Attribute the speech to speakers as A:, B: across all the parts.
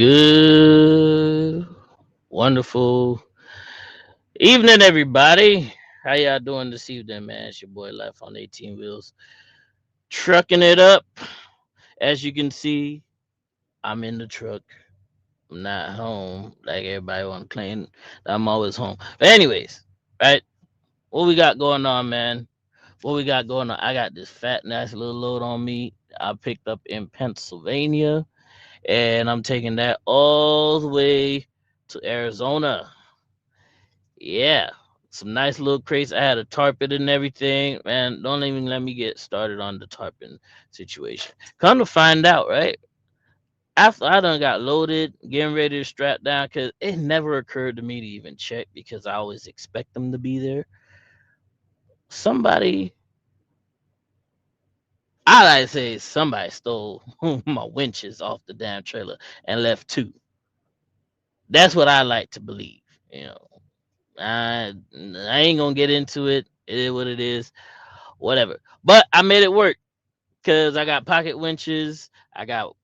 A: Good, wonderful evening, everybody. How y'all doing this evening, man? It's your boy Life on 18 Wheels, trucking it up. As you can see, I'm in the truck. I'm not home like everybody want to claim that I'm always home. But anyways, right? What we got going on, man? What we got going on? I got this fat, nice little load on me. I picked up in Pennsylvania, and I'm taking that all the way to Arizona. Yeah, some nice little crates. I had a tarpon and everything. Man, don't even let me get started on the tarpon situation. Come to find out, right? After I done got loaded, getting ready to strap down, because it never occurred to me to even check because I always expect them to be there. Somebody, I like to say somebody stole my winches off the damn trailer and left two. That's what I like to believe. You know, I ain't gonna get into it. It is what it is. Whatever. But I made it work because I got pocket winches. I got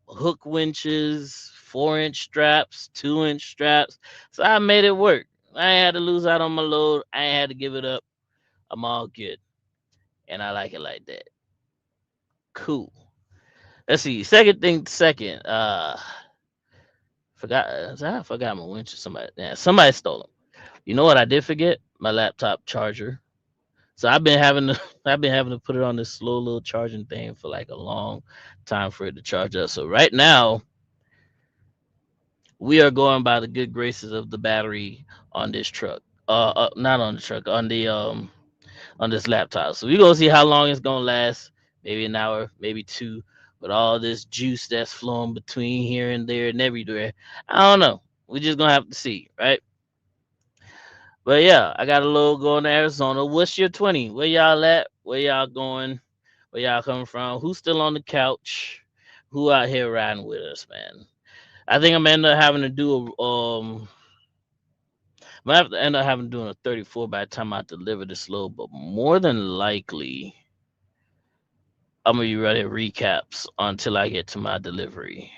A: hook winches, 4-inch straps, 2-inch straps. So I made it work. I ain't had to lose out on my load. I ain't had to give it up. I'm all good. And I like it like that. Cool. Let's see. Second thing, second. I forgot my winches. Somebody stole them. You know what I did forget? My laptop charger. So I've been having to put it on this slow little charging thing for like a long time for it to charge up. So right now we are going by the good graces of the battery on this truck. Not on the truck, on this laptop. So we gonna see how long it's gonna last. Maybe an hour, maybe two. But all this juice that's flowing between here and there and everywhere, I don't know. We just gonna have to see, right? But yeah, I got a little going to Arizona. What's your 20? Where y'all at? Where y'all going? Where y'all coming from? Who's still on the couch? Who out here riding with us, man? I think I'm gonna end up having to do I'm gonna have to end up having doing a 34 by the time I deliver this load, but more than likely I'm gonna be running recaps until I get to my delivery.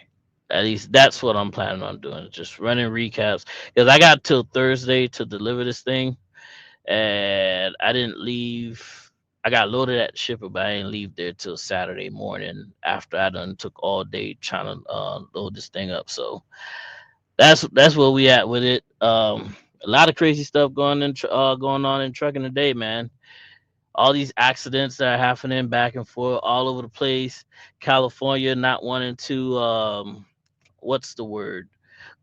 A: At least that's what I'm planning on doing. Just running recaps because I got till Thursday to deliver this thing, and I didn't leave. I got loaded at the shipper, but I didn't leave there till Saturday morning after I done took all day trying to load this thing up. So that's where we at with it. A lot of crazy stuff going on in trucking today, man. All these accidents that are happening back and forth all over the place. California not wanting to what's the word?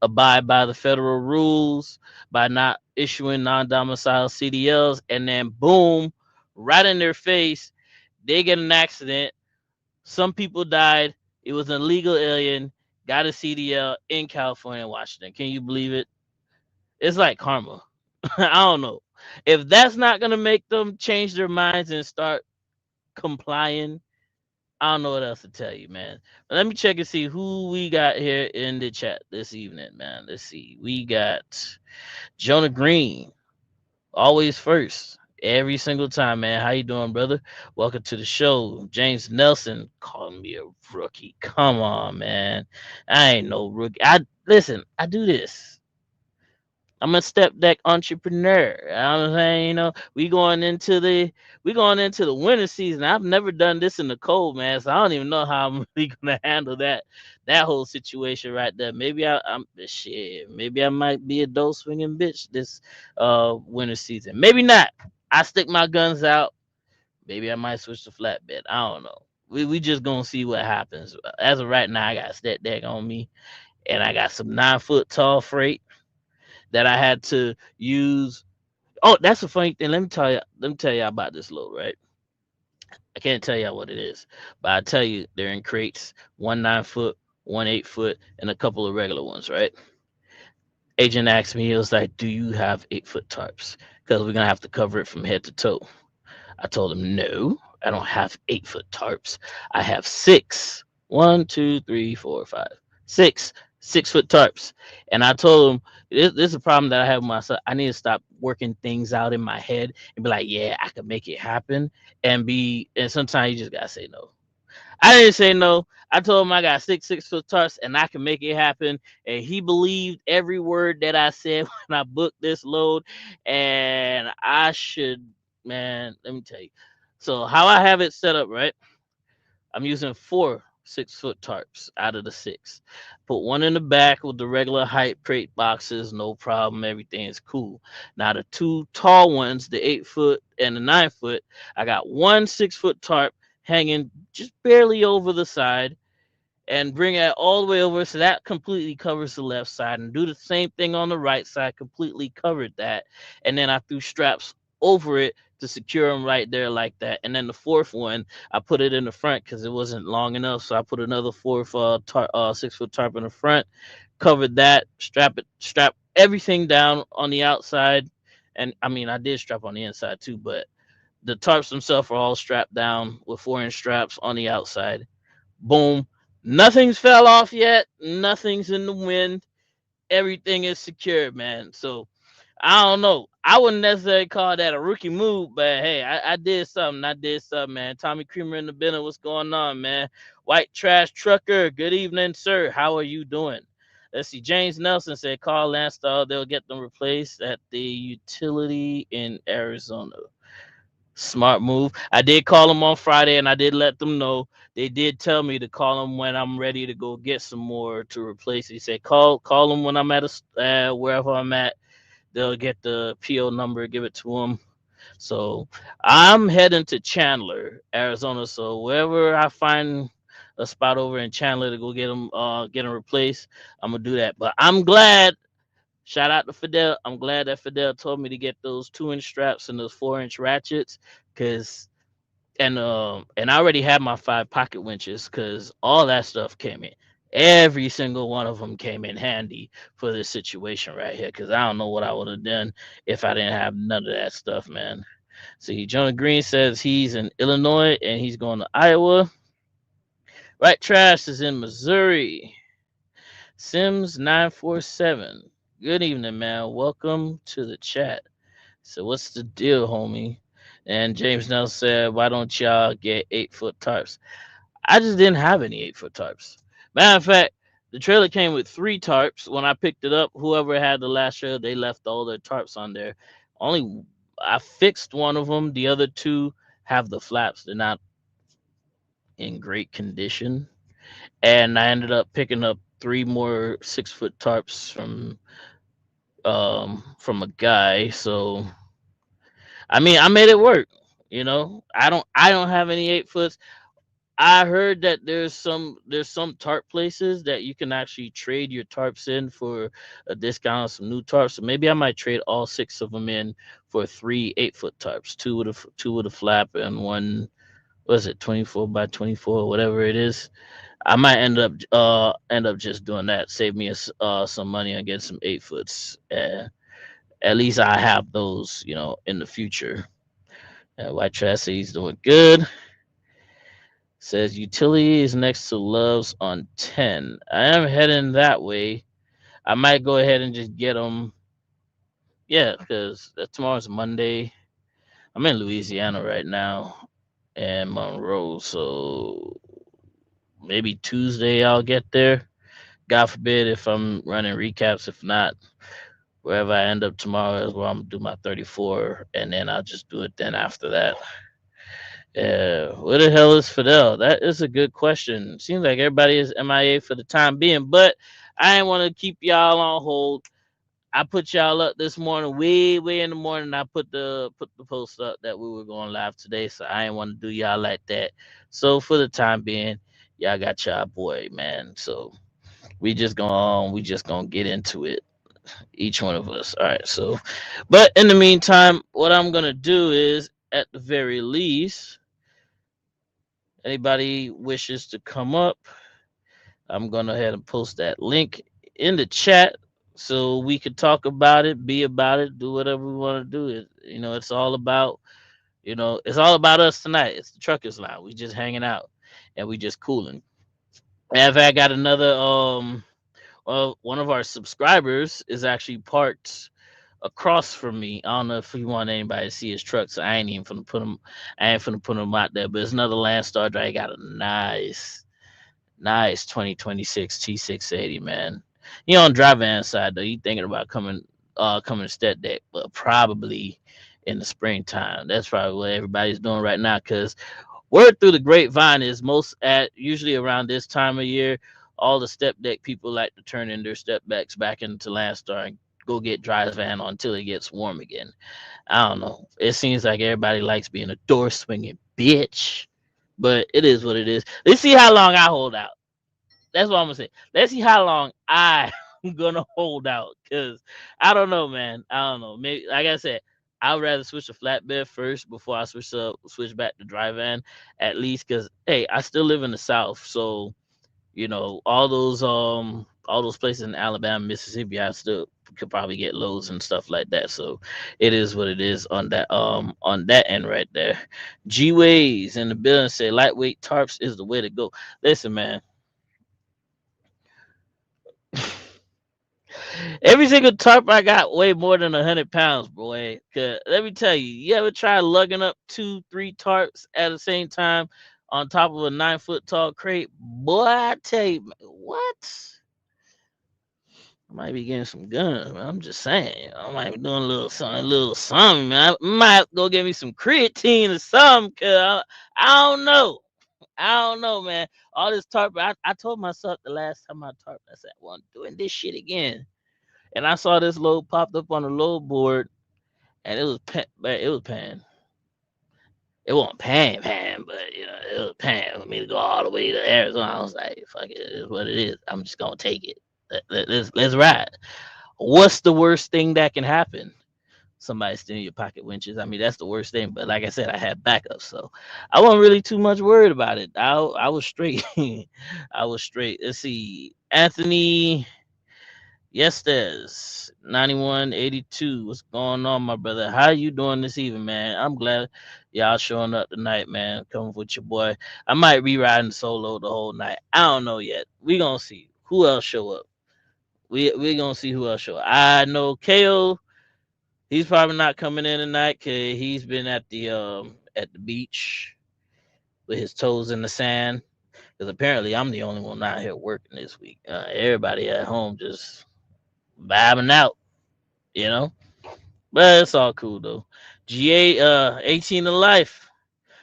A: Abide by the federal rules by not issuing non-domicile CDLs, and then boom, right in their face, they get an accident. Some people died. It was an illegal alien, got a CDL in California and Washington. Can you believe it? It's like karma. I don't know. If that's not gonna make them change their minds and start complying, I don't know what else to tell you, man. Let me check and see who we got here in the chat this evening, man. Let's see. We got Jonah Green, always first. Every single time, man. How you doing, brother? Welcome to the show. James Nelson calling me a rookie. Come on, man. I ain't no rookie. I listen, I do this. I'm a step deck entrepreneur. You know what I'm saying? We going into the winter season. I've never done this in the cold, man. So I don't even know how I'm really gonna handle that whole situation right there. I'm shit. Maybe I might be a dope swinging bitch this winter season. Maybe not. I stick my guns out. Maybe I might switch to flatbed. I don't know. We just gonna see what happens. As of right now, I got step deck on me, and I got some 9 foot tall freight that I had to use. Oh, that's a funny thing. Let me tell you about this load, right? I can't tell y'all what it is, but I tell you they're in crates, one 9 foot, one 8 foot, and a couple of regular ones, right? Agent asked me, he was like, "Do you have 8 foot tarps? Because we're gonna have to cover it from head to toe." I told him, "No, I don't have 8 foot tarps. I have six. One, two, three, four, five, six 6 foot tarps." And I told him, this is a problem that I have with myself. I need to stop working things out in my head and be like, yeah, I can make it happen. And sometimes you just gotta say no. I didn't say no. I told him I got 6 foot tarps and I can make it happen. And he believed every word that I said when I booked this load. And I should, man, let me tell you. So how I have it set up, right? I'm using 4 6 foot tarps out of the six. Put one in the back with the regular height crate boxes, no problem. Everything is cool. Now the two tall ones, the 8 foot and the 9 foot, I got one 6 foot tarp hanging just barely over the side and bring it all the way over so that completely covers the left side, and do the same thing on the right side, completely covered that. And then I threw straps over it to secure them right there like that. And then the fourth one, I put it in the front because it wasn't long enough, so I put another fourth 6 foot tarp in the front, covered that, strap everything down on the outside. And I mean, I did strap on the inside too, but the tarps themselves are all strapped down with 4 inch straps on the outside. Boom. Nothing's fell off yet. Nothing's in the wind. Everything is secure, man. So I don't know. I wouldn't necessarily call that a rookie move, but hey, I did something. I did something, man. Tommy Creamer in the building. What's going on, man? White Trash Trucker. Good evening, sir. How are you doing? Let's see. James Nelson said, call Lansdale. They'll get them replaced at the utility in Arizona. Smart move. I did call them on Friday and I did let them know. They did tell me to call them when I'm ready to go get some more to replace. He said call them when I'm at wherever I'm at. They'll get the PO number, give it to them. So I'm heading to Chandler, Arizona. So wherever I find a spot over in Chandler to go get them replaced, I'm gonna do that. But I'm glad. Shout out to Fidel. I'm glad that Fidel told me to get those 2 inch straps and those 4 inch ratchets, cause and I already had my 5 pocket winches, cause all that stuff came in. Every single one of them came in handy for this situation right here. Cause I don't know what I would have done if I didn't have none of that stuff, man. See, Jonah Green says he's in Illinois and he's going to Iowa. Right Trash is in Missouri. Sims 947. Good evening, man. Welcome to the chat. So what's the deal, homie? And James Nelson said, why don't y'all get 8 foot tarps? I just didn't have any 8 foot tarps. Matter of fact, the trailer came with 3 tarps. When I picked it up, whoever had the last trailer, they left all their tarps on there. Only I fixed one of them. The other two have the flaps. They're not in great condition. And I ended up picking up 3 more 6 foot tarps from a guy. So I mean, I made it work. I don't have any 8 foots. I heard that there's some tarp places that you can actually trade your tarps in for a discount on some new tarps. So maybe I might trade all 6 of them in for 3 8 foot tarps, two with a flap and one, was it 24 by 24, whatever it is. I might end up just doing that. Save me some money and get some 8 foots. At least I have those, in the future. White Trash says he's doing good. Says utility is next to Love's on 10. I am heading that way. I might go ahead and just get them. Yeah, because tomorrow's Monday. I'm in Louisiana right now and Monroe, so maybe Tuesday I'll get there. God forbid if I'm running recaps. If not, wherever I end up tomorrow is where I'm gonna do my 34, and then I'll just do it then after that. Yeah, where the hell is Fidel? That is a good question. Seems like everybody is MIA for the time being, but I ain't want to keep y'all on hold. I put y'all up this morning, way, way in the morning. I put the post up that we were going live today, so I ain't want to do y'all like that. So for the time being, y'all got y'all boy, man. So we just gonna get into it, each one of us. All right. So, but in the meantime, what I'm gonna do is, at the very least, anybody wishes to come up, I'm going to ahead and post that link in the chat so we could talk about it, be about it, do whatever we want to do. It's all about us tonight. It's the truckers line. We just hanging out and we just cooling. And in fact, I got another one of our subscribers is actually parked across from me. I don't know if he want anybody to see his truck, so I ain't even finna put him. I ain't finna put him out there. But it's another Landstar drive. He got a nice 2026 T680, man. He on driver hand side though. He thinking about coming to Stet Deck, but probably in the springtime. That's probably what everybody's doing right now. Cause word through the grapevine is most at usually around this time of year, all the step deck people like to turn in their step backs back into Landstar and go get dry van until it gets warm again. I don't know. It seems like everybody likes being a door swinging bitch, but it is what it is. Let's see how long I hold out. That's what I'm gonna say. Let's see how long I'm gonna hold out. Cause I don't know, man. I don't know. Maybe like I said, I'd rather switch to flatbed first before I switch back to dry van. At least, cause hey, I still live in the South, so all those places in Alabama, Mississippi, I still could probably get loads and stuff like that. So it is what it is on that end right there. G Ways in the building say lightweight tarps is the way to go. Listen, man. Every single tarp I got weigh more than 100 pounds, boy. 'Cause let me tell you, you ever try lugging up 2, 3 tarps at the same time on top of a 9 foot tall crate? Boy, I tell you, what? I might be getting some guns, man. I'm just saying. I might be doing a little something, man. I might have to go get me some creatine or something, cause I don't know. I don't know, man. All this tarp, I told myself the last time I tarped, I said, well, I'm doing this shit again. And I saw this load popped up on the load board, and it was paying. It wasn't paying, but it was paying for me to go all the way to Arizona. I was like, fuck it, it is what it is. I'm just gonna take it. Let's ride. What's the worst thing that can happen? Somebody stealing your pocket winches. I mean, that's the worst thing. But like I said, I had backup, so I wasn't really too much worried about it. I was straight. I was straight. Let's see, Anthony. Yes, there's 9182. What's going on, my brother? How you doing this evening, man? I'm glad y'all showing up tonight, man. Coming with your boy. I might be riding solo the whole night. I don't know yet. We gonna see who else show up. We gonna see who else show up. I know KO. He's probably not coming in tonight because he's been at the beach with his toes in the sand. Because apparently I'm the only one out here working this week. Everybody at home just vibing out, you know. But it's all cool though. GA 18 to life.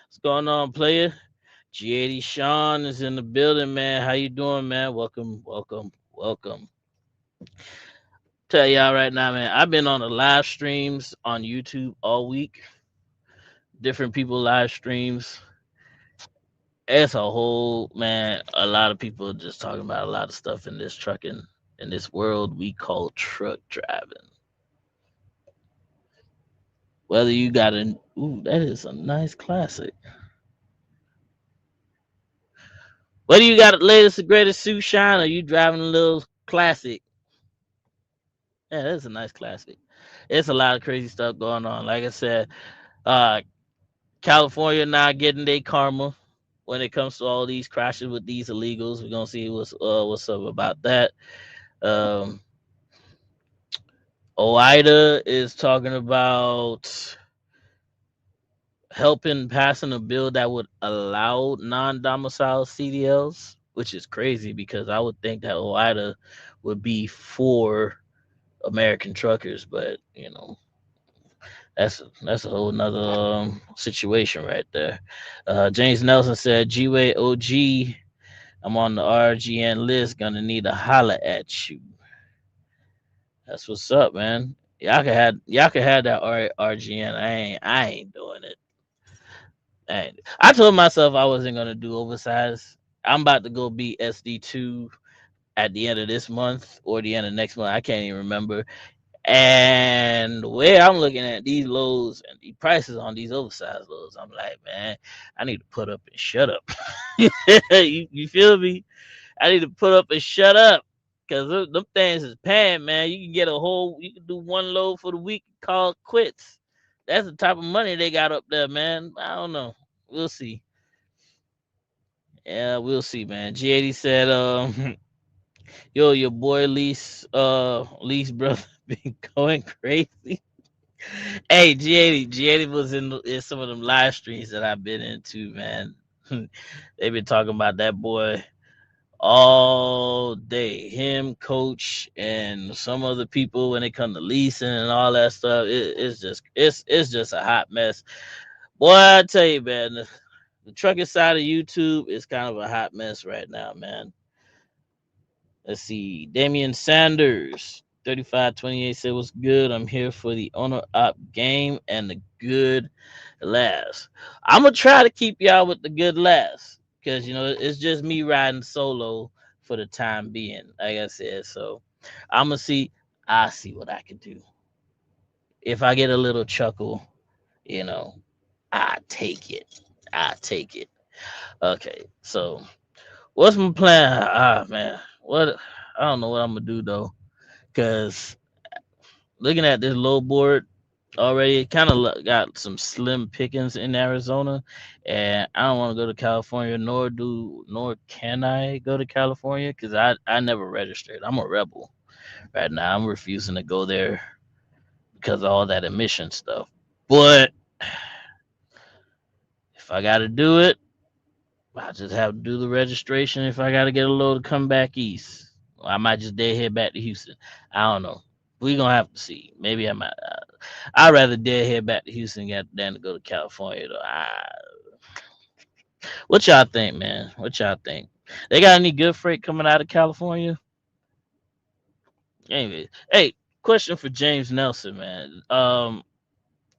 A: What's going on, player? G80 Sean is in the building, man. How you doing, man? Welcome, welcome, welcome. Tell y'all right now, man. I've been on the live streams on YouTube all week. Different people live streams. It's a whole man. A lot of people just talking about a lot of stuff in this trucking in this world we call truck driving. Whether you got an ooh, that is a nice classic. Whether you got the latest and greatest suit shine or you driving a little classic. Yeah, that's a nice classic. It's a lot of crazy stuff going on. Like I said, uh California now getting their karma when it comes to all these crashes with these illegals. We're gonna see what's up about that. Um OIDA is talking about helping passing a bill that would allow non-domicile CDLs, which is crazy because I would think that OIDA would be for American truckers, but that's a whole nother situation right there. James Nelson said, G-Way OG, I'm on the RGN list, gonna need to holler at you. That's what's up, man. Y'all can have that RGN. I ain't doing it. I told myself I wasn't gonna do oversized. I'm about to go be SD2 at the end of this month or the end of next month. I can't even remember. And the way I'm looking at these loads and the prices on these oversized loads, I'm like, man, I need to put up and shut up. You feel me? I need to put up and shut up. Cause them things is paying, man. You can do one load for the week and call it quits. That's the type of money they got up there, man. I don't know. We'll see. Yeah, we'll see, man. G80 said, yo, your boy Lease brother been going crazy. Hey, G80 was in some of them live streams that I've been into, man. They've been talking about that boy all day. Him, coach, and some other people when it come to leasing and all that stuff. It's just a hot mess. Boy, I tell you, man, the trucking side of YouTube is kind of a hot mess right now, man. Let's see. Damian Sanders, 3528 said, "What's good? I'm here for the owner op game and the good laughs. I'm going to try to keep y'all with the good laughs because, it's just me riding solo for the time being, like I said. So I'm going to see. I see what I can do. If I get a little chuckle, you know, I take it. I take it. Okay. So what's my plan? Ah, man. What? I don't know what I'm going to do, though. Because looking at this low board already, it kind of got some slim pickings in Arizona, and I don't want to go to California, nor can I go to California because I never registered. I'm a rebel right now. I'm refusing to go there because of all that emission stuff. But if I got to do it, I just have to do the registration. If I got to get a load to come back east, I might just dead head back to Houston. I don't know. We gonna have to see. Maybe I might. I'd rather dead head back to Houston than to go to California. Though. What y'all think, man? What y'all think? They got any good freight coming out of California? Anyway, hey, question for James Nelson, man.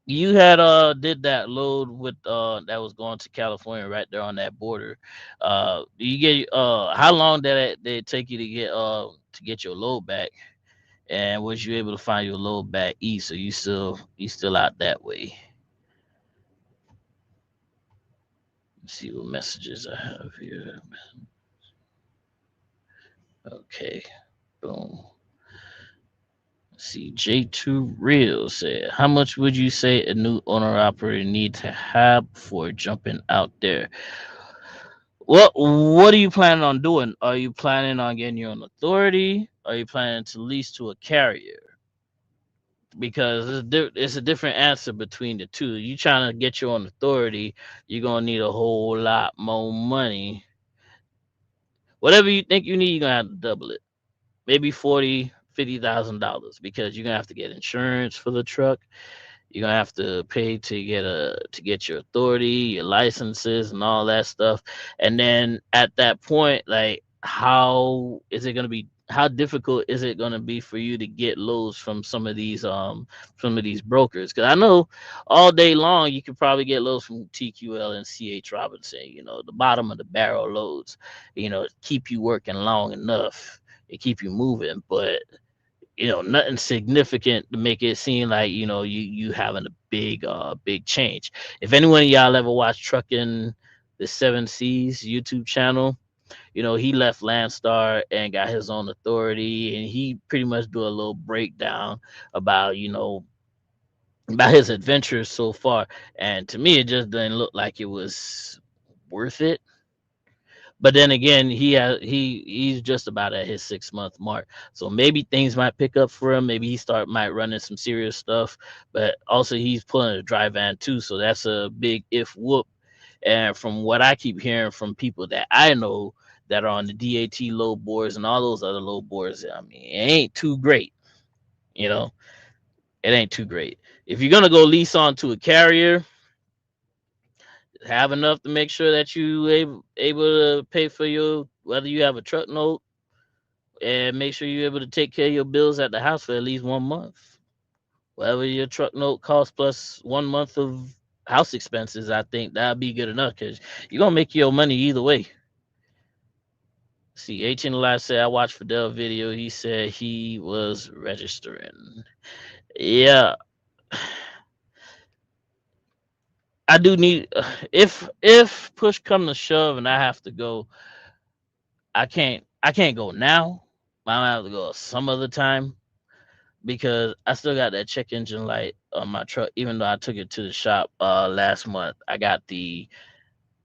A: You had did that load with that was going to California right there on that border. Do you get how long did it take you to get your load back? And was you able to find your load back east? So you still out that way? Let's see what messages I have here. Okay, boom. Let's see, J2 Real said, "How much would you say a new owner operator need to have before jumping out there?" What are you planning on doing? Are you planning on getting your own authority? Are you planning to lease to a carrier? Because it's a different answer between the two. You trying to get your own authority, you're gonna need a whole lot more money. Whatever you think you need, you're gonna have to double it. Maybe 40, $50,000 because you're gonna have to get insurance for the truck. You're gonna have to pay to get your authority, your licenses, and all that stuff. And then at that point, like, how difficult is it gonna be for you to get loads from some of these brokers? Because I know all day long you could probably get loads from TQL and CH Robinson. The bottom of the barrel loads. Keep you working long enough. It keep you moving, but nothing significant to make it seem like you having a big change. If anyone of y'all ever watched Trucking the Seven Seas YouTube channel, he left Landstar and got his own authority, and he pretty much do a little breakdown about about his adventures so far. And to me, it just didn't look like it was worth it. But then again, he's just about at his 6 month mark, so maybe things might pick up for him. Maybe he might running some serious stuff, but also he's pulling a dry van too, so that's a big if whoop. And from what I keep hearing from people that I know that are on the DAT low boards and all those other low boards, I mean, it ain't too great. You know, it ain't too great. If you're gonna go lease on to a carrier, have enough to make sure that you able to pay for your whether you have a truck note, and make sure you're able to take care of your bills at the house for at least 1 month. Whatever your truck note costs plus 1 month of house expenses, I think that'd be good enough because you're gonna make your money either way. See, 18 Alive said I watched Fidel video. He said he was registering. Yeah, I do need if push come to shove and I have to go, I can't go now. I might have to go some other time because I still got that check engine light on my truck. Even though I took it to the shop last month, I got the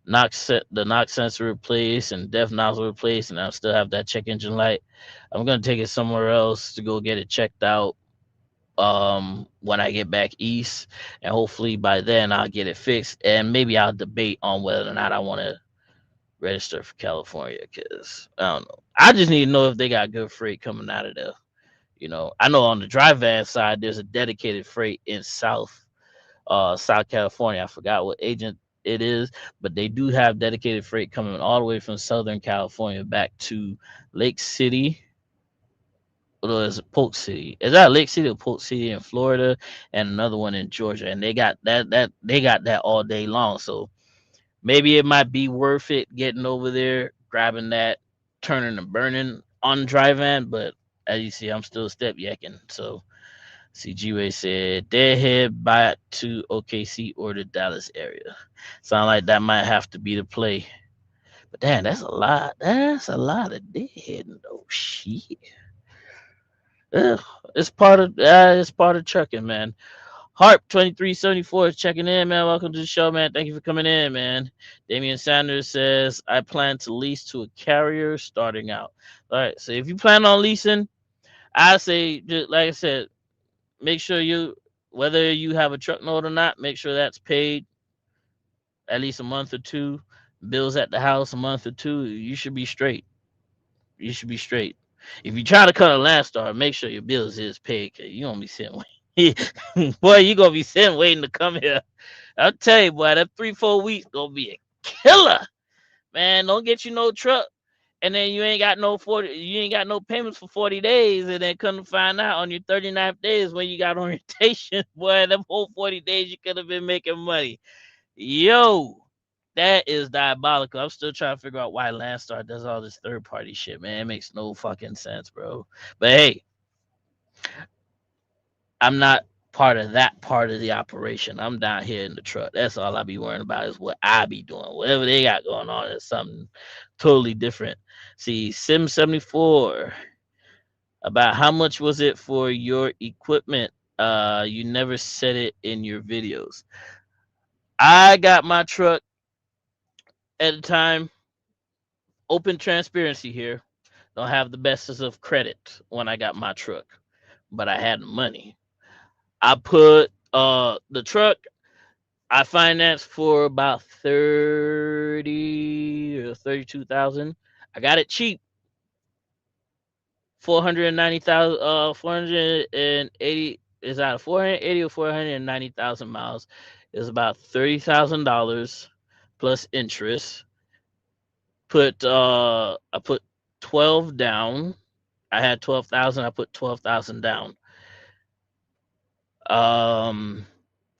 A: knock sensor replaced and def nozzle replaced, and I still have that check engine light. I'm gonna take it somewhere else to go get it checked out. when I get back east, and hopefully by then I'll get it fixed, and maybe I'll debate on whether or not I want to register for California, because I don't know. I just need to know if they got good freight coming out of there. I know on the dry van side there's a dedicated freight in South California. I forgot what agent it is, but they do have dedicated freight coming all the way from Southern California back to Lake City. Or is it Polk City? Is that Lake City or Polk City in Florida, and another one in Georgia? And they got that all day long. So maybe it might be worth it getting over there, grabbing that, turning and burning on dry van. But as you see, I'm still step yakking. So CG said Deadhead back to OKC or the Dallas area. Sound like that might have to be the play. But damn, that's a lot. That's a lot of deadhead. Oh shit. Ugh, it's part of trucking, man. Harp 2374 is checking in, man. Welcome to the show, man. Thank you for coming in, man. Damian Sanders says I plan to lease to a carrier starting out. All right, so if you plan on leasing, I say just like I said, make sure whether you have a truck note or not, make sure that's paid at least a month or two. Bills at the house a month or two, you should be straight. You should be straight. If you try to cut a Landstar, make sure your bills is paid, cause you gonna be sitting boy, you gonna be sitting waiting to come here. I'll tell you, boy, that 3-4 weeks gonna be a killer. Man, don't get you no truck, and then you ain't got no payments for 40 days, and then come to find out on your 39th days when you got orientation, boy, them whole 40 days you could have been making money. Yo, that is diabolical. I'm still trying to figure out why Landstar does all this third party shit, man. It makes no fucking sense, bro. But hey, I'm not part of that part of the operation. I'm down here in the truck. That's all I be worrying about is what I be doing. Whatever they got going on is something totally different. See, Sim 74, about how much was it for your equipment? You never said it in your videos. I got my truck at the time. Open transparency here. Don't have the bestest of credit when I got my truck, but I had the money. I put the truck I financed for about 30 or 32,000. I got it cheap. 490,000 480 is out of 480 or 490,000 miles. Is about $30,000 plus interest. I put 12 down. I had 12,000, I put 12,000 down.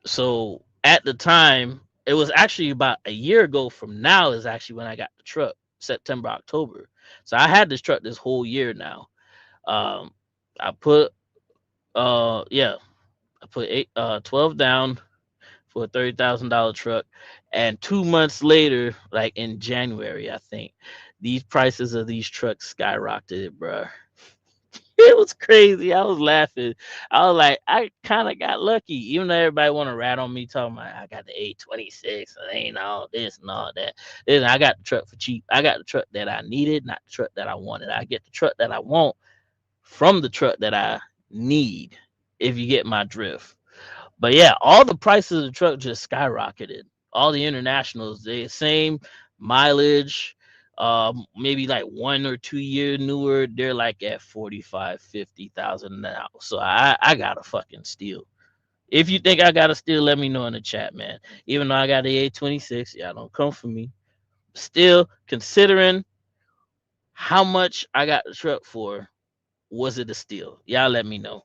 A: So at the time, it was actually about a year ago from now is actually when I got the truck, September, October. So I had this truck this whole year now. Um, I put yeah, I put 12 down for a $30,000 truck, and 2 months later, like in January, I think these prices of these trucks skyrocketed, bro. It was crazy. I was laughing. I was like, I kind of got lucky, even though everybody want to rat on me, talking about I got the A26, and ain't all this and all that. Then I got the truck for cheap. I got the truck that I needed, not the truck that I wanted. I get the truck that I want from the truck that I need, if you get my drift. But yeah, all the prices of the truck just skyrocketed. All the internationals, they same mileage, maybe like 1 or 2 year newer, they're like at 45, 50,000 now. So I got a fucking steal. If you think I got a steal, let me know in the chat, man. Even though I got the A26, y'all don't come for me. Still, considering how much I got the truck for, was it a steal? Y'all let me know.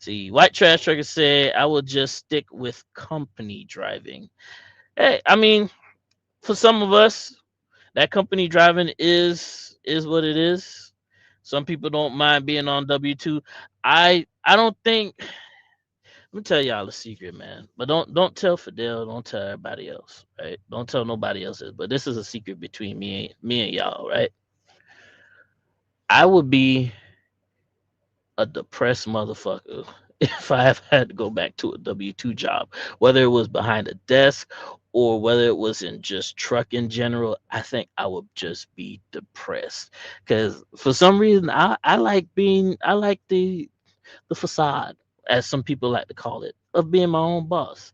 A: See, White Trash Trucker said, I will just stick with company driving. Hey, I mean, for some of us, that company driving is what it is. Some people don't mind being on W2. I don't think let me tell y'all a secret, man. But don't tell Fidel, don't tell everybody else, right? Don't tell nobody else. But this is a secret between me and y'all, right? I would be a depressed motherfucker if I have had to go back to a W2 job, whether it was behind a desk or whether it was in just truck in general. I think I would just be depressed because for some reason I like the facade. as some people like to call it, of being my own boss,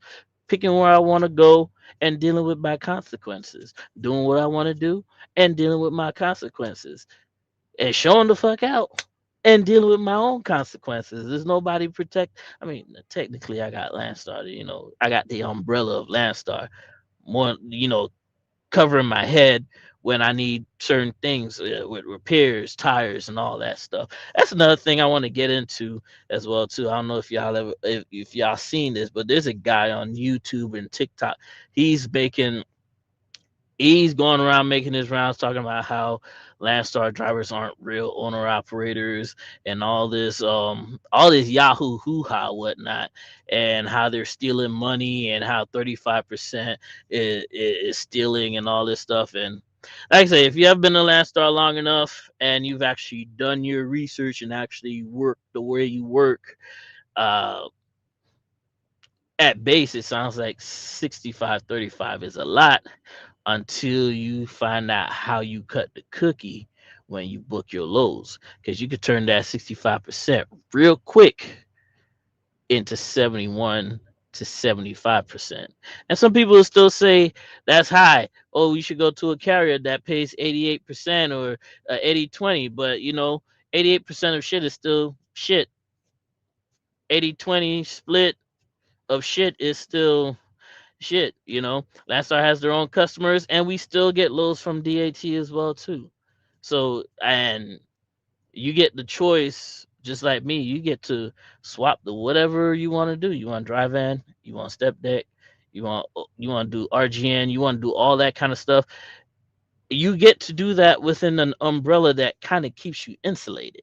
A: picking where I want to go and dealing with my consequences, doing what I want to do and dealing with my consequences, and showing the fuck out and dealing with my own consequences. There's nobody protect. I mean, technically, I got Landstar. I got the umbrella of Landstar. More, covering my head when I need certain things with repairs, tires, and all that stuff. That's another thing I want to get into as well too. I don't know if y'all ever, if y'all seen this, but there's a guy on YouTube and TikTok. He's making he's going around making his rounds talking about how Landstar drivers aren't real owner operators and all this Yahoo hoo ha whatnot, and how they're stealing money and how 35% is stealing and all this stuff. And like I say, if you have been a Landstar long enough and you've actually done your research and actually worked the way you work, uh at base it sounds like 65-35 is a lot until you find out how you cut the cookie when you book your lows, because you could turn that 65% real quick into 71 to 75%. And some people will still say that's high. Oh, you should go to a carrier that pays 88% or 80-20. But 88% of shit is still shit. 80-20 split of shit is still shit. Landstar has their own customers, and we still get lows from DAT as well too. So, and you get the choice, just like me. You get to swap the whatever you want to do. You want dry van, you want step deck, you want to do RGN, you want to do all that kind of stuff. You get to do that within an umbrella that kind of keeps you insulated,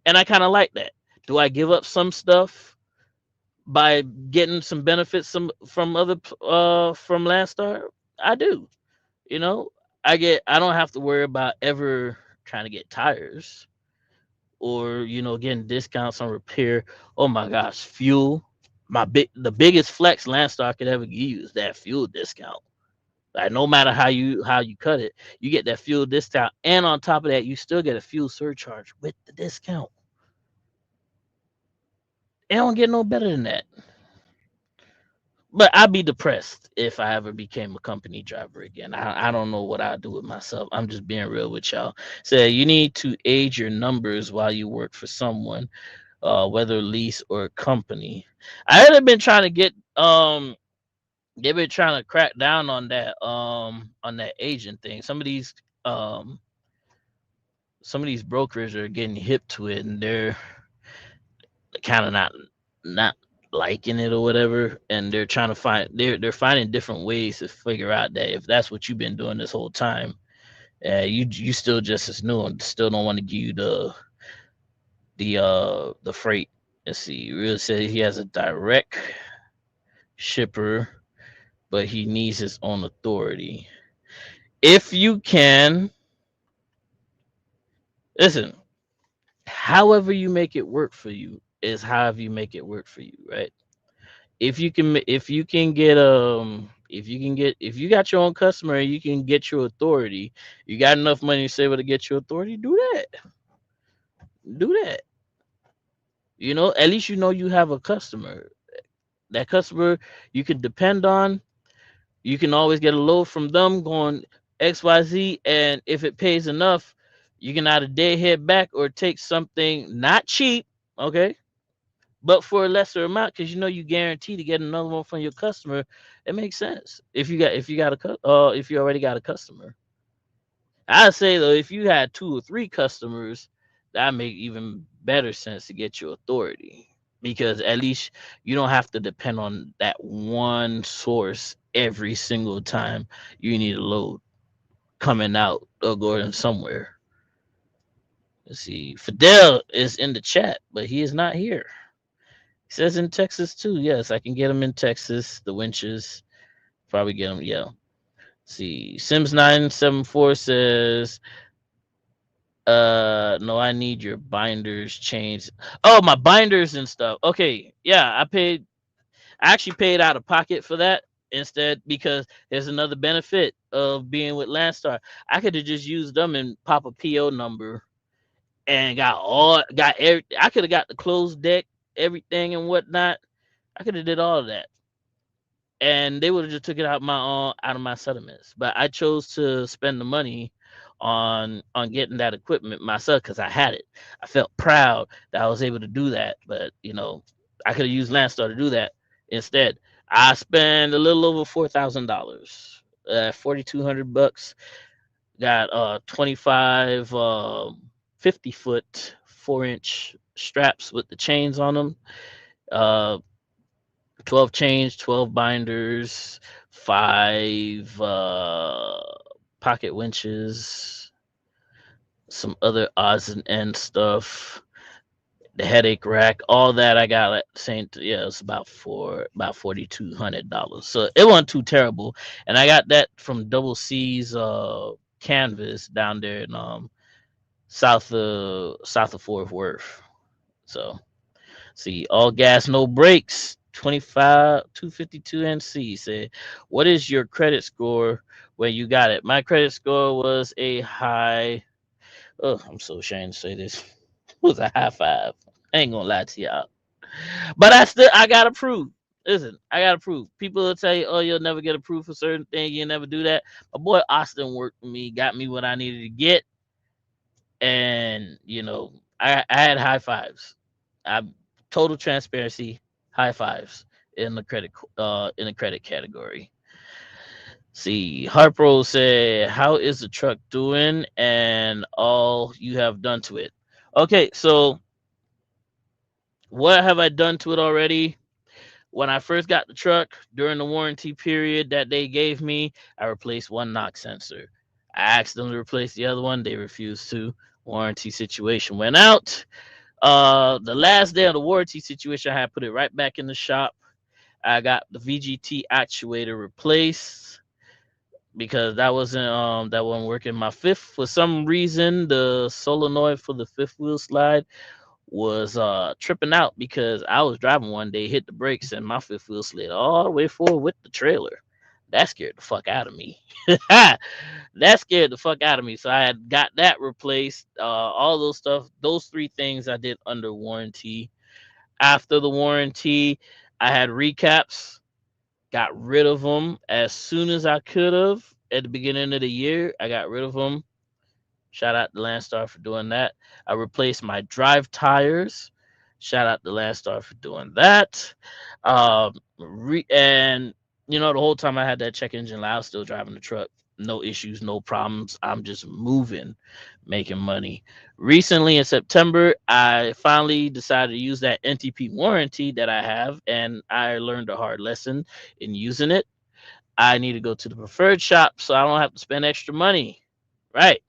A: and I kind of like that. Do I give up some stuff by getting some benefits from from Landstar? I do. You know, I don't have to worry about ever trying to get tires or getting discounts on repair. Oh my gosh, fuel. The biggest flex Landstar could ever give you is that fuel discount. Like, no matter how you cut it, you get that fuel discount, and on top of that, you still get a fuel surcharge with the discount. It don't get no better than that. But I'd be depressed if I ever became a company driver again. I don't know what I'd do with myself. I'm just being real with y'all. Say you need to age your numbers while you work for someone, whether lease or company. I had been trying to get they've been trying to crack down on that agent thing. Some of these brokers are getting hip to it, and they're kind of not liking it or whatever, and they're trying to they're finding different ways to figure out that if that's what you've been doing this whole time, you still just as new and still don't want to give you the freight. Let's see, real says he has a direct shipper, but he needs his own authority. If you can listen, however you make it work for you is however you make it work for you, right? If you got your own customer and you can get your authority, you got enough money to save to get your authority, do that. At least you have a customer. That customer you can depend on. You can always get a load from them going XYZ, and if it pays enough, you can either day head back or take something not cheap, okay, but for a lesser amount, because you guarantee to get another one from your customer. It makes sense if you already got a customer. I'd say though, if you had 2 or 3 customers, that make even better sense to get your authority, because at least you don't have to depend on that one source every single time you need a load coming out or going somewhere. Let's see, Fidel is in the chat, but he is not here. He says in Texas too. Yes, I can get him in Texas. The winches probably get him. Yeah. See, Sims974 says, no, I need your binders changed. Oh, my binders and stuff. Okay, yeah, I actually paid out of pocket for that instead, because there's another benefit of being with Landstar. I could have just used them and pop a PO number and got every. I could have got the closed deck everything and whatnot, I could have did all of that, and they would have just took it out of my settlements. But I chose to spend the money on getting that equipment myself because I had it. I felt proud that I was able to do that. But I could have used Landstar to do that instead. I spent a little over $4,000, 4,200 bucks. Got 25 50-foot 4-inch straps with the chains on them. Uh, 12 chains, 12 binders, 5 pocket winches, some other odds and ends stuff, the headache rack, all that I got at the same yeah, it's about $4,200. So it wasn't too terrible. And I got that from Double C's canvas down there in south of Fort Worth. So see, all gas, no brakes. 25 252 NC said, "What is your credit score when you got it?" My credit score was a high. Oh, I'm so ashamed to say this. It was a high five. I ain't gonna lie to y'all, but I got approved. Listen, I got approved. People will tell you, "Oh, you'll never get approved for certain things. You never do that." My boy Austin worked for me, got me what I needed to get, and I had high fives. I Total transparency, high fives in the credit category. See, Harpro said, "How is the truck doing and all you have done to it?" Okay, so what have I done to it already? When I first got the truck during the warranty period that they gave me, I replaced one knock sensor. I asked them to replace the other one. They refused to. Warranty situation went out. The last day of the warranty situation, I had put it right back in the shop. I got the VGT actuator replaced because that wasn't working. My fifth, for some reason, the solenoid for the fifth wheel slide was tripping out because I was driving one day, hit the brakes, and my fifth wheel slid all the way forward with the trailer. That scared the fuck out of me. That scared the fuck out of me. So I had got that replaced. All those stuff, those three things I did under warranty. After the warranty, I had recaps, got rid of them as soon as I could have at the beginning of the year. I got rid of them. Shout out to Landstar for doing that. I replaced my drive tires. Shout out to Landstar for doing that. And the whole time I had that check engine light, I was still driving the truck. No issues, no problems. I'm just moving, making money. Recently in September, I finally decided to use that NTP warranty that I have, and I learned a hard lesson in using it. I need to go to the preferred shop so I don't have to spend extra money. Right.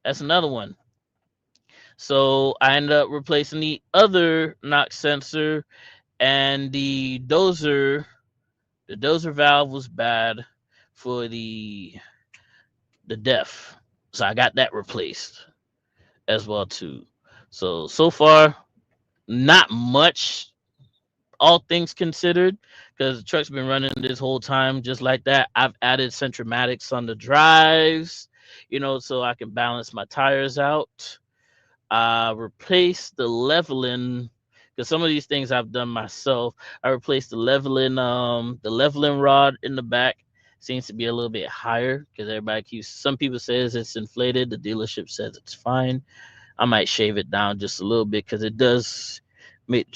A: That's another one. So I ended up replacing the other knock sensor, and the dozer. The dozer valve was bad for the def, so I got that replaced as well too. So far, not much, all things considered, because the truck's been running this whole time just like that. I've added Centromatics on the drives, so I can balance my tires out. Replace the leveling, because some of these things I've done myself. I replaced the leveling rod in the back. Seems to be a little bit higher because some people says it's inflated. The dealership says it's fine. I might shave it down just a little bit because it does make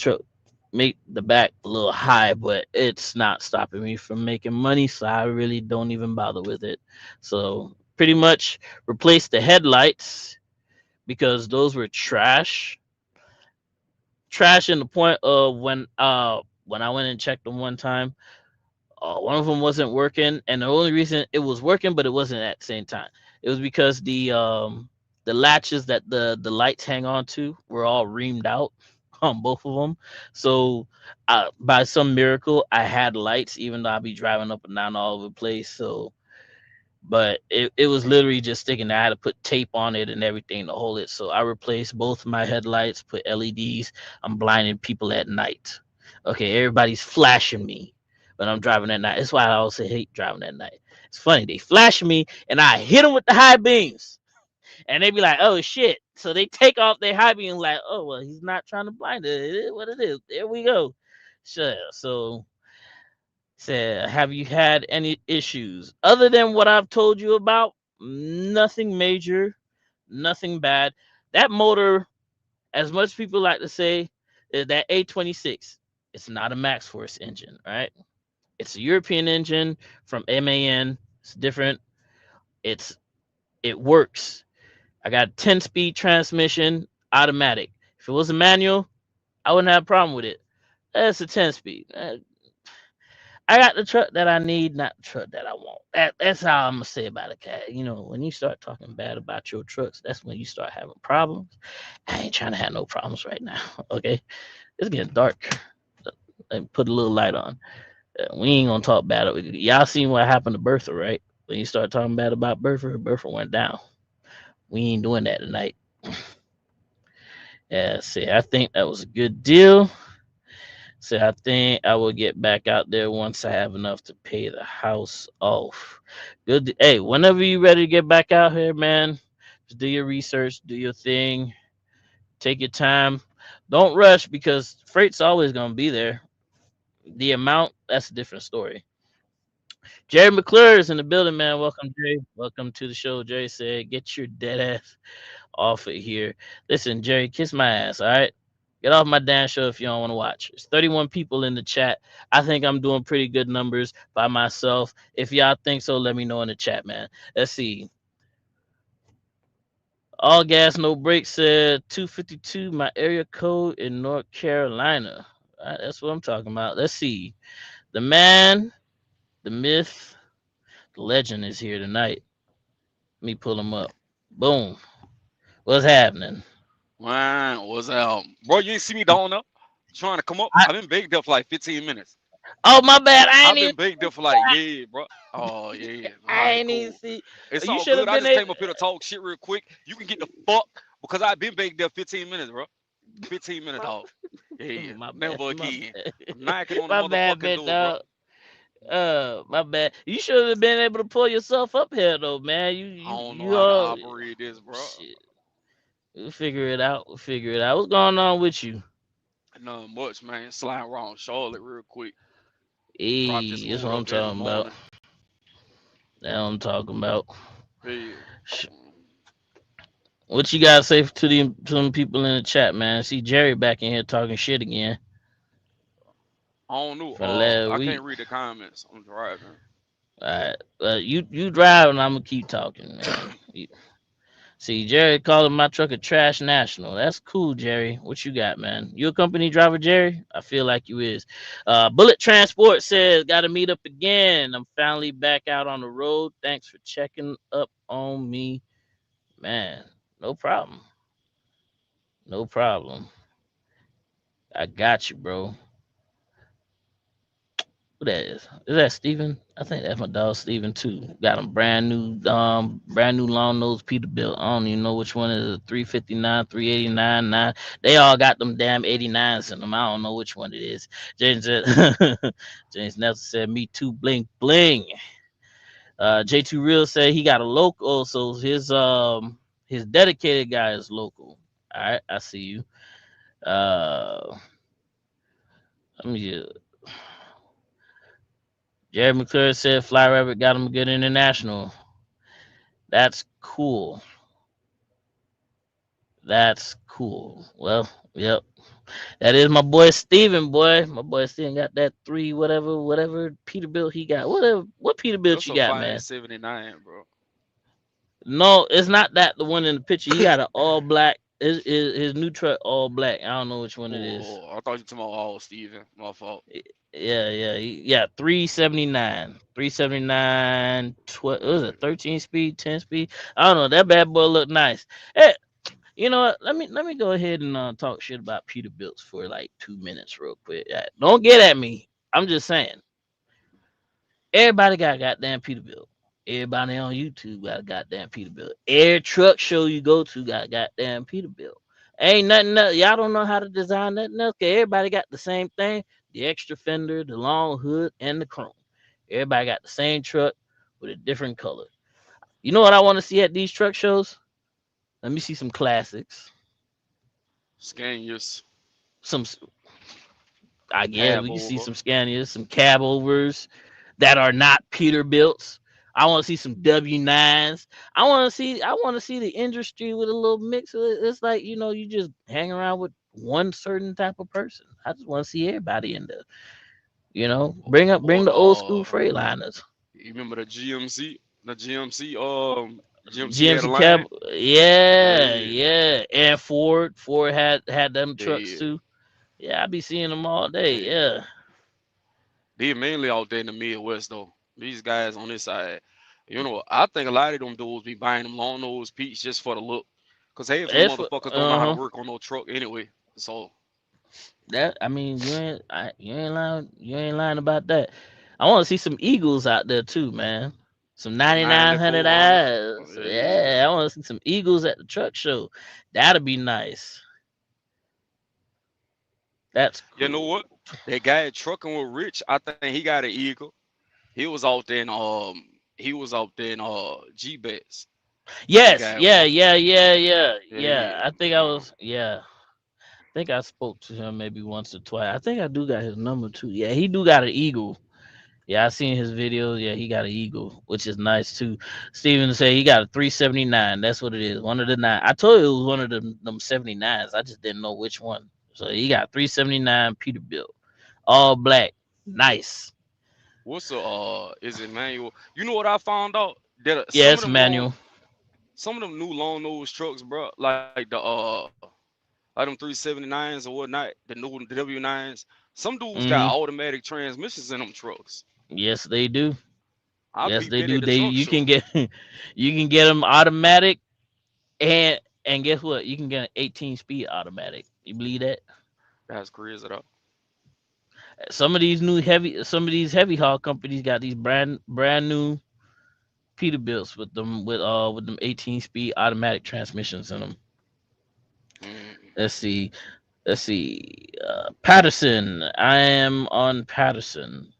A: the back a little high, but it's not stopping me from making money, so I really don't even bother with it. So pretty much replace the headlights because those were trash in the point of when I went and checked them one time, one of them wasn't working, and the only reason it was working but it wasn't at the same time, it was because the latches that the lights hang on to were all reamed out on both of them. So by some miracle I had lights even though I'd be driving up and down all over the place. So but it was literally just sticking there. I had to put tape on it and everything to hold it. So I replaced both my headlights, put LEDs. I'm blinding people at night. Okay, everybody's flashing me when I'm driving at night. That's why I also hate driving at night. It's funny, they flash me and I hit them with the high beams. And they be like, oh shit. So they take off their high beam like, oh well, he's not trying to blind it. It is what it is. There we go. Sure. So said, have you had any issues other than what I've told you about? Nothing major, nothing bad. That motor, as much people like to say, that A26, it's not a Max Force engine, right? It's a European engine from MAN. It's different. It's it works. I got a 10-speed transmission, automatic. If it was a manual, I wouldn't have a problem with it. That's a 10-speed. I got the truck that I need, not the truck that I want. That's how I'm gonna say about it, cat. You know, when you start talking bad about your trucks, that's when you start having problems. I ain't trying to have no problems right now. Okay, it's getting dark. Let me put a little light on. We ain't gonna talk bad. Y'all seen what happened to Bertha, right? When you start talking bad about Bertha, Bertha went down. We ain't doing that tonight. Yeah, see, I think that was a good deal. So I think I will get back out there once I have enough to pay the house off. Good. Hey, whenever you ready to get back out here, man, just do your research, do your thing, take your time. Don't rush because freight's always gonna be there. The amount, that's a different story. Jerry McClure is in the building, man. Welcome, Jerry. Welcome to the show. Jerry said, get your dead ass off it here. Listen, Jerry, kiss my ass, all right? Get off my damn show if you don't want to watch. There's 31 people in the chat. I think I'm doing pretty good numbers by myself. If y'all think so, let me know in the chat, man. Let's see. All gas, no brakes said 252, my area code in North Carolina. All right, that's what I'm talking about. Let's see. The man, the myth, the legend is here tonight. Let me pull him up. Boom. What's happening?
B: Man, what's up? Bro, you ain't see me down there trying to come up.
A: I,
B: I've been baked there for like 15 minutes.
A: oh, my bad. I ain't
B: I've
A: even.
B: been baked there for like, yeah, bro. Oh, yeah. All
A: I
B: right,
A: ain't even
B: cool.
A: see.
B: It's
A: You
B: all
A: should
B: good.
A: have
B: I
A: been
B: just
A: able.
B: came up here to talk shit real quick. You can get the fuck because I've been baked there 15 minutes, bro. 15 minutes, dog. Yeah,
A: My bad.
B: never
A: My
B: again.
A: bad.
B: I'm knocking on the
A: My bad,
B: motherfucking
A: bit
B: door, bro.
A: dog. My bad. You should have been able to pull yourself up here though, man. You
B: I
A: you
B: don't know
A: you
B: how to
A: all
B: operate this, bro.
A: shit. We'll figure it out. We'll figure it out. What's going on with you?
B: Nothing much, man. Slide around Charlotte real quick. Drop this
A: Hey, that's what
B: load
A: I'm
B: up there in the
A: talking about.
B: morning.
A: That's what I'm talking about.
B: Yeah.
A: Sh- What you gotta say to them people in the chat, man? See Jerry back in here talking shit again
B: I don't know.
A: from last
B: I
A: week.
B: can't read the comments. I'm driving.
A: All right, you drive and I'm gonna keep talking, man. See, Jerry calling my truck a trash national. That's cool, Jerry. What you got, man? You a company driver, Jerry? I feel like you is. Bullet Transport says, got to meet up again. I'm finally back out on the road. Thanks for checking up on me, man. No problem. No problem. I got you, bro. Who that is? Is that Steven? I think that's my dog Steven too. Got him brand new long nose Peterbilt. I don't even know which one is a 359, 389, 9. They all got them damn 89s in them. I don't know which one it is. James James Nelson said me too bling bling. J2 Real said he got a local, so his dedicated guy is local. All right, I see you. Let me Jerry McClure said Fly Rabbit got him a good international. That's cool. That's cool. Well, yep. That is my boy Steven, boy. My boy Steven got that three, whatever Peterbilt he got. What Peterbilt
B: That's
A: you
B: a
A: got, man?
B: 579, bro.
A: No, it's not that the one in the picture. He got an all black. His new truck all black. I don't know which one it is.
B: Oh, I thought you talking about all Steven. My fault.
A: Yeah. 379. 379, 12, was it 13 speed, 10 speed? I don't know. That bad boy look nice. Hey, you know what? Let me go ahead and talk shit about Peterbilts for like 2 minutes, real quick. Don't get at me. I'm just saying. Everybody got a goddamn Peterbilt. Everybody on YouTube got a goddamn Peterbilt. Every truck show you go to got a goddamn Peterbilt. Ain't nothing else. Y'all don't know how to design nothing else. 'Cause everybody got the same thing: the extra fender, the long hood, and the chrome. Everybody got the same truck with a different color. You know what I want to see at these truck shows? Let me see some classics.
B: Scanius,
A: Some, I guess
B: cab
A: we can see
B: over.
A: some Scanias, some cab overs that are not Peterbilts. I want to see some W9s. I want to see the industry with a little mix of it. It's like, you just hang around with one certain type of person. I just want to see everybody in there. Bring
B: Or
A: the old school Freightliners.
B: you remember the GMC had a
A: GMC
B: line.
A: cab, yeah,
B: Hey,
A: yeah. And Ford had them trucks
B: they
A: too. Yeah, I be seeing them all day.
B: they
A: Yeah.
B: they mainly out there in the Midwest though. These guys on this side, I think a lot of them dudes be buying them long nose Pete's just for the look, cause half of them
A: If
B: motherfuckers don't know how to
A: uh-huh.
B: work on no truck anyway. So
A: That I mean, you ain't lying about that. I want to see some Eagles out there too, man. Some
B: some
A: 9900
B: 9400s.
A: eyes.
B: Yeah.
A: Yeah, I want to see some Eagles at the truck show. That'd be nice. That's
B: You know
A: cool.
B: what? That guy trucking with Rich, I think he got an Eagle. He was out there in G Bets. That
A: Yes,
B: guy
A: yeah,
B: was.
A: yeah, yeah, yeah,
B: Yeah.
A: yeah. I think I was, yeah. I think I spoke to him maybe once or twice. I think I do got his number too. Yeah, he do got an Eagle. Yeah, I seen his videos. Yeah, he got an Eagle, which is nice too. Steven said he got a 379. That's what it is. One of the nine. I told you it was one of them 79s. I just didn't know which one. So he got 379 Peterbilt, all black. Nice.
B: What's the is it manual? You know what I found out? That
A: Yeah, it's manual.
B: some of them new long nose trucks, bro, like them 379s or whatnot, the W9s. Some dudes got
A: Hmm.
B: automatic transmissions in them trucks.
A: Yes, they do.
B: I
A: Yes,
B: peeped
A: they
B: that at
A: do.
B: the
A: They
B: truck
A: you
B: show.
A: can get you can get them automatic and guess what? You can get an 18 speed automatic. You believe that?
B: That's crazy though.
A: Some of these heavy haul companies got these brand new Peterbilts with them 18 speed automatic transmissions in them.
B: Mm.
A: Let's see. Let's see. Patterson. I am on Patterson.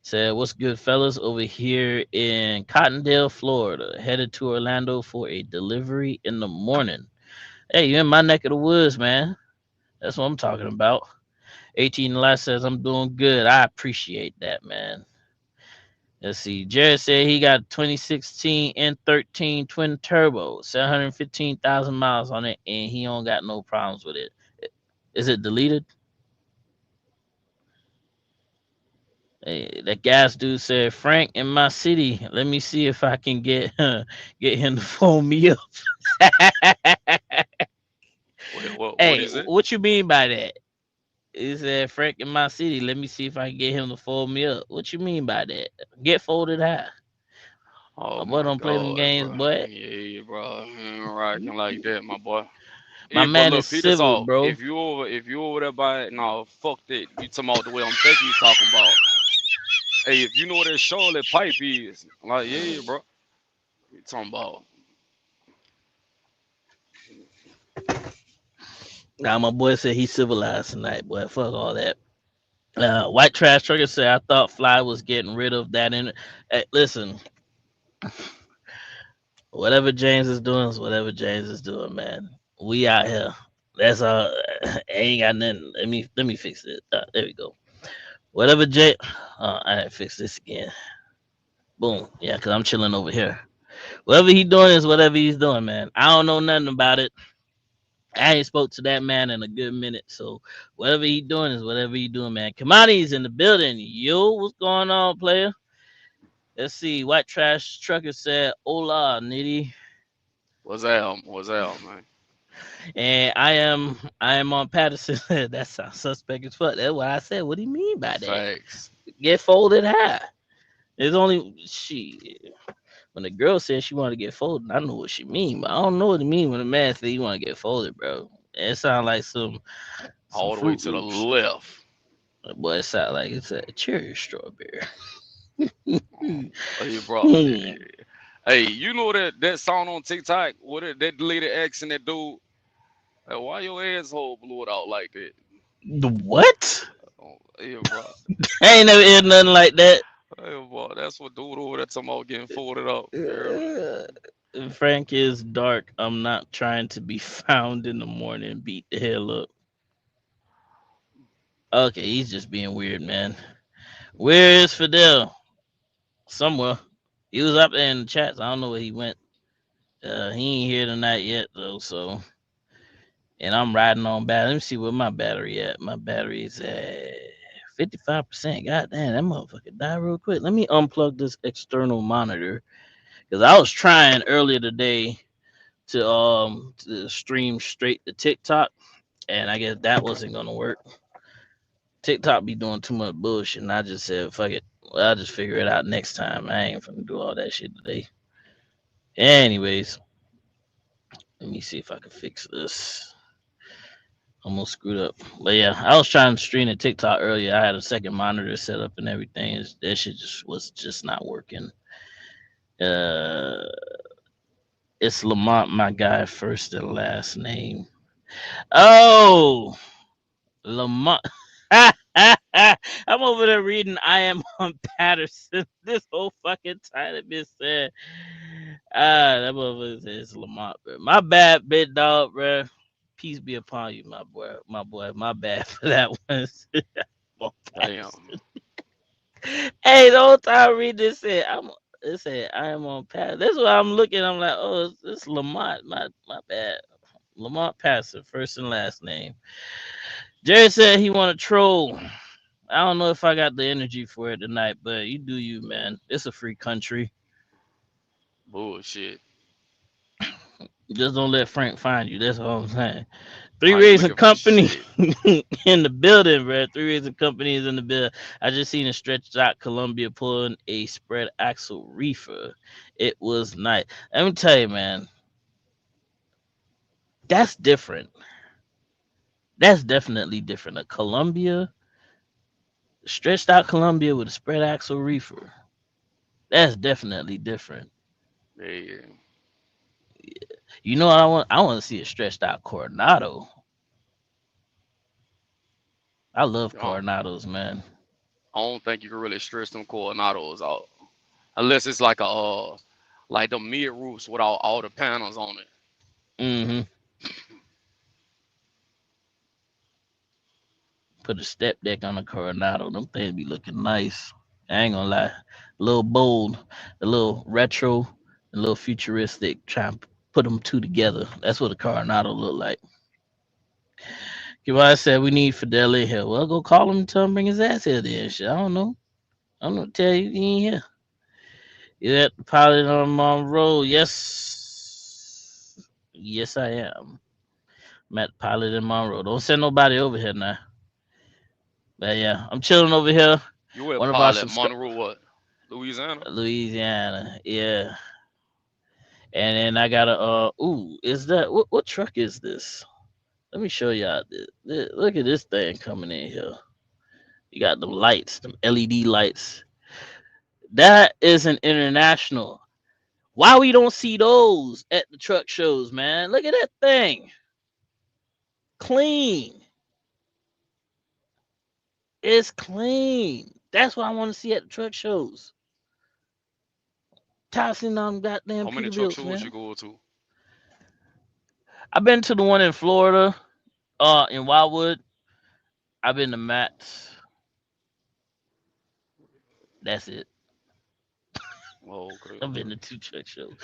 A: Said, what's good, fellas? Over here in Cottondale, Florida. Headed to Orlando for a delivery in the morning. Hey, you in my neck of the woods, man. That's what I'm talking about. 18 Life says, I'm doing good. I appreciate that, man. Let's see. Jared said he got 2016 N13 twin turbo, 715,000 miles on it, and he don't got no problems with it. Is it deleted? Hey, that gas dude said, Frank in my city. Let me see if I can get get him to phone me up.
B: What
A: Hey,
B: is it?
A: what you mean by that? He said, Frank in my city. Let me see if I can get him to fold me up. What you mean by that? Get folded high.
B: Oh
A: My boy
B: my
A: don't play them
B: God,
A: games,
B: bro.
A: boy.
B: Yeah, bro. Rocking like that, my boy.
A: My
B: Hey, but
A: man is
B: look, Pete this
A: civil,
B: off.
A: bro.
B: If you over there by no, fuck that. You talking about the way I'm thinking you talking about. Hey, if you know what that Charlotte pipe is, like yeah, bro. You talking about
A: Now my boy said he civilized tonight, boy. Fuck all that. White trash trucker said I thought Fly was getting rid of that. Hey, listen, whatever James is doing is whatever James is doing, man. We out here. That's all. Ain't got nothing. Let me fix it. There we go. Whatever J. I had to fix this again. Boom. Yeah, cause I'm chilling over here. Whatever he doing is whatever he's doing, man. I don't know nothing about it. I ain't spoke to that man in a good minute. So whatever he doing is whatever he doing, man. Kamani's in the building. Yo, what's going on, player? Let's see. White trash trucker said, "Hola, nitty."
B: what's that, man?
A: And I am on Patterson. That sounds suspect as fuck. That's what I said. What do you mean by that?
B: Facts.
A: Get folded high. It's only she. When the girl said she wanted to get folded, I know what she mean, but I don't know what it mean when a man say you want to get folded, bro. It sound like some
B: All the way
A: Fruit
B: to the
A: Loops.
B: left.
A: Boy, it sound like it's a cherry strawberry.
B: Hey, bro. Hey, you know that song on TikTok? That deleted X and that dude? Hey, why your asshole blew it out like that?
A: The what?
B: Oh, yeah, bro.
A: I ain't never heard nothing like that.
B: Hey, boy, that's what dude over there talking about getting folded up. You hear me?
A: Frank is dark. I'm not trying to be found in the morning. Beat the hell up. Okay, he's just being weird, man. Where is Fidel? Somewhere. He was up there in the chats. I don't know where he went. He ain't here tonight yet though. So, and I'm riding on battery. Let me see where my battery at. My battery is at 55%. God damn, that motherfucker died real quick. Let me unplug this external monitor because I was trying earlier today to stream straight to TikTok, and I guess that wasn't gonna work. TikTok be doing too much bullshit, and I just said, fuck it. Well, I'll just figure it out next time. I ain't finna do all that shit today. Anyways, let me see if I can fix this. Almost screwed up. But yeah, I was trying to stream to TikTok earlier. I had a second monitor set up and everything. That shit just was just not working. Uh, it's Lamont, my guy, first and last name. Oh, Lamont. I'm over there reading I am on Patterson this whole fucking time. It been said. That motherfucker says Lamont, bro. My bad, big dog, bro. Peace be upon you, my boy. My boy. My bad for that one. On Patterson.
B: Damn.
A: Hey, the whole time I read this said it said I am on Patterson. That's why I'm looking. I'm like, oh, it's Lamont. My bad. Lamont Patterson, first and last name. Jerry said he want to troll. I don't know if I got the energy for it tonight, but you do you, man. It's a free country.
B: Bullshit.
A: Just don't let Frank find you. That's all I'm saying. Three
B: I ain't
A: Racing
B: looking for
A: Company
B: shit.
A: in the building, bro. Three Racing Company is in the building. I just seen a stretched out Columbia pulling a spread axle reefer. It was nice. Let me tell you, man, that's different. That's definitely different. A Columbia, stretched out Columbia with a spread axle reefer. That's definitely different.
B: Yeah.
A: You know what I want? I want to see a stretched out Coronado. I love
B: I
A: Coronados, man.
B: don't think you can really stretch them Coronados out unless it's like a like the mid roofs without all the panels on it.
A: Hmm. Put a step deck on a Coronado. Them things be looking nice. I ain't gonna lie. A little bold, a little retro, a little futuristic. Try and put them two together. That's what a Coronado look like. I said we need Fidelity here. Well, go call him and tell him bring his ass here then. Shit, I don't know. I'm gonna tell you he ain't here. You at the pilot on Monroe? Yes. Yes, I am. I'm at the pilot in Monroe. Don't send nobody over here now. But yeah, I'm chilling over here.
B: You at
A: One of our
B: Pilot
A: subscribers,
B: Monroe, what? Louisiana?
A: Louisiana. Yeah. And then I got a ooh, is that what truck is this? Let me show y'all this. Look at this thing coming in here. You got them lights, them LED lights. That is an international. Why we don't see those at the truck shows, man? Look at that thing. Clean. It's clean. That's what I want to see at the truck shows. Tossing on goddamn
B: How many truck
A: Peterbilts,
B: shows you
A: man.
B: go to?
A: I've been to the one in Florida, in Wildwood. I've been to Matt's. That's it.
B: Oh, okay,
A: I've been
B: okay.
A: to two truck shows,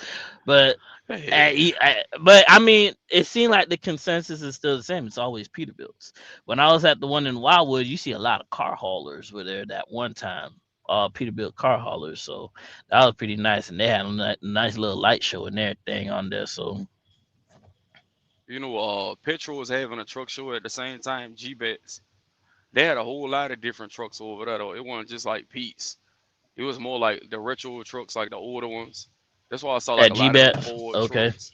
A: but
B: Hey,
A: but I mean, it seemed like the consensus is still the same. It's always Peterbilt's. When I was at the one in Wildwood, you see a lot of car haulers were there that one time. Peterbilt car haulers, so that was pretty nice, and they had a nice little light show and everything on there. So
B: you know, Petrol was having a truck show at the same time. G-Bets. They had a whole lot of different trucks over there, though. It wasn't just like Pete's. It was more like the retro trucks, like the older ones. That's why I saw like
A: at
B: a
A: G
B: lot of them
A: Bet,
B: Ford
A: okay,
B: trucks.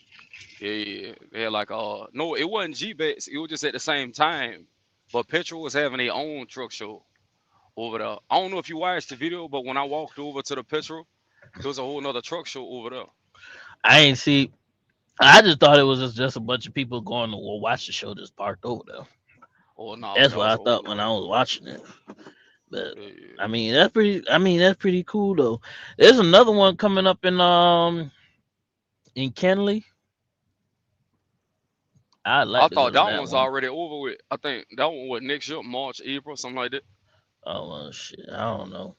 B: Yeah, yeah, yeah. They had like no, it wasn't G-Bets. It was just at the same time. But Petrol was having their own truck show over there. I don't know if you watched the video, but when I walked over to the Petrol, there was a whole nother truck show over there.
A: I ain't see. I just thought it was just a bunch of people going to watch the show just parked over there.
B: Oh no,
A: That's
B: that
A: what
B: was
A: I
B: a whole
A: thought when
B: nother.
A: I was watching it. But
B: Yeah, yeah.
A: I mean, that's pretty. I mean, that's pretty cool though. There's another one coming up in Kenley. I'd
B: I
A: like to go
B: thought
A: to
B: that
A: that
B: one's
A: one.
B: already over with. I think that one was next year, March, April, something like that.
A: Oh well, shit. I don't know.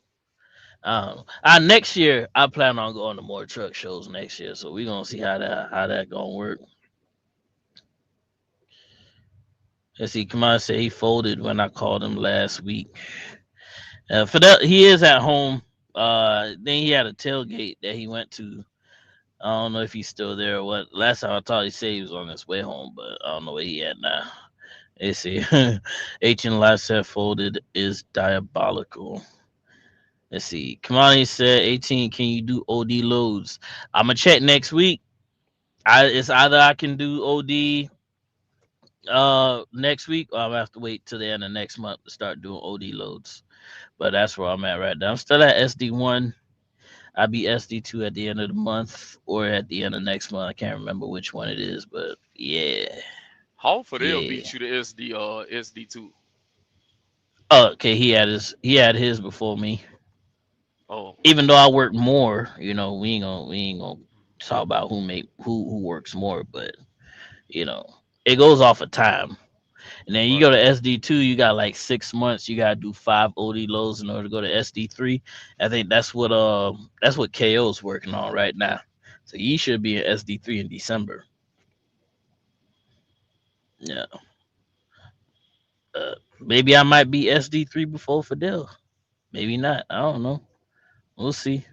A: I don't know. Next year, I plan on going to more truck shows next year. So we gonna see how that gonna work. Let's see. Come on, say he folded when I called him last week. Fidel, he is at home. Then he had a tailgate that he went to. I don't know if he's still there or what. Last time I talked, he said he was on his way home, but I don't know where he at now. Let's see. H and last set folded is diabolical. Let's see. Kamani said 18. Can you do OD loads? I'm gonna check next week. It's either I can do OD next week or I'm gonna have to wait till the end of next month to start doing OD loads. But that's where I'm at right now. I'm still at SD1. I'll be SD2 at the end of the month or at the end of next month. I can't remember which one it is, but yeah.
B: How for they'll
A: Yeah.
B: beat you to SD2.
A: Oh, okay, he had his before me.
B: Oh,
A: Even though I work more, we ain't gonna talk about who works more, but you know, it goes off of time. And then you go
B: right.
A: to SD2, you got like 6 months. You gotta do 5 OD lows in order to go to SD3. I think that's what KO's working on right now. So he should be in SD3 in December. Yeah, maybe I might be SD3 before Fidel. Maybe not. I don't know. We'll see.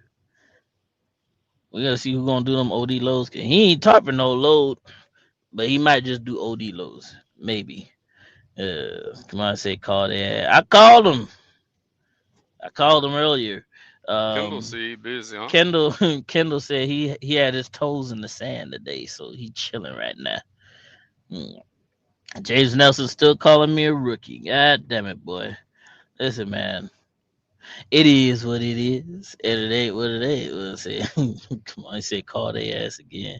A: We gotta see who's gonna do them OD lows. 'Cause he ain't tarping no load, but he might just do OD lows. Maybe. Come on, say call there. I called him earlier.
B: Kendall
A: Um,
B: see busy, huh?
A: Kendall Kendall said he had his toes in the sand today, so he chilling right now. Hmm. James Nelson still calling me a rookie. God damn it, boy. Listen, man. It is what it is, and it ain't what it ain't. We'll say, come on, he said call their ass again.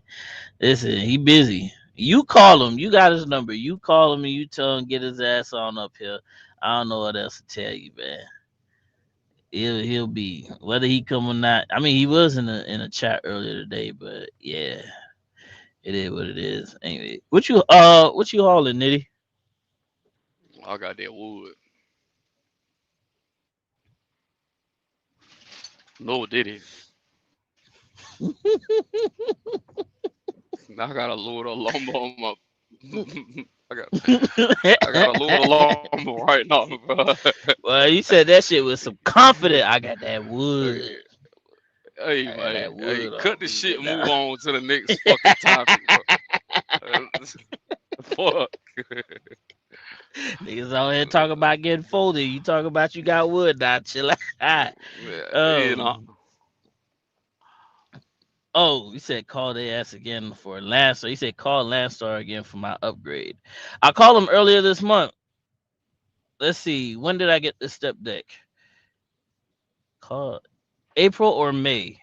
A: Listen, he busy. You call him. You got his number. You call him and you tell him get his ass on up here. I don't know what else to tell you, man. He'll be whether he come or not. I mean, he was in a chat earlier today, but yeah, it is what it is. Anyway, what you hauling, Nitty?
B: I got that wood. No, did he? I got a load of lumber on my. I got I got a load of lumber right now, bro.
A: Well, you said that shit with some confidence. I got that
B: Okay.
A: wood.
B: Hey
A: I got
B: man,
A: that
B: hey,
A: wood
B: cut
A: on
B: the
A: me.
B: shit.
A: Get
B: Move
A: down.
B: on to the next fucking topic, bro. Uh, Fuck.
A: Niggas out here talking about getting folded. You talking about you got wood now. Chill out.
B: Yeah, you know.
A: um. Oh, you said call their ass again for Landstar. You said call Landstar again for my upgrade. I called him earlier this month. Let's see. When did I get the step deck? Call April or May.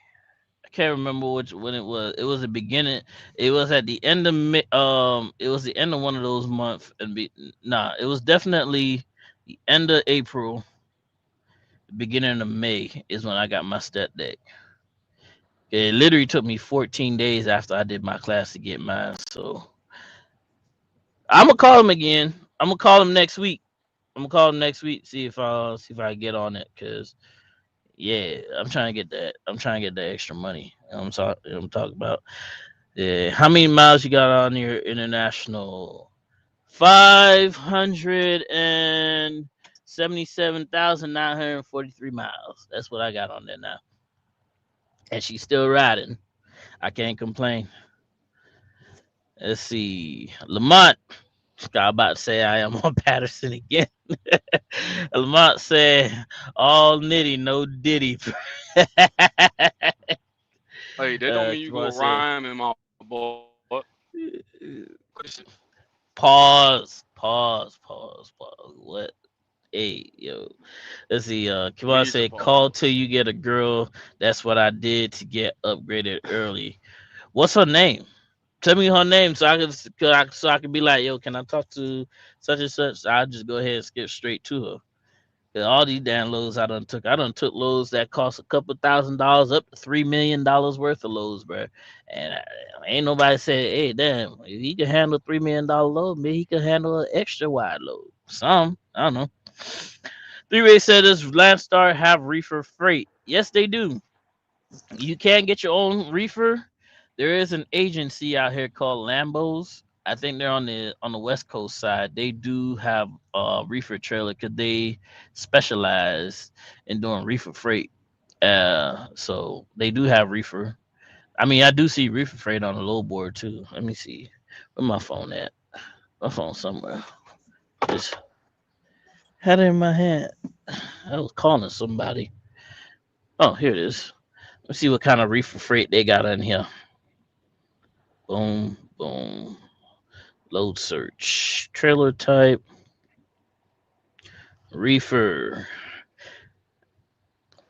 A: I can't remember which when it was. It was the beginning. It was at the end of May. It was the end of one of those months. Nah, it was definitely the end of April, beginning of May is when I got my step deck. It literally took me 14 days after I did my class to get mine. So I'm gonna call him again. I'm gonna call him next week. I'm gonna call him next week. See if I get on it. Cause yeah, I'm trying to get that. I'm trying to get that extra money. I'm talking about. Yeah, how many miles you got on your international? 577,943 miles. That's what I got on there now, and she's still riding. I can't complain. Let's see, Lamont. I about to say I am on Patterson again. Lamont said, "All nitty, no diddy."
B: Hey, that don't mean you
A: Come
B: go
A: on, say,
B: rhyme in my boy. Question.
A: pause. What? Hey, yo. Let's see. Come on,
B: Major
A: say, call till
B: pause.
A: you get a girl. That's what I did to get upgraded early. What's her name? Tell me her name so I can be like, yo, can I talk to such and such? I'll just go ahead and skip straight to her. Yeah, all these damn loads I done took loads that cost a couple $1,000 up to $3 million worth of loads, bro. And ain't nobody said, hey, damn, if he can handle $3 million load, maybe he can handle an extra wide load. Some, I don't know. Three-way said, does Landstar have reefer freight? Yes, they do. You can get your own reefer. There is an agency out here called Lambos. I think they're on the West Coast side. They do have a reefer trailer because they specialize in doing reefer freight. So they do have reefer. I mean, I do see reefer freight on the low board too. Let me see. Where my phone at? My phone somewhere. Just had it in my hand. I was calling somebody. Oh, here it is. Let's see what kind of reefer freight they got in here. Boom, boom. Load search. Trailer type. Reefer.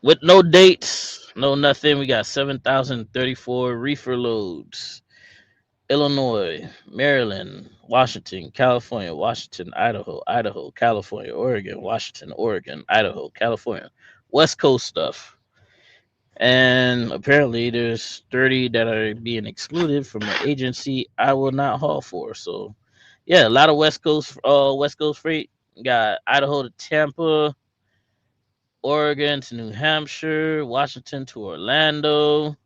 A: With no dates, no nothing. We got 7,034 reefer loads. Illinois, Maryland, Washington, California, Washington, Idaho, California, Oregon, Washington, Oregon, Idaho, California. West Coast stuff. And apparently there's 30 that are being excluded from an agency I will not haul for. So yeah, a lot of West Coast freight. Got Idaho to Tampa, Oregon to New Hampshire, Washington to Orlando.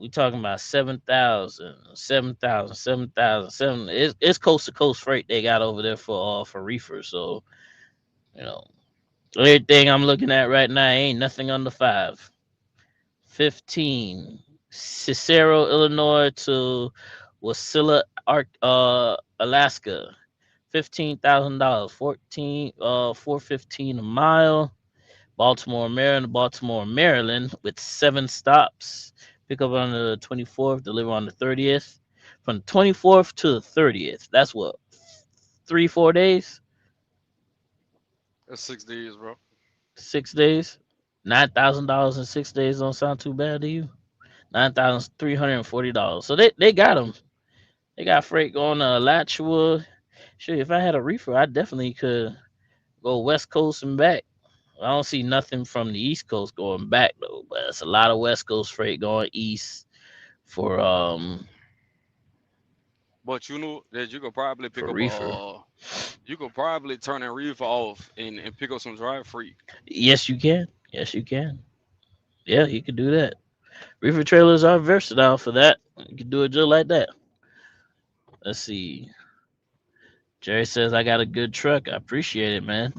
A: We talking about 7,000, 7,000, 7,000, 7. It's coast to coast freight they got over there for reefer. So you know everything I'm looking at right now ain't nothing under 15. Cicero, Illinois to Wasilla, Alaska. $15,000. 415 a mile. Baltimore, Maryland with 7 stops. Pick up on the 24th, deliver on the 30th. From the 24th to the 30th. That's what, 3, 4 days?
B: That's 6 days, bro.
A: 6 days? $9,000 in 6 days don't sound too bad to you? $9,340. So they got them. They got freight going to Alachua. Sure, if I had a reefer, I definitely could go West Coast and back. I don't see nothing from the East Coast going back though, but it's a lot of West Coast freight going east for
B: But you know that you could probably pick up
A: reefer.
B: you could probably turn that reefer off and pick up some dry freight.
A: Yes, you can. Yes, you can. Yeah, you can do that. Reefer trailers are versatile for that. You can do it just like that. Let's see. Jerry says I got a good truck. I appreciate it, man.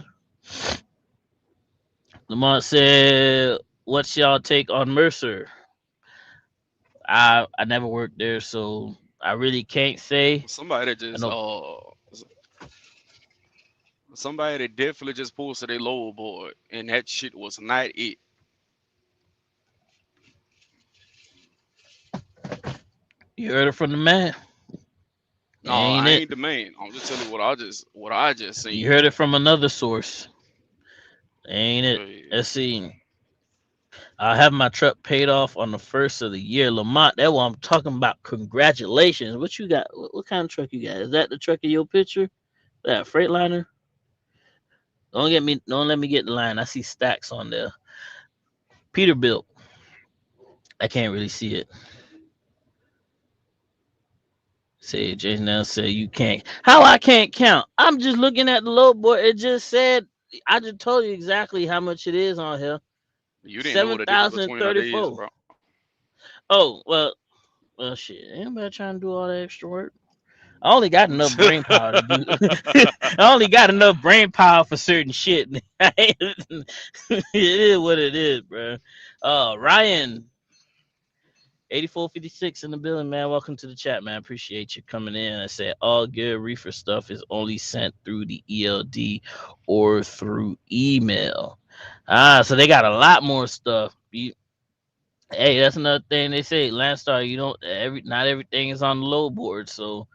A: Lamont said, "What's y'all take on Mercer?" I never worked there, so I really can't say.
B: Somebody
A: I
B: just
A: know
B: somebody definitely just posted a load board and that shit was not it.
A: you heard it from the man.
B: No,
A: Ain't
B: I
A: it?
B: ain't the man. I'm just telling you what I just
A: You
B: seen.
A: heard it from another source. Ain't it?
B: Yeah.
A: Let's see. I have my truck paid off on the first of the year. Lamont, that's what I'm talking about. Congratulations. What you got? What kind of truck you got? Is that the truck in your picture? That Freightliner? Don't let me get the line. I see stacks on there. Peterbilt. I can't really see it. Say Jason now say you can't. How I can't count? I'm just looking at the load board. It just said I just told you exactly how much it is on here.
B: You didn't know
A: Seven
B: the difference
A: thousand
B: between the days,
A: thirty-four.
B: bro.
A: Oh well shit. Anybody trying to do all that extra work? I only got enough brain power to do. I only got enough brain power for certain shit. It is what it is, bro. Ryan, 8456 in the building, man. Welcome to the chat, man. Appreciate you coming in. I said all good reefer stuff is only sent through the ELD or through email. So they got a lot more stuff. Hey, that's another thing they say. Landstar, you don't not everything is on the load board, so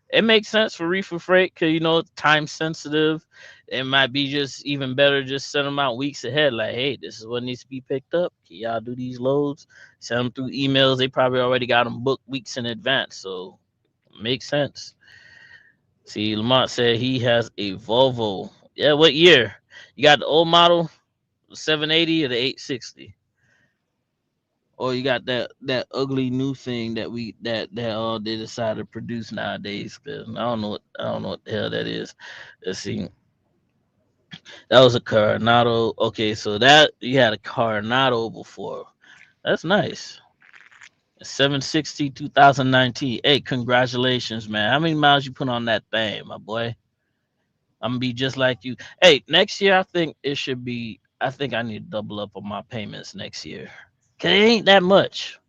A: it makes sense for reefer freight because it's time sensitive. It might be just even better just send them out weeks ahead. Like, hey, this is what needs to be picked up. Can y'all do these loads? Send them through emails. They probably already got them booked weeks in advance, so makes sense. See, Lamont said he has a Volvo. Yeah, what year? You got the old model, the 780 or the 860, or you got that ugly new thing that they decided to produce nowadays. Cause I don't know what the hell that is. Let's see. That was a Coronado. Okay, so that you had a Coronado before. That's nice. 760 2019. Hey, congratulations, man. How many miles you put on that thing, my boy? I'm gonna be just like you. Hey, next year I think it should be. I think I need to double up on my payments next year. Cause it ain't that much.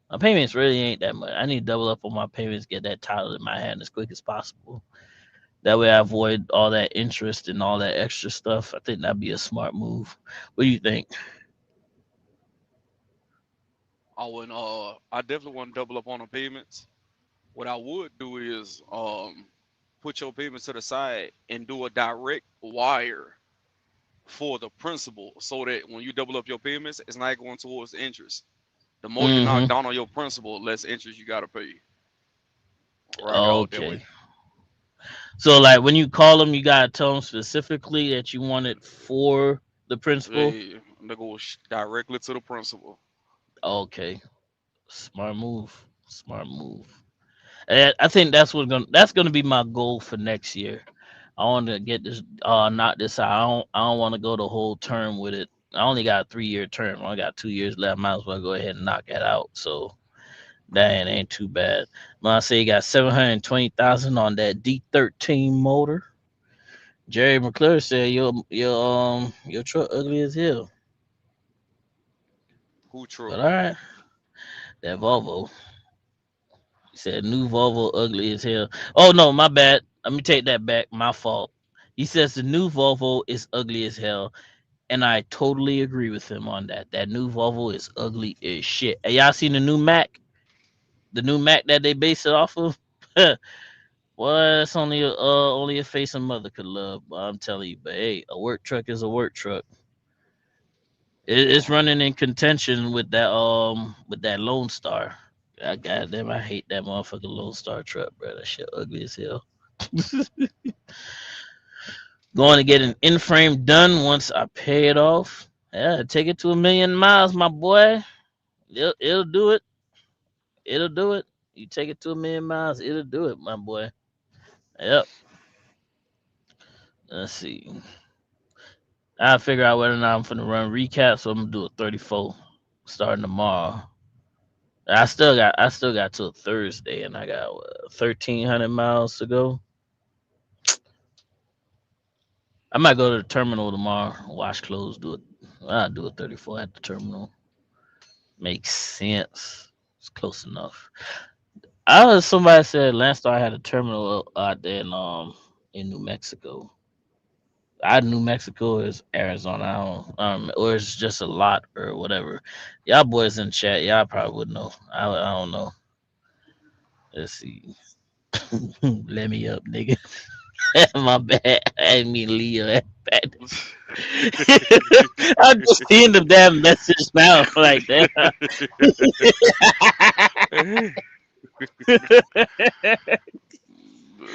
A: My payments really ain't that much. I need to double up on my payments, get that title in my hand as quick as possible. That way I avoid all that interest and all that extra stuff. I think that'd be a smart move. What do you think?
B: I definitely want to double up on the payments. What I would do is put your payments to the side and do a direct wire for the principal so that when you double up your payments, it's not going towards the interest. The more you knock
A: Mm-hmm.
B: down on your principal, less interest you gotta pay. Rock out that way.
A: Okay. So like when you call them, you gotta tell them specifically that you want it for the principal.
B: They go directly to the principal.
A: Okay. Smart move. Smart move. And I think that's gonna be my goal for next year. I want to get this knock this out. I don't want to go the whole term with it. I only got a 3 year term. I only got 2 years left. Might as well go ahead and knock that out. So that ain't too bad. When I say you got 720,000 on that D13 motor. Jerry McClure said your truck ugly as hell.
B: Who
A: But
B: truck?
A: all right, that Volvo. He said new Volvo ugly as hell. Oh no, my bad. Let me take that back. My fault. He says the new Volvo is ugly as hell, and I totally agree with him on that. That new Volvo is ugly as shit. Hey, y'all seen the new Mac? The new Mac that they base it off of? Well, it's only a face a mother could love. But I'm telling you, but hey, a work truck is a work truck. It's
B: Oh,
A: running in contention with that Lone Star. I goddamn, I hate that motherfucking Lone Star truck, bro. That shit ugly as hell. Going to get an in frame done once I pay it off. Yeah, take it to 1 million miles, my boy. It'll do it. It'll do it. You take it to 1 million miles, it'll do it, my boy. Yep. Let's see. I figure out whether or not I'm finna run recap, so I'm gonna do a 34 starting tomorrow. I still got till Thursday, and I got 1,300 miles to go. I might go to the terminal tomorrow, wash clothes, do it. I'll do a 34 at the terminal. Makes sense. It's close enough. I heard somebody said Landstar had a terminal out there in New Mexico. I New Mexico is Arizona. I don't or it's just a lot or whatever. Y'all boys in chat, y'all probably would know. I don't know. Let's see. Let me up, nigga. My bad. I didn't mean to leave your ass back. I'm just seeing the damn message now like that.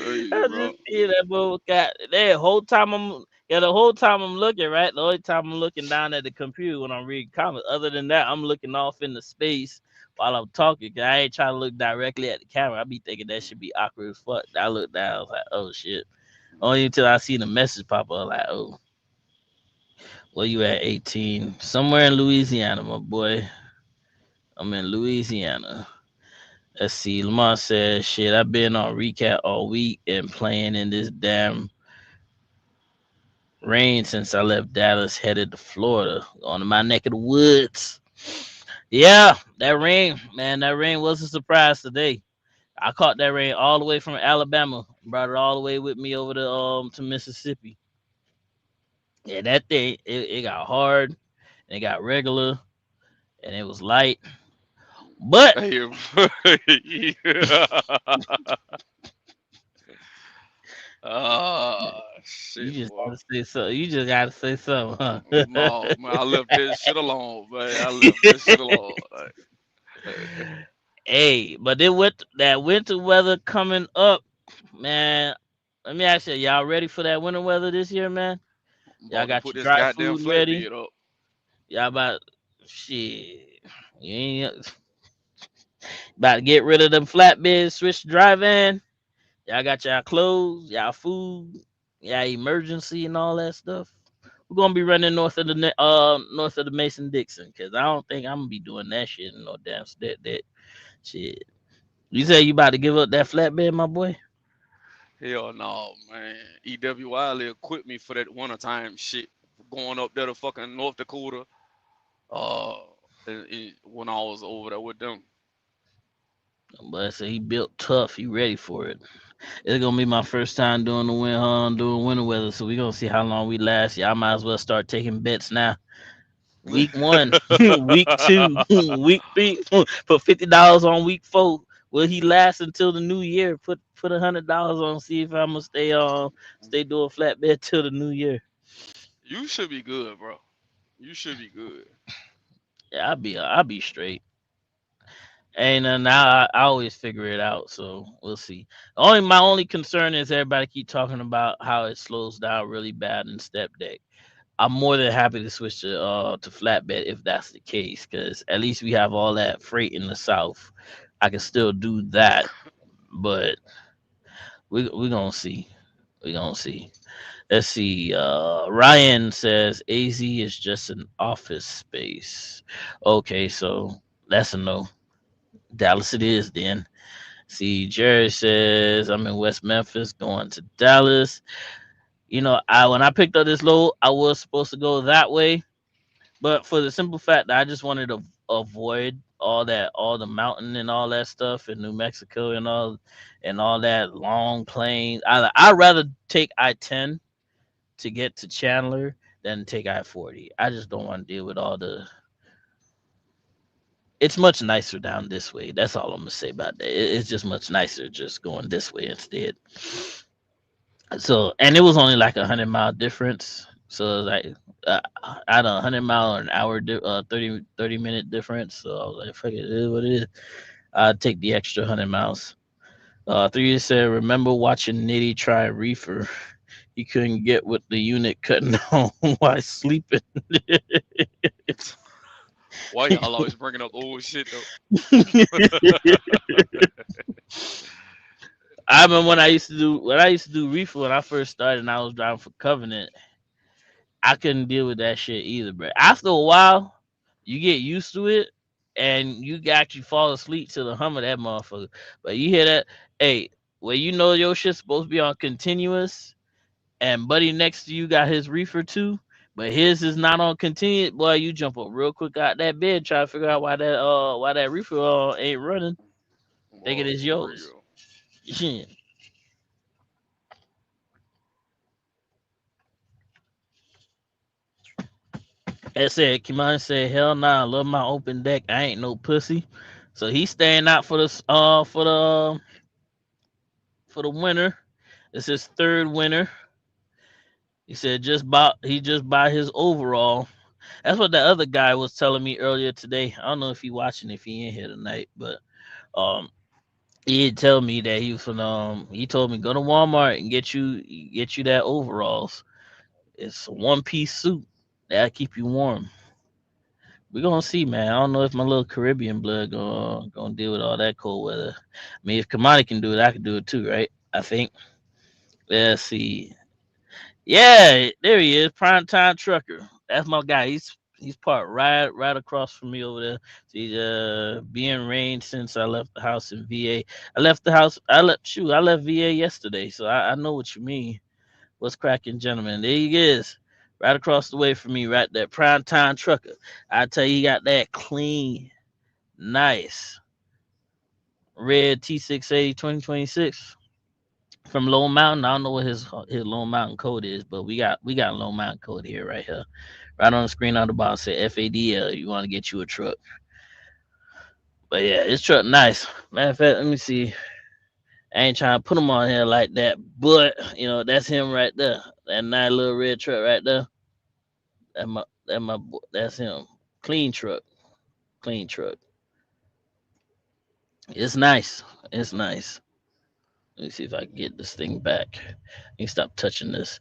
B: hey,
A: I
B: bro.
A: just see that mother got the whole time the whole time I'm looking, right? The only time I'm looking down at the computer when I'm reading comments. Other than that, I'm looking off into space while I'm talking. 'Cause I ain't trying to look directly at the camera. I be thinking that should be awkward as fuck. I look down, I was like, oh shit. Only until I see the message pop up, like, oh, where you at 18? Somewhere in Louisiana, my boy. I'm in Louisiana. Let's see. Lamar says, shit, I've been on recap all week and playing in this damn rain since I left Dallas, headed to Florida, on to my neck of the woods. Yeah, that rain, man, that rain was a surprise today. I caught that rain all the way from Alabama, brought it all the way with me over to Mississippi. Yeah, that thing it got hard and it got regular and it was light, but
B: Hey, ah,
A: you
B: shit,
A: just
B: boy.
A: gotta say so. You just gotta say something, huh?
B: No, man, I left that shit alone, man. I left that shit alone. Like,
A: Hey, but then with that winter weather coming up, man, let me ask you, y'all ready for that winter weather this year, man?
B: I'm
A: Y'all
B: about to
A: got
B: put
A: your
B: this
A: dry
B: goddamn
A: food ready.
B: flatbed up.
A: Y'all about shit. You ain't about to get rid of them flatbeds, switch to dry van. Y'all got y'all clothes, y'all food, y'all emergency and all that stuff. We're gonna be running north of the Mason Dixon because I don't think I'm gonna be doing that shit in no damn that shit. You say you about to give up that flatbed, my boy?
B: Hell no, man. EW Wiley equipped me for that wintertime shit. Going up there to fucking North Dakota. Uh, when I was over there with them.
A: But I say he built tough. He ready for it. It's gonna be my first time doing winter weather, so we gonna see how long we last. Y'all might as well start taking bets now. Week one, week two, week three. Put $50 on week four. Will he last until the new year? Put $100 on. See if I'm gonna stay doing flatbed till the new year.
B: You should be good, bro. You should be good.
A: Yeah, I'll be straight. And now I always figure it out, so we'll see. Only my only concern is everybody keep talking about how it slows down really bad in step deck. I'm more than happy to switch to flatbed if that's the case, because at least we have all that freight in the south. I can still do that, but we gonna see. We gonna see. Let's see. Ryan says AZ is just an office space. Okay, so that's a no. Dallas it is then. See, Jerry says I'm in West Memphis going to Dallas. I when I picked up this load, I was supposed to go that way, but for the simple fact that I just wanted to avoid all the mountain and all that stuff in New Mexico and all that long plain. I'd rather take I-10 to get to Chandler than take I-40. I just don't want to deal with all the. It's much nicer down this way. That's all I'm gonna say about that. It's just much nicer just going this way instead. So, and it was only like 100-mile difference. So like uh, at 100 mile an hour, 30 minute difference. So I was like, fuck it, it is what it is. I'd take the extra 100 miles. 3 said, remember watching Nitty try reefer? He couldn't get with the unit cutting on while sleeping.
B: Why y'all always bringing up old shit though?
A: I remember when I used to do reefer when I first started and I was driving for Covenant. I couldn't deal with that shit either, bro. After a while, you get used to it, and you actually fall asleep to the hum of that motherfucker. But you hear that, hey, well, your shit's supposed to be on continuous, and buddy next to you got his reefer too, but his is not on continuous. Boy, you jump up real quick out that bed, try to figure out why that reefer ain't running. Think it
B: Bro,
A: is
B: for
A: yours.
B: real.
A: That said, Kimani said, "Hell nah, I love my open deck. I ain't no pussy." So he's staying out for the winter. It's his third winter. He said he just bought his overall. That's what the other guy was telling me earlier today. I don't know if he watching, if he in here tonight, but um he did tell me that he told me go to Walmart and get you that overalls. It's a one piece suit that'll keep you warm. We're gonna see, man. I don't know if my little Caribbean blood gonna deal with all that cold weather. I mean, if Kamani can do it, I can do it too, right? I think. Let's see. Yeah, there he is, prime time trucker. That's my guy. He's parked right across from me over there. He's being rained since I left the house in VA. I left the house. I left VA yesterday, so I know what you mean. What's cracking, gentlemen? There he is, right across the way from me, right there, prime time trucker. I tell you, he got that clean, nice red T6A 2026 from Lone Mountain. I don't know what his Lone Mountain code is, but we got Lone Mountain code here, right here, right on the screen on the bottom. Say FADL. You want to get you a truck, but yeah, this truck nice. Matter of fact, let me see. I ain't trying to put him on here like that, but that's him right there. That nice little red truck right there. That's him. Clean truck. Clean truck. It's nice. It's nice. Let me see if I can get this thing back. You stop touching this.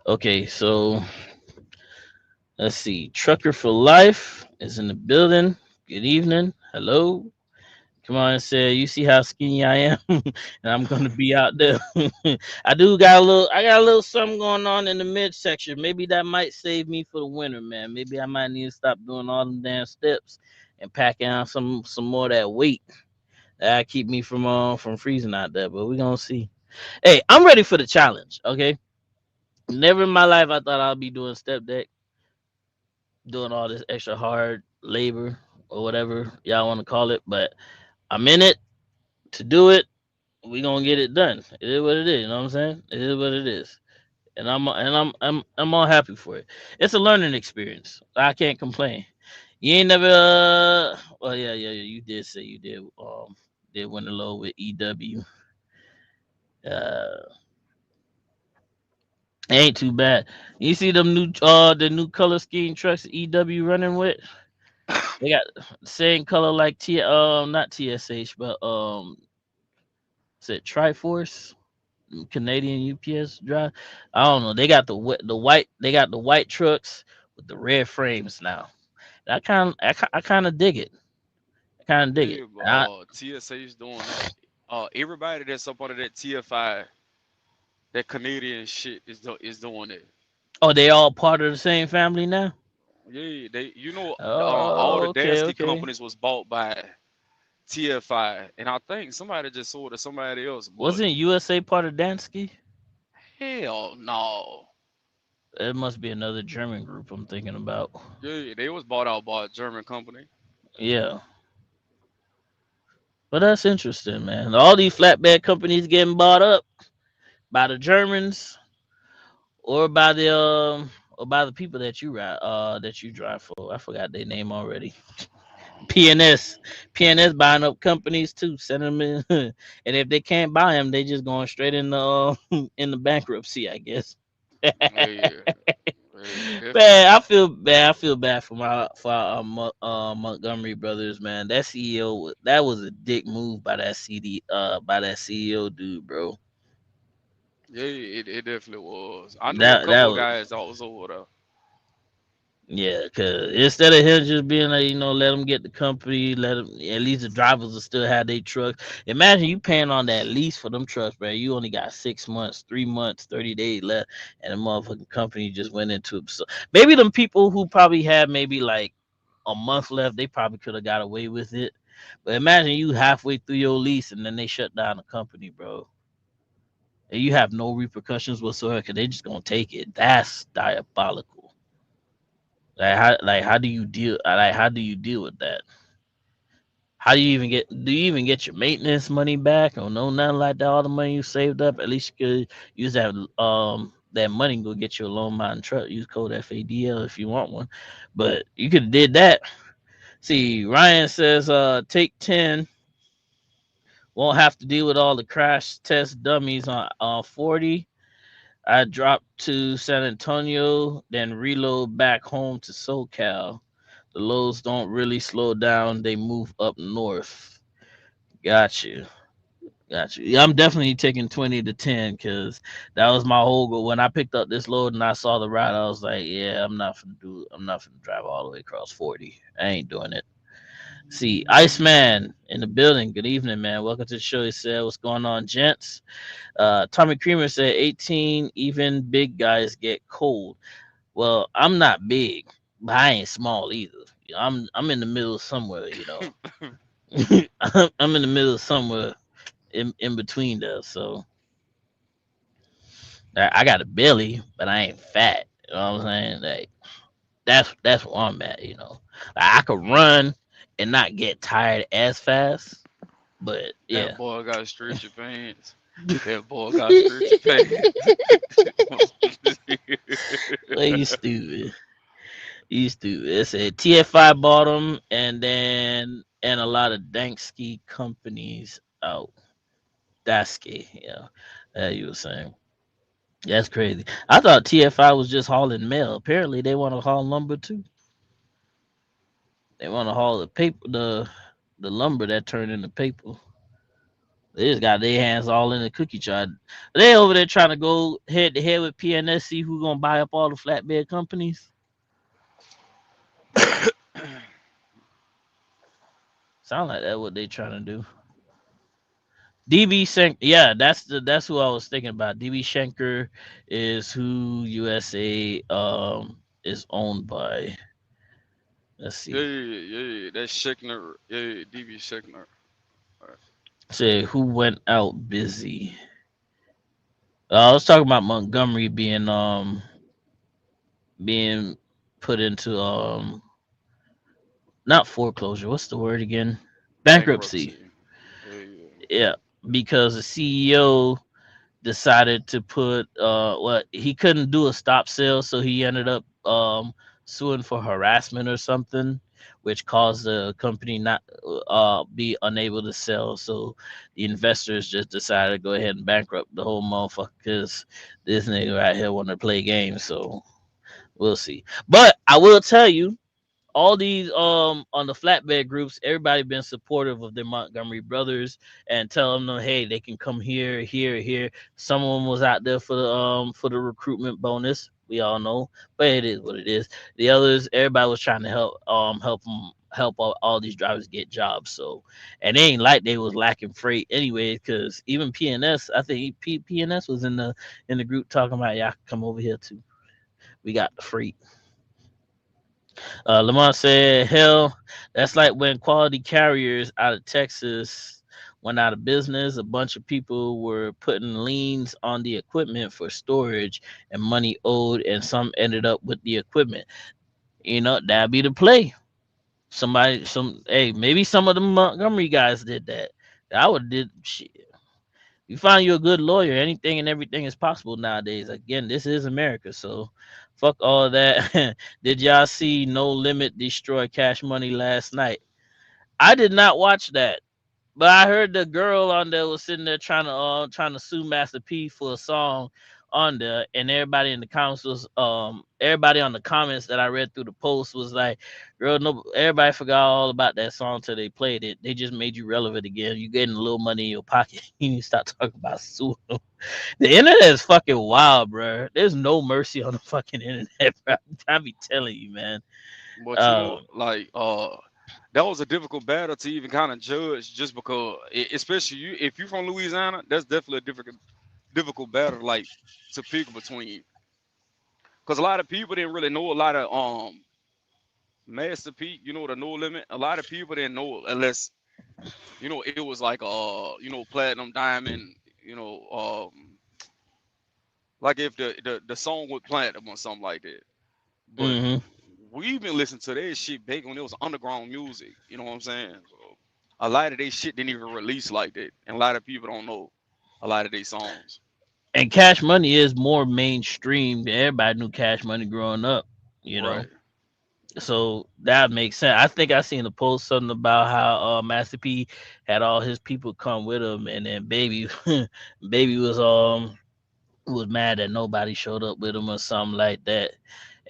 A: Okay, so Let's see. Trucker for Life is in the building. Good evening. Hello. Come on and say, you see how skinny I am, and I'm gonna be out there. I got a little something going on in the midsection. Maybe that might save me for the winter, man. Maybe I might need to stop doing all them damn steps and packing on some more of that weight that keep me from freezing out there. But we gonna see. Hey, I'm ready for the challenge. Okay, never in my life I thought I'd be doing step deck, doing all this extra hard labor or whatever y'all want to call it, but I'm in it to do it. We gonna get it done. It is what it is. You know what I'm saying? It is what it is, and I'm all happy for it. It's a learning experience. I can't complain. You ain't never. Well, yeah. You did say you did win the low with EW. Uh, ain't too bad. You see them new the new color scheme trucks EW running with. They got the same color like not TSH but is it Triforce? Canadian UPS drive. I don't know. They got the white. They got the white trucks with the red frames now. I kind of dig it. I kind of dig it.
B: Yeah, but TSA's doing that. Everybody that's up under that TFI, that Canadian shit is doing it.
A: Oh, they all part of the same family now.
B: Yeah, all
A: Oh,
B: the
A: okay,
B: Dasky
A: okay.
B: companies was bought by TFI, and I think somebody just sold to somebody else. But
A: Wasn't USA part of Dansky?
B: hell no,
A: It must be another German group I'm thinking about.
B: yeah, they was bought out by a German company.
A: Yeah, but that's interesting, man. All these flatbed companies getting bought up by the Germans or by the people that you ride that you drive for. I forgot their name already. PNS, PNS buying up companies too, sending them in, and if they can't buy them, they just going straight in the in the bankruptcy, I guess.
B: Yeah, yeah, definitely.
A: Man, I feel bad. I feel bad for Montgomery brothers, man. That CEO, that was a dick move by that by that CEO dude, bro.
B: Yeah, it definitely was. I know a
A: That
B: couple of
A: was
B: guys that was over there.
A: Yeah, cause instead of him just being like, let them get the company, let them at least the drivers will still have their trucks. Imagine you paying on that lease for them trucks, bro. You only got 6 months, 3 months, 30 days left, and the motherfucking company just went into it. So maybe them people who probably had maybe like a month left, they probably could have got away with it. But imagine you halfway through your lease and then they shut down the company, bro. And you have no repercussions whatsoever because they just gonna take it. That's diabolical. How do you deal with that? How do you even get your maintenance money back or no nothing like that? All the money you saved up, at least you could use that money and go get you a loan mountain truck. Use code FADL if you want one. But you could have did that. See, Ryan says take 10 won't have to deal with all the crash test dummies on 40. I dropped to San Antonio, then reload back home to SoCal. The lows don't really slow down, they move up north. Got you. Got you. Yeah, I'm definitely taking 20 to 10 because that was my whole goal. When I picked up this load and I saw the ride, I was like, yeah, I'm not gonna drive all the way across 40. I ain't doing it. See, Iceman in the building. Good evening, man. Welcome to the show. He said, what's going on, gents? Tommy Creamer said 18, even big guys get cold. Well, I'm not big, but I ain't small either. I'm in the middle somewhere. I'm in the middle somewhere in between there. So I got a belly, but I ain't fat. You know what I'm saying? Like that's where I'm at. Like, I could run and not get tired as fast. But
B: That
A: yeah.
B: boy got stretchy pants. That boy got stretchy pants.
A: Well, you stupid. You stupid. It said TFI bought them and a lot of Danksky companies out. Dasky, yeah. That you were saying. That's crazy. I thought TFI was just hauling mail. Apparently they want to haul lumber too. They want to haul the lumber that turned into paper. They just got their hands all in the cookie jar. They over there trying to go head to head with PNS, see who gonna buy up all the flatbed companies. Sound like that what they trying to do. DB Schenker, yeah, that's who I was thinking about. DB Schenker is who USA is owned by. Let's
B: Yeah,
A: see.
B: yeah, yeah, yeah. That's Schickner. Yeah, yeah, DB Schickner. Right.
A: Say who went out busy. I was talking about Montgomery being put into not foreclosure. What's the word again? Bankruptcy.
B: Bankruptcy. Yeah, yeah.
A: Yeah, because the CEO decided to put what he couldn't do a stop sale, so he ended up suing for harassment or something, which caused the company not be unable to sell. So the investors just decided to go ahead and bankrupt the whole motherfucker because this nigga right here want to play games. So we'll see. But I will tell you, all these on the flatbed groups, everybody been supportive of their Montgomery brothers and telling them, hey, they can come here, here, here. Someone was out there for the recruitment bonus. We all know, but it is what it is. The others, everybody was trying to help them help all these drivers get jobs. So, and they ain't like they was lacking freight anyway, because even PNS, I think PNS was in the group talking about y'all can come over here too. We got the freight. Lamont said, "Hell, that's like when Quality Carriers out of Texas went out of business. A bunch of people were putting liens on the equipment for storage and money owed, and some ended up with the equipment. You know, that'd be the play. Hey, maybe some of the Montgomery guys did that. I would did shit. You find you a good lawyer, anything and everything is possible nowadays. Again, this is America, so fuck all that. Did y'all see No Limit destroy Cash Money last night? I did not watch that. But I heard the girl on there was sitting there trying to sue Master P for a song on there, and everybody in the comments was everybody on the comments that I read through the post was like, "Girl, no, everybody forgot all about that song till they played it. They just made you relevant again. You getting a little money in your pocket. You need to start talking about suing them." The internet is fucking wild, bro. There's no mercy on the fucking internet, bro. I be telling you, man.
B: But you know,
A: Um,
B: like that was a difficult battle to even kind of judge, just because, especially you, if you from Louisiana, that's definitely a difficult battle, like to pick between, because a lot of people didn't really know a lot of Master P, you know, the No Limit. A lot of people didn't know it unless it was like platinum, diamond, you know, like if the song was platinum or something like that. But
A: mhm.
B: we been listening to that shit back when it was underground music. You know what I'm saying? So a lot of they shit didn't even release like that, and a lot of people don't know a lot of these songs.
A: And Cash Money is more mainstream. Everybody knew Cash Money growing up, you know.
B: Right.
A: So that makes sense. I think I seen a post something about how Master P had all his people come with him, and then Baby, Baby was mad that nobody showed up with him or something like that.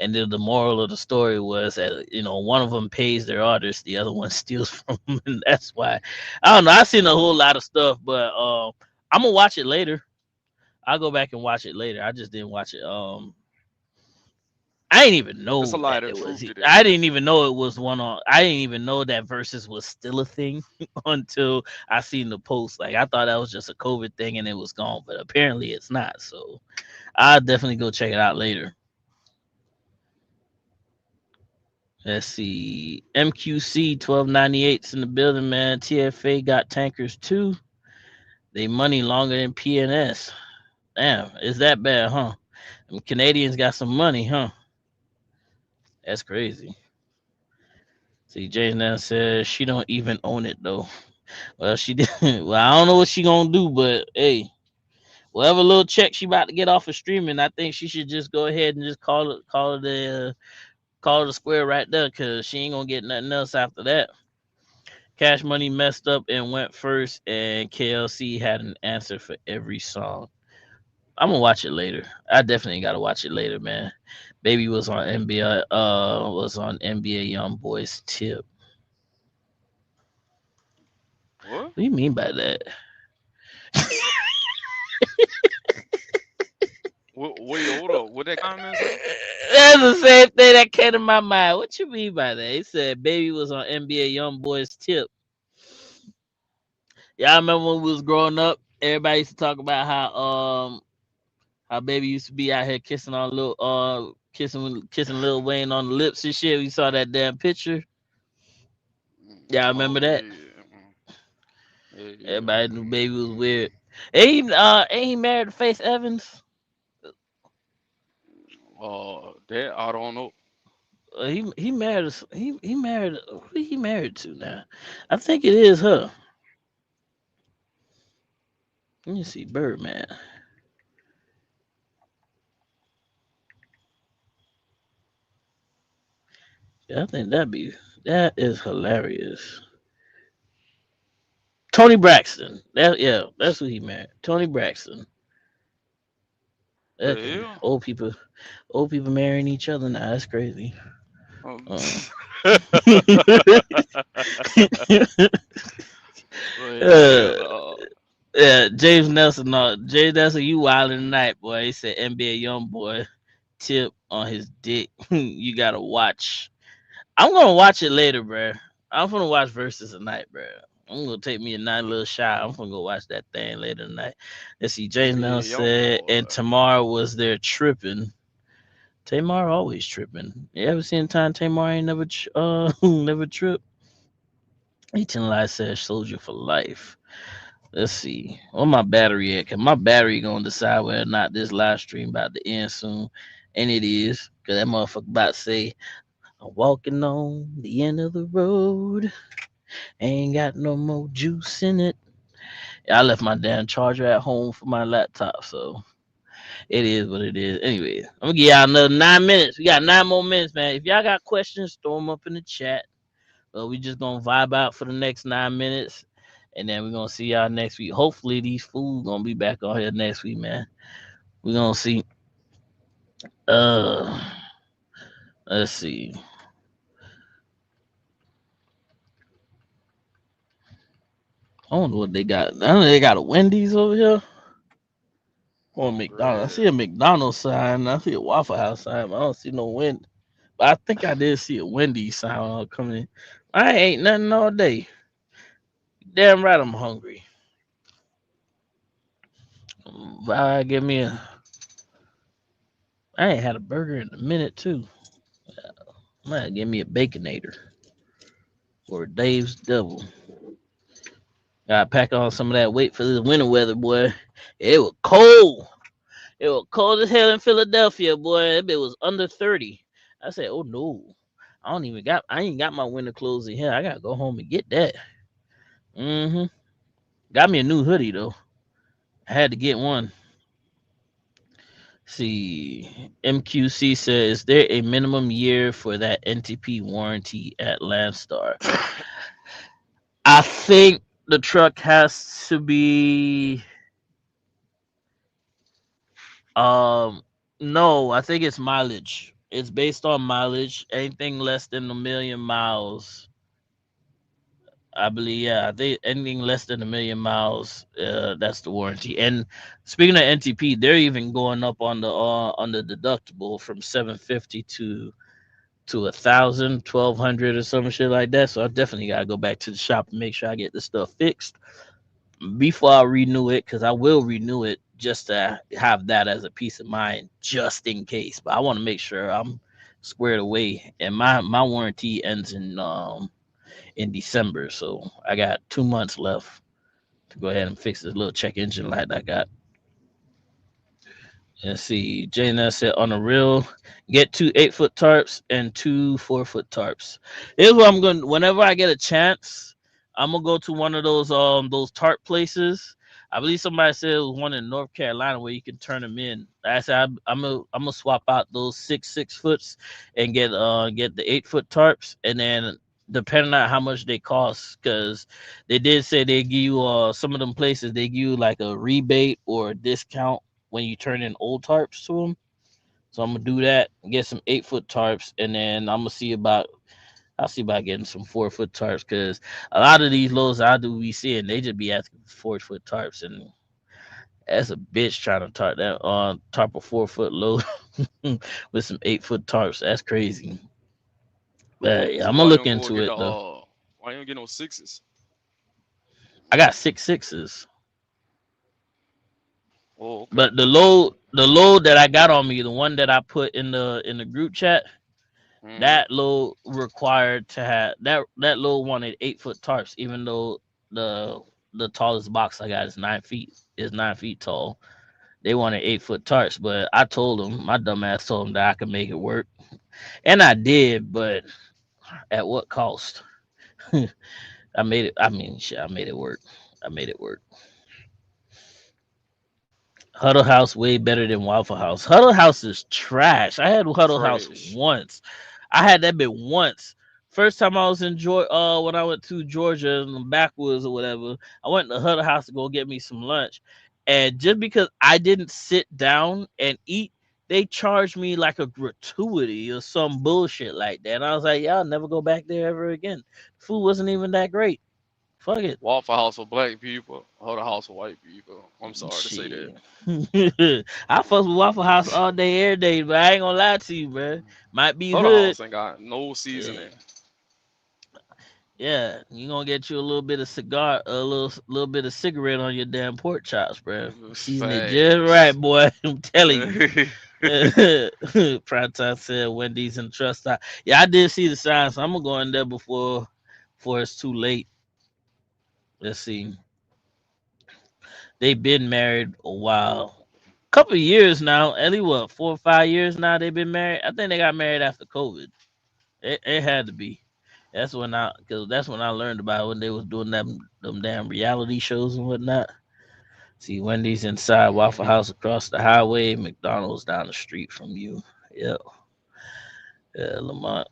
A: And then the moral of the story was that one of them pays their artist, the other one steals from them, and that's why. I don't know. I seen a whole lot of stuff, but I'm gonna watch it later. I'll go back and watch it later. I just didn't watch it. I didn't even
B: It's a
A: know that
B: lot of
A: it was.
B: truth to that.
A: I didn't even know it was one on. I didn't even know that versus was still a thing until I seen the post. Like I thought that was just a COVID thing and it was gone, but apparently it's not. So I'll definitely go check it out later. Let's see. MQC 1298's in the building, man. TFA got tankers too. They money longer than PNS. Damn, is that bad, huh? Them Canadians got some money, huh? That's crazy. See, James now says she don't even own it though. Well, she did. Well, I don't know what she gonna do, but hey, whatever little check she about to get off of streaming, I think she should just go ahead and just call it a square right there, cause she ain't gonna get nothing else after that. Cash Money messed up and went first, and KLC had an answer for every song. I'm gonna watch it later. I definitely gotta watch it later, man. Baby was on NBA Young Boy's tip.
B: What?
A: What do you mean by that?
B: Wait, hold up. What that comment say?
A: That's the same thing that came to my mind. What you mean by that? He said baby was on NBA YoungBoy's tip. Y'all remember when we was growing up? Everybody used to talk about how baby used to be out here kissing on little kissing Lil Wayne on the lips and shit. We saw that damn picture. Y'all remember
B: Oh
A: that?
B: yeah. Yeah, yeah.
A: Everybody knew baby was weird. Ain't he married to Faith Evans?
B: That I don't know.
A: He married he married who he married to now? I think it is her. Let me see, Birdman. Yeah, I think that is hilarious. Tony Braxton. That's who he married. Tony Braxton.
B: The
A: That thing.
B: hell?
A: Old people marrying each other now. That's crazy.
B: Um,
A: Um,
B: well,
A: uh,
B: hell,
A: yeah, James Nelson. No, James Nelson, you wildin' tonight, boy. He said NBA young boy tip on his dick. You gotta watch. I'm gonna watch it later, bro. I'm gonna watch Versus tonight, bro. I'm gonna take me a nice little shot. I'm gonna go watch that thing later tonight. Let's see. James
B: NBA
A: Nelson
B: young
A: said,
B: boy.
A: and tomorrow was there tripping. Tamar always tripping. You ever seen time Tamar ain't never never trip? 18 Live said soldier for life. Let's see. Where my battery at? Cause my battery gonna decide whether or not this live stream about to end soon. And it is. Cause that motherfucker about to say, I'm walking on the end of the road. Ain't got no more juice in it. I left my damn charger at home for my laptop, so it is what it is. Anyway, I'm gonna give y'all another 9 minutes. We got 9 more minutes, man. If y'all got questions, throw them up in the chat. We just gonna vibe out for the next 9 minutes, and then we're gonna see y'all next week. Hopefully, these fools gonna be back on here next week, man. We're gonna see. Uh, let's see. I don't know what they got. I know they got a Wendy's over here or a
B: Hungry
A: McDonald's. I see a
B: hell.
A: McDonald's sign. I see a Waffle House sign. But I don't see no Wendy. But I think I did see a Wendy's sign coming in. I ain't nothing all day. Damn right, I'm hungry. Give me a. I ain't had a burger in a minute too. Might give me a baconator or a Dave's Double. Gotta pack on some of that weight for this winter weather, boy. It was cold. It was cold as hell in Philadelphia, boy. It was under 30. I said, oh no. I ain't got my winter clothes in here. I gotta go home and get that. Mm-hmm. Got me a new hoodie though. I had to get one. See, MQC says, is there a minimum year for that NTP warranty at Landstar? I think the truck has to be um no, I think it's mileage. It's based on mileage. Anything less than 1 million miles, I believe. Yeah, I think anything less than 1 million miles, that's the warranty. And speaking of NTP, they're even going up on the deductible from 750 to 1,000, 1,200 or some shit like that. So I definitely gotta go back to the shop and make sure I get this stuff fixed before I renew it, because I will renew it just to have that as a peace of mind, just in case. But I want to make sure I'm squared away, and my warranty ends in December, so I got 2 months left to go ahead and fix this little check engine light I got. Let's see. Jane said on the real, get 2 8-foot tarps and 2 4-foot tarps. Here's what I'm going. Whenever I get a chance, I'm gonna go to one of those tarp places. I believe somebody said it was one in North Carolina where you can turn them in. I said I'm gonna swap out those 6 foots and get the 8-foot tarps, and then depending on how much they cost, because they did say they give you some of them places they give you like a rebate or a discount when you turn in old tarps to them. So I'm gonna do that, get some 8-foot tarps, and then I'll see about getting some 4-foot tarps, because a lot of these loads I do be seeing they just be asking for 4-foot tarps, and That's a bitch trying to tarp that on tarp a 4 foot load with some 8 foot tarps. That's crazy. But yeah,
B: So
A: I'm gonna
B: why you
A: look
B: don't go
A: into
B: get
A: it though.
B: why you don't get no sixes?
A: I got 6 6s,
B: Oh, okay.
A: but the load that I got on me, the one that I put in the group chat,
B: Mm-hmm.
A: that load required to have that load wanted 8 foot tarps, even though the the tallest box I got is 9 feet tall. They wanted 8 foot tarps, but I told them, my dumb ass told them that I could make it work, and I did, but at what cost? I made it. I mean, shit, I made it work. I made it work. Huddle House way better than Waffle House. Huddle House is trash. I had Huddle House
B: Trash.
A: once. I had that bit once. First time I was in Georgia, when I went to Georgia in the backwoods or whatever, I went to Huddle House to go get me some lunch, and just because I didn't sit down and eat, they charged me like a gratuity or some bullshit like that. And I was like, "Yeah, I'll never go back there ever again." Food wasn't even that great. Fuck it.
B: Waffle House for black people, Huddle House for white people. I'm sorry to say that.
A: Shit. I fuck with Waffle House all day, every day, but I ain't gonna lie to you, bro. Might be
B: Huddle
A: hood.
B: House ain't got no
A: Yeah,
B: seasoning.
A: yeah. You gonna get you a little bit of cigar, a little bit of cigarette on your damn pork chops, bro. Season it just right,
B: Facts.
A: boy. I'm telling you. Prime time said Wendy's and Trust Stop. Yeah, I did see the sign, so I'm gonna go in there before it's too late. Let's see. They've been married a while. Couple of years now. At least what, 4 or 5 years now they've been married. I think they got married after COVID. It had to be. That's when I learned about it, when they was doing them damn reality shows and whatnot. See, Wendy's inside, Waffle
B: Hmm.
A: House across the highway, McDonald's down the street from you. Yep. Yeah, Lamont.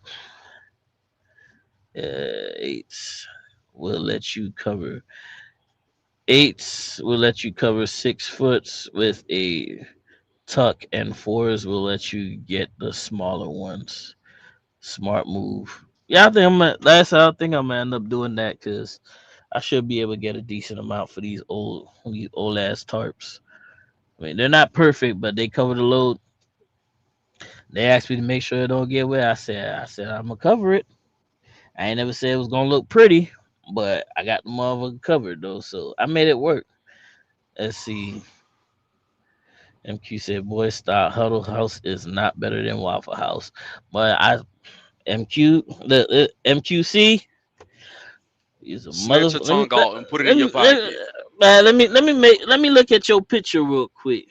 A: Eights will let you cover. Eights will let you cover 6 foots with a tuck, and fours will let you get the smaller ones. Smart move. Yeah, I think that's how I think I'm gonna end up doing that, because I should be able to get a decent amount for these old ass tarps. I mean, they're not perfect, but they cover the load. They asked me to make sure it don't get wet. I said I'm gonna cover it. I ain't never said it was gonna look pretty, but I got the motherfucker covered though, so I made it work. Let's see. MQ said, "Boy, stop. Huddle House is not better than Waffle House." But the MQC is a mother.
B: Snatch your tongue out and put it in
A: Let
B: your
A: me, let,
B: pocket.
A: man, let me look at your picture real quick.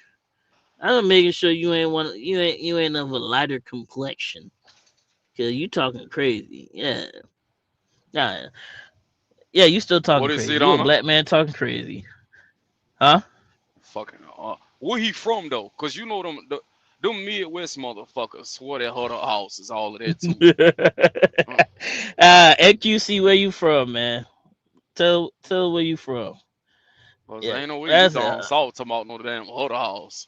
A: I'm making sure you ain't of a lighter complexion, cause you talking crazy. Yeah, nah, yeah, you still talking
B: What is
A: crazy.
B: it
A: You a
B: on her?
A: black man talking crazy, huh?
B: Fucking. Where he from though? Cause you know them Midwest motherfuckers swore that Huddle House is all of that too. Uh,
A: NQC, where you from, man? Tell where you from.
B: Cause
A: Yeah,
B: ain't no way you
A: that's
B: down south talking about no damn Huddle House.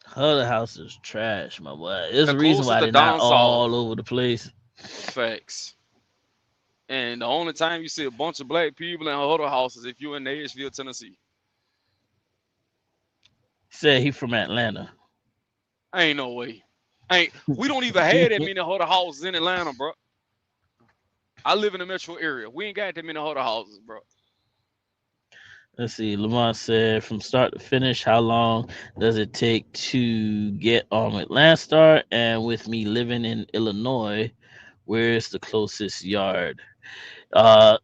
A: Huddle House is trash, my boy. There's
B: The
A: a reason
B: closest
A: why
B: to
A: they're not
B: down south,
A: all over the place.
B: facts. And the only time you see a bunch of black people in Huddle House is if you're in Nashville, Tennessee.
A: Said he from Atlanta.
B: Ain't no way. Ain't we don't even have that many Huddle houses in Atlanta, bro. I live in the metro area. We ain't got that many Huddle houses, bro.
A: Let's see. Lamont said, from start to finish, how long does it take to get on with Landstar? And with me living in Illinois, where is the closest yard?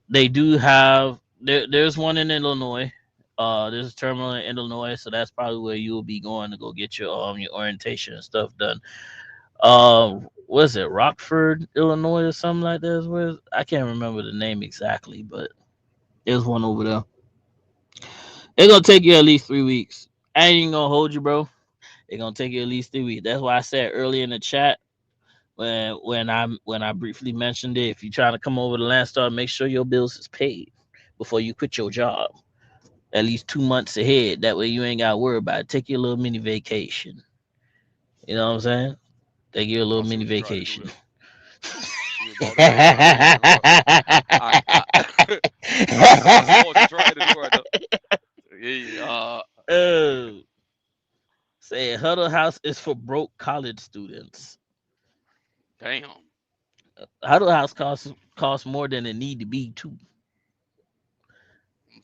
A: They do have there's one in Illinois. There's a terminal in Illinois, so that's probably where you will be going to go get your orientation and stuff done. Was it Rockford, Illinois, or something like that? I can't remember the name exactly, but there's one over there. It's gonna take you at least 3 weeks. I ain't even gonna hold you, bro. It's gonna take you at least 3 weeks. That's why I said earlier in the chat, when I briefly mentioned it. If you're trying to come over to Landstar, make sure your bills is paid before you quit your job. At least 2 months ahead. That way you ain't gotta worry about it. Take your little mini vacation. You know what I'm saying? Take your little
B: I see
A: mini
B: what you tried to do
A: vacation.
B: there. You about to say something, man. I I saw what you tried to do right there. Yeah,
A: Oh. Huddle House is for broke college students.
B: Damn.
A: Huddle House costs more than it need to be too.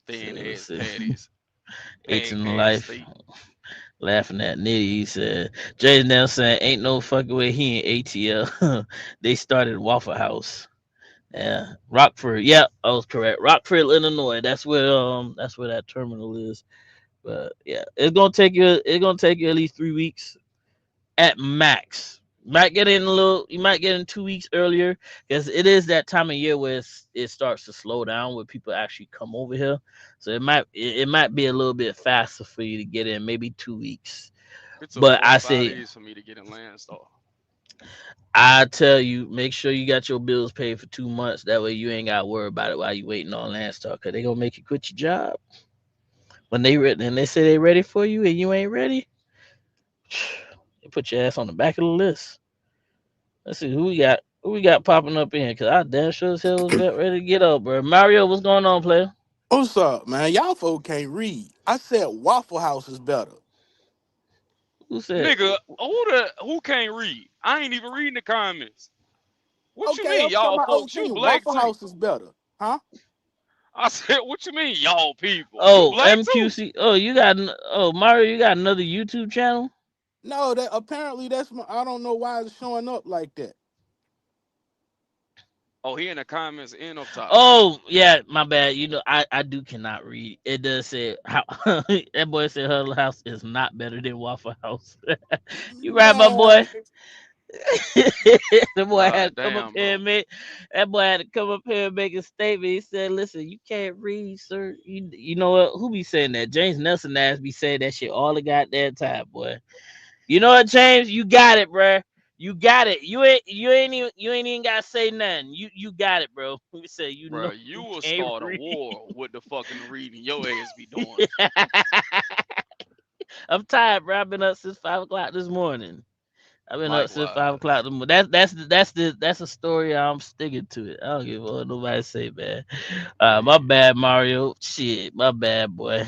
B: Thin
A: So,
B: ass
A: so
B: patties.
A: H
B: Pancake
A: in
B: ass
A: life.
B: steak.
A: Laughing at Nitty, he said, Jay Nelson ain't no fucking way he in ATL. They started Waffle House. Yeah, Rockford. Yeah, I was correct. Rockford, Illinois. That's where that terminal is. But yeah, it's gonna take you at least 3 weeks at max. You might get in 2 weeks earlier because it is that time of year where it starts to slow down where people actually come over here. So it might be a little bit faster for you to get in, maybe 2 weeks.
B: It took
A: But
B: 5 days for me to get in Landstar.
A: I tell you, make sure you got your bills paid for 2 months. That way you ain't got to worry about it while you waiting on Landstar, cause they gonna make you quit your job when they say they ready for you and you ain't ready. They put your ass on the back of the list. Let's see who we got. Who we got popping up in? Cause I damn sure as hell was about ready to get up, bro. Mario, what's going on, player?
C: What's up, man? Y'all folk can't read. I said Waffle House is better.
A: Who said?
B: Nigga, who can't read? I ain't even reading the comments. What you
C: Okay,
B: mean,
C: I'm talking
B: y'all
C: about
B: folks? You
C: OG.
B: black
C: Waffle
B: too.
C: House is better. Huh?
B: I said, what you mean, y'all people? You
A: Oh,
B: black too?
A: MQC. Oh, oh, Mario, you got another YouTube channel?
C: No, that apparently that's my, I don't know why it's showing up like that.
B: Oh, he in the comments and up top.
A: Oh yeah, my bad. I do cannot read. It does say how that boy said Huddle House is not better than Waffle House. You right, my boy.
C: Man,
A: The boy had
B: God
A: to come up
B: damn,
A: here
B: bro.
A: and make that boy had to come up here and make a statement. He said, "Listen, you can't read, sir. You know what? Who be saying that? James Nelson ass be saying that shit all the goddamn time, boy. You know what, James? You got it, bruh. You got it. You ain't even gotta say nothing. You got it, bro. We say you
B: Bro,
A: know
B: you
A: you
B: will
A: can't
B: start a
A: read.
B: war with the fucking reading your ass be doing.
A: I'm tired, bro. I've been up since 5 o'clock this morning. I've been up since five
B: Likewise.
A: o'clock. This morning. That's a story. I'm sticking to it. I don't give a what nobody say, man. My bad, Mario. Shit, my bad, boy.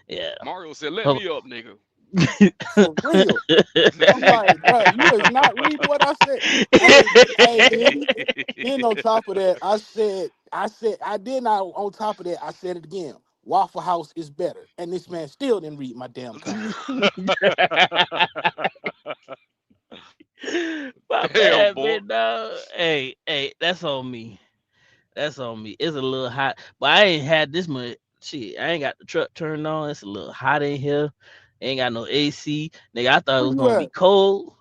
A: Yeah.
B: Mario said, let
A: Hope-
B: me up, nigga.
C: for real. I'm like, bro, you is not reading what I said. Hey, Nitty. Then on top of that, I did not. On top of that, I said it again. Waffle House is better, and this man still didn't read my damn comment.
A: My
B: Damn,
A: bad,
B: boy.
A: man. No. Hey, that's on me. That's on me. It's a little hot, but I ain't had this much shit. I ain't got the truck turned on. It's a little hot in here. Ain't got no AC. Nigga, I thought it
C: Where
A: was
C: you
A: gonna be
C: at?
A: cold.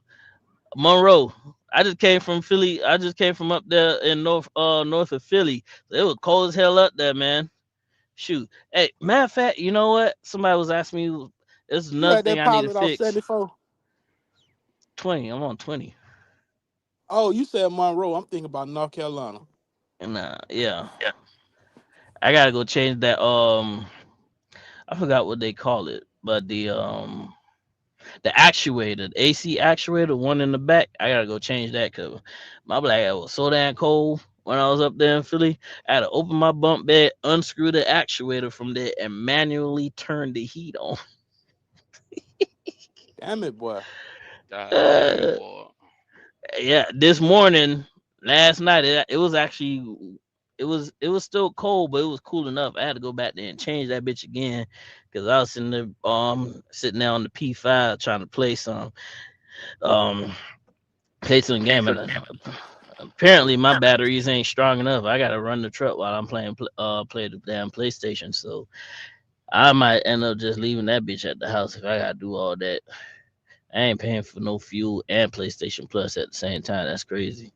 A: Monroe. I just came from Philly. I just came from up there in north of Philly. It was cold as hell up there, man. Shoot. Hey, matter of fact, you know what? Somebody was asking me. This is
C: You
A: another
C: at
A: thing
C: that
A: I need to
C: pilot off
A: fix.
C: 74?
A: 20. I'm on 20.
C: Oh, you said Monroe. I'm thinking about North Carolina.
A: And yeah. I gotta go change that. I forgot what they call it, but the actuator, the AC actuator, one in the back. I gotta go change that because my black ass was so damn cold when I was up there in Philly. I had to open my bunk bed, unscrew the actuator from there, and manually turn the heat on.
C: Damn it, boy.
B: God damn,
A: Uh,
B: boy.
A: yeah, this morning, last night, it was actually. It was still cold, but it was cool enough. I had to go back there and change that bitch again, because I was sitting there on the P5 trying to um play some game, and apparently my batteries ain't strong enough. I gotta run the truck while I'm play the damn PlayStation. So I might end up just leaving that bitch at the house if I gotta do all that. I ain't paying for no fuel and PlayStation Plus at the same time. That's crazy.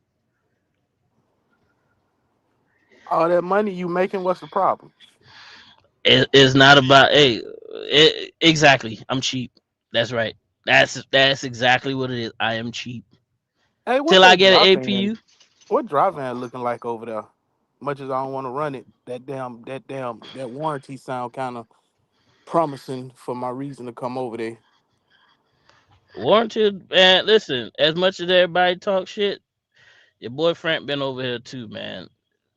C: All that money you making, what's the problem?
A: It's not about exactly. I'm cheap. That's right. That's exactly what it is. I am cheap
C: Hey, what
A: till I
C: that
A: get an
C: drop in?
A: APU.
C: What drop van looking like over there? Much as I don't want to run it, that warranty sound kind of promising for my reason to come over there.
A: Warranted, man. Listen, as much as everybody talk shit, your boy Frank been over here too, man.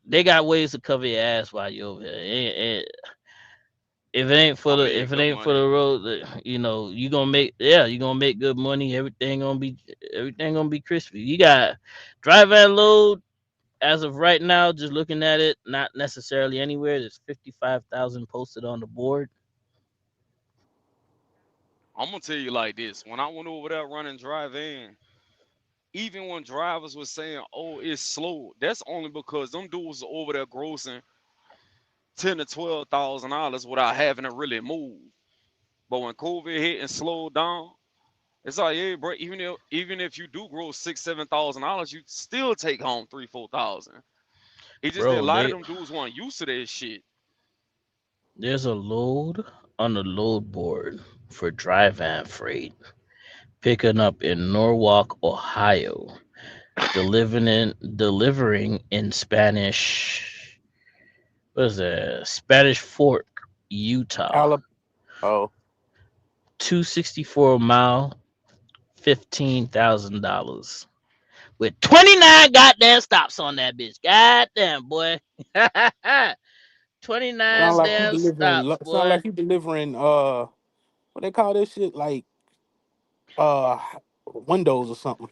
A: They got ways to cover your ass while you're over here.
B: I made
A: if it
B: good
A: ain't for the
B: money.
A: road, you know, you gonna make good money. Everything gonna be crispy. You got drive and load as of right now. Just looking at it, not necessarily anywhere. There's 55,000 posted on the board.
B: I'm gonna tell you like this. When I went over there running drive in, even when drivers was saying, "Oh, it's slow," that's only because them dudes are over there grossing $10 to $12,000 without having to really move. But when COVID hit and slowed down, it's like, yeah, bro. Even if you do grow $6,000 to $7,000, you still take home 3,000 to 4,000. It's just that a
A: Bro,
B: lot of
A: they
B: them dudes weren't used to that shit.
A: there's a load on the load board for dry van freight picking up in Norwalk, Ohio, delivering in Spanish. What is that? Spanish Fork, Utah.
C: Alabama. Oh,
A: 264 mile, $15,000 with 29 goddamn stops on that bitch. Goddamn boy.
C: sound
A: 29
C: like you
A: damn
C: delivering.
A: stops,
C: Sound
A: boy.
C: like you delivering. What they call this shit? Like uh, windows or something.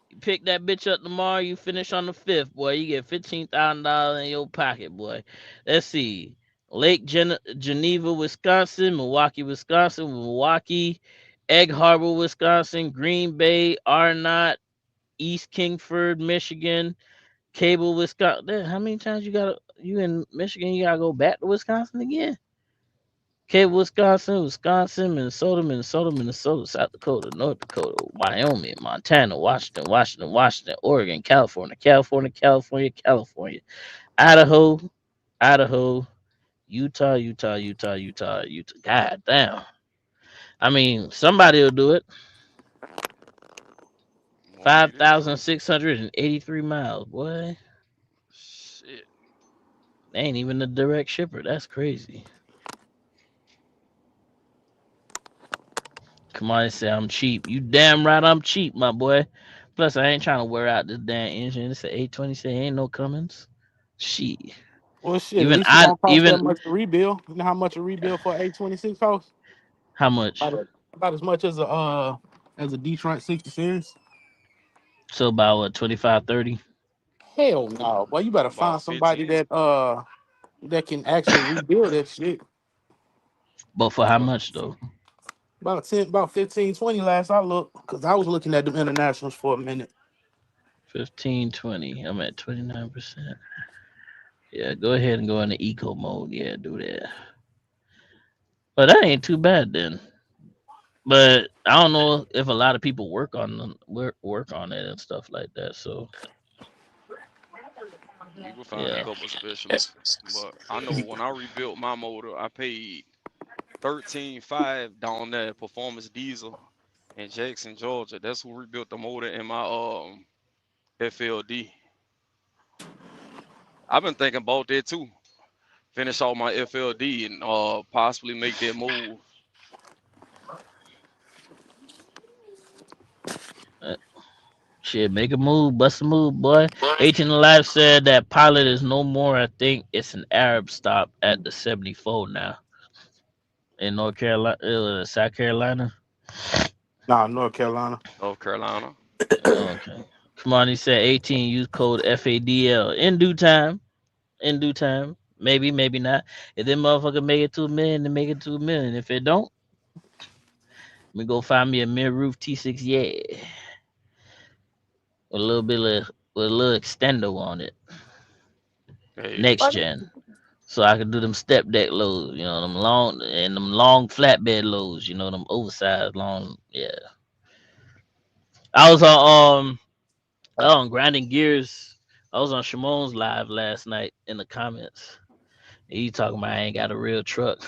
A: You pick that bitch up tomorrow, you finish on the 5th, boy. You get $15,000 in your pocket, boy. Let's see. Geneva, Wisconsin, Milwaukee, Wisconsin, Milwaukee, Egg Harbor, Wisconsin, Green Bay, Arnott, East Kingford, Michigan, Cable, Wisconsin. Damn, how many times you in Michigan? You gotta go back to Wisconsin again? Cable, Wisconsin, Minnesota, South Dakota, North Dakota, Wyoming, Montana, Washington, Oregon, California, Idaho, Idaho, Utah. God damn. I mean, somebody will do it.
B: Won't need it.
A: 5,683 miles, boy.
B: Shit.
A: They ain't even a direct shipper. That's crazy. Come on and say I'm cheap. You damn right I'm cheap, my boy. Plus, I ain't trying to wear out this damn engine. It's an 826. Ain't no Cummins. Shit.
C: Well, shit. At
A: Even
C: least it
A: I
C: won't cost that
A: even
C: much to rebuild. You know how much a rebuild for A26 costs?
A: how much?
C: About as much as a Detroit 60 series.
A: So about what 25, 30.
C: Hell no. Well, you better
B: About
C: find somebody
B: 15.
C: that can actually rebuild that shit.
A: But for how
B: But
A: much though?
C: About 15, 20 last I looked, because I was looking at them internationals for a minute.
A: 15, 20. I'm at 29%. Yeah, go ahead and go into eco mode. Yeah, do that. But that ain't too bad then. But I don't know if a lot of people work on it and stuff like that. So
B: you will find a
A: yeah.
B: couple specialists. But I know when I rebuilt my motor, I paid 13.5 down there at Performance Diesel in Jackson, Georgia. That's who rebuilt the motor in my FLD. I've been thinking about that too. Finish all my FLD and possibly make that move.
A: Uh, Shit, make a move, bust a move, boy. 18 Alive said that pilot is no more. I think it's an Arab stop at the 74 now in North Carolina, South Carolina.
C: Nah, North Carolina.
B: North Carolina.
A: Okay. Come on, he said 18. Use code FADL in due time. In due time. Maybe, maybe not. If them motherfucker make it to a million, then make it to a million. If it don't, let me go find me a mid roof T6. Yeah, with a little bit of with a little extendo on it.
B: Hey,
A: Next gen. So I could do them step deck loads, them long flatbed loads, them oversized long. Yeah, I was on grinding gears. I was on Shimon's live last night in the comments. He talking about I ain't got a real truck.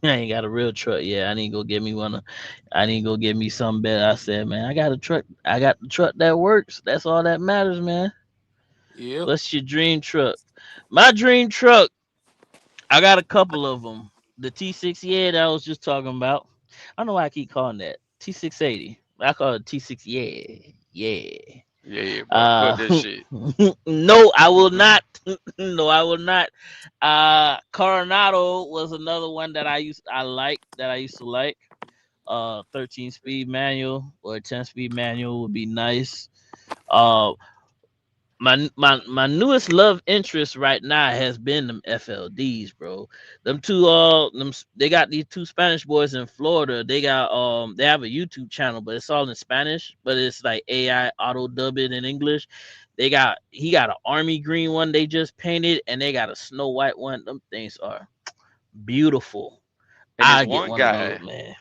A: I ain't got a real truck. Yeah, I need to go get me one. I need to go get me something better. I said, man, I got a truck. I got the truck that works. That's all that matters, man.
C: Yep.
A: What's your dream truck? My dream truck, I got a couple of them. The T6 that I was just talking about. I don't know why I keep calling that T680. I call it T6 yeah.
B: Yeah, bro. Cut
A: Uh,
B: that shit.
A: no, I will not. No, I will not. Coronado was another one that I used to like. 13 speed manual or 10 speed manual would be nice. Uh, my newest love interest right now has been them FLDs, bro. Them two they got these two Spanish boys in Florida. They have a YouTube channel, but it's all in Spanish, but it's like AI auto dub it in English. He got an army green one they just painted, and they got a snow white one. Them things are beautiful.
B: And
A: I get one of those, man.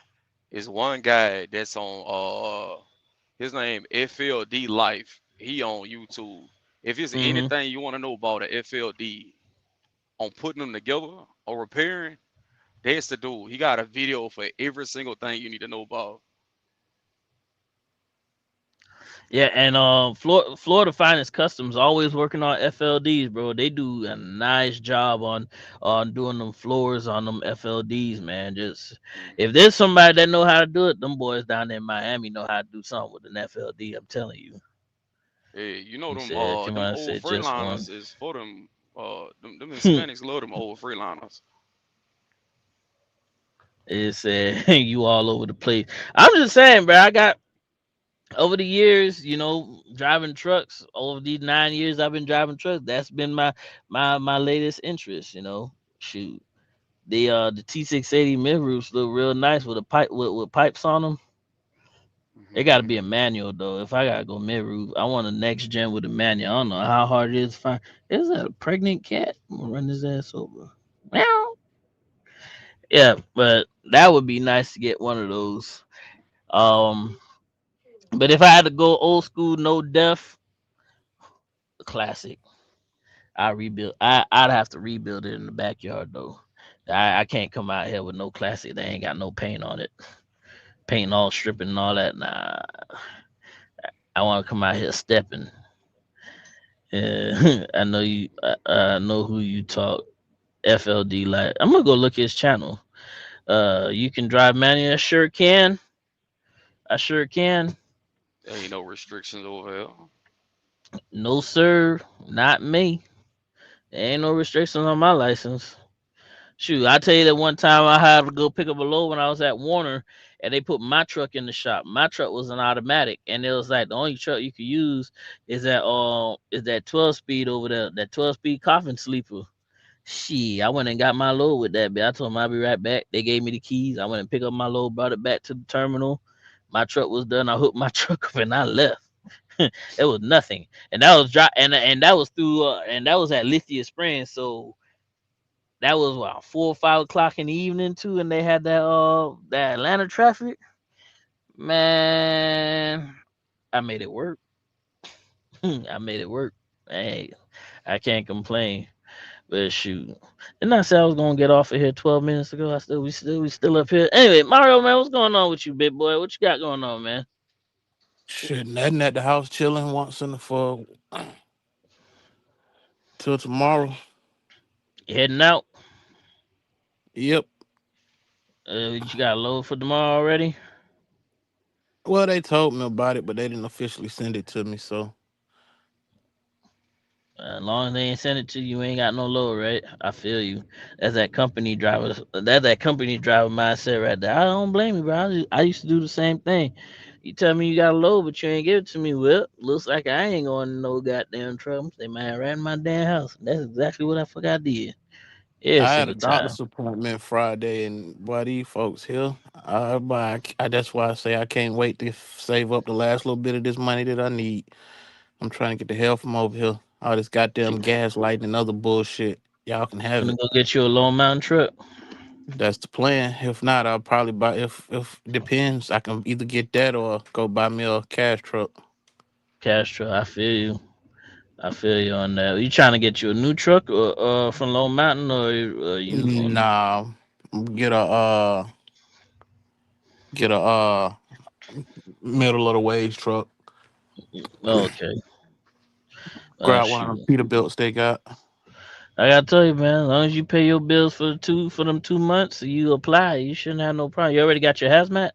B: there's one guy that's on his name FLD Life. He on YouTube. If it's
A: Hmm.
B: anything you want to know about a FLD on putting them together or repairing, that's the dude. He got a video for every single thing you need to know about.
A: Yeah, and Florida Finest Customs always working on FLDs, bro. They do a nice job on doing them floors on them FLDs, man. Just if
B: Mhm.
A: there's somebody that know how to do it, them boys down there in Miami know how to do something with an FLD. I'm telling you.
B: Hey, you know
A: He said, if you
B: them
A: want to
B: old
A: say just one,
B: Freeliners is for them them Hispanics love them old Freeliners.
A: it said you all over the place. I'm just saying, bro. I got over the years, driving trucks. Over these 9 years I've been driving trucks, that's been my latest interest. Shoot. The T680 mid roofs look real nice with a pipe with pipes on them. It got to be a
B: Hmm.
A: manual though. If I gotta go mid roof, I want a next gen with a manual. I don't know how hard it is to find. Is that a pregnant cat? I'm gonna run his ass over. Meow. Yeah, but that would be nice to get one of those. Um, but if I had to go old school, no def, classic. I'd have to rebuild it in the backyard though. I can't come out here with no classic. They ain't got no paint on it, paint all stripping and all that. Nah, I want to come out here stepping. Yeah, I know you. I know who you talk. FLD. Like I'm gonna go look his channel. You can drive manual. I sure can. I sure can.
B: There ain't no restrictions over here.
A: No sir, not me. There ain't no restrictions on my license. Shoot, I tell you that one time I had to go pick up a load when I was at Warner, and they put my truck in the shop. My truck was an automatic, and it was like the only truck you could use is that 12 speed over there, that 12 speed coffin sleeper. Shit, I went and got my load with that, but I told them I'll be right back. They gave me the keys. I went and picked up my load, brought it back to the terminal. My truck was done. I hooked my truck up and I left. It was nothing, and that was dry, and that was and that was at Lithia Springs, so that was what 4 or 5 o'clock in the evening too, and they had that Atlanta traffic. Man, I made it work. I made it work. Hey, I can't complain. But shoot, didn't I say I was gonna get off of here 12 minutes ago? We still up here. Anyway, Mario man, what's going on with you, big boy? What you got going on, man?
C: Shit, nothing at the house chilling once in the for till tomorrow.
A: You heading out?
C: Yep.
A: You got a load for tomorrow already?
C: Well, they told me about it, but they didn't officially send it to me. So
A: As long as they ain't send it to you, you ain't got no load, right? I feel you. That's that company driver. That's that company driver mindset right there. I don't blame you, bro. I used to do the same thing. You tell me you got a load, but you ain't give it to me. Well, looks like I ain't going to no goddamn trouble. They might have ran my damn house. That's exactly what I forgot did. Every
C: I had a
A: single time.
C: doctor's appointment Friday, and boy, these folks here. That's why I say I can't wait to save up the last little bit of this money that I need. I'm trying to get the hell from over here. All this
A: You
C: goddamn gaslighting and other bullshit. Y'all can have
A: finna
C: it.
A: go get you a Lone Mountain truck.
C: That's the plan. If not, I'll probably buy. If depends, I can either get that or go buy me a cash truck.
A: Castro, I feel you. I feel you on that. You trying to get you a new truck or from Lone Mountain, or you going
C: Nah, get a uh get a middle of the wage truck.
A: okay.
C: Grab one of them
A: Shoot.
C: Peterbilts they got.
A: I gotta tell you, man. As long as you pay your bills for them 2 months, you apply. You shouldn't have no problem. You already got your hazmat.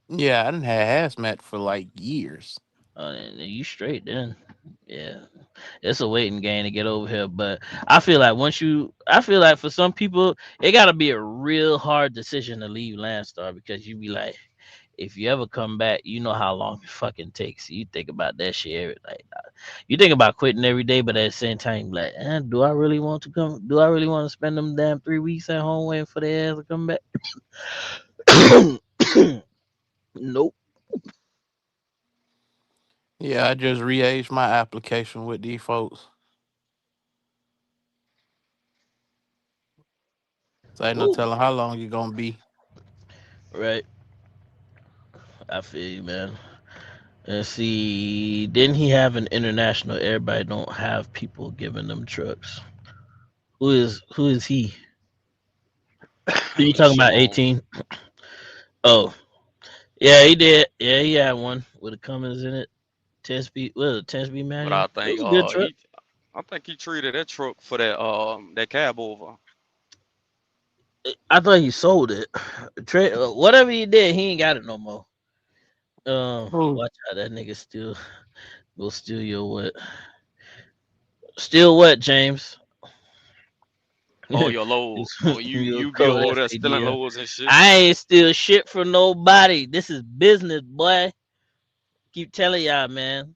C: Yeah, I didn't have hazmat for like years.
A: And you straight then. Yeah, it's a waiting game to get over here. But I feel like I feel like for some people, it got to be a real hard decision to leave Landstar because you be like, if you ever come back, you know how long it fucking takes. You think about that shit like you think about quitting every day, but at the same time, like, do I really want to come? Do I really want to spend them damn 3 weeks at home waiting for their ass to come back? Nope.
C: Yeah, I just re-aged my application with these folks. So ain't no
A: Ooh,
C: telling how long you gonna be.
A: right. I feel you, man. And see, didn't he have an international? Everybody don't have people giving them trucks. Who is he? Who you talking about?
B: Shimon.
A: 18. Oh, yeah, he did. Yeah, he had one with a Cummins in it. 10 speed. What was it? 10 speed
B: But
A: manual. It was a good truck.
B: I think he treated that truck for that cab over.
A: I thought he sold it. Whatever he did, he ain't got it no more.
C: Who?
A: Watch out, that nigga still will steal your what? Steal what, James?
B: Oh, your load. Oh, you
A: Your
B: you be
A: code
B: over there stealing
A: FADM.
B: loads and shit.
A: I ain't steal shit from nobody. This is business, boy. Keep telling y'all, man.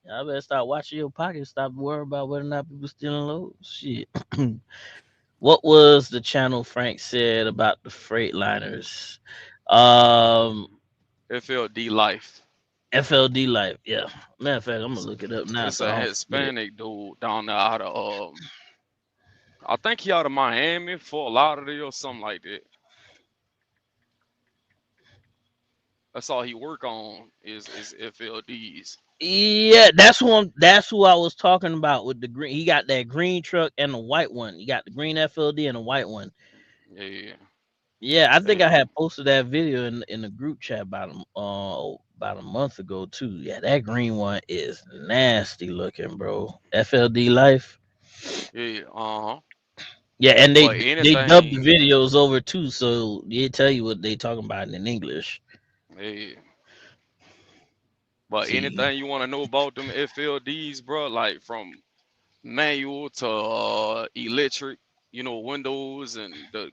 A: Y'all better start watching your pockets. Stop worrying about whether or not people stealing loads. Shit. What was the channel Frank said about the Freightliners? Um,
B: FLD Life.
A: FLD Life. Yeah. Matter of fact, I'm gonna
B: It's,
A: look it up now
B: it's
A: so
B: a
A: I don't forget.
B: Hispanic dude down there out of I think he out of Miami, Fort Lauderdale or something like that. That's all he work on is FLDs.
A: Yeah, that's who I was talking about with the green. He got that green truck and the white one. He got the green FLD and the white one.
B: Yeah,
A: Yeah, I think I
B: yeah,
A: had posted that video in the group chat about a month ago too. Yeah, that green one is nasty looking, bro. FLD Life.
B: yeah. Uh huh.
A: Yeah, and they
B: But
A: they dubbed the
B: anything,
A: videos over too, so they tell you what they talking about in English.
B: yeah. But
A: See,
B: anything you want to know about them FLDs, bro, like from manual to electric, windows and the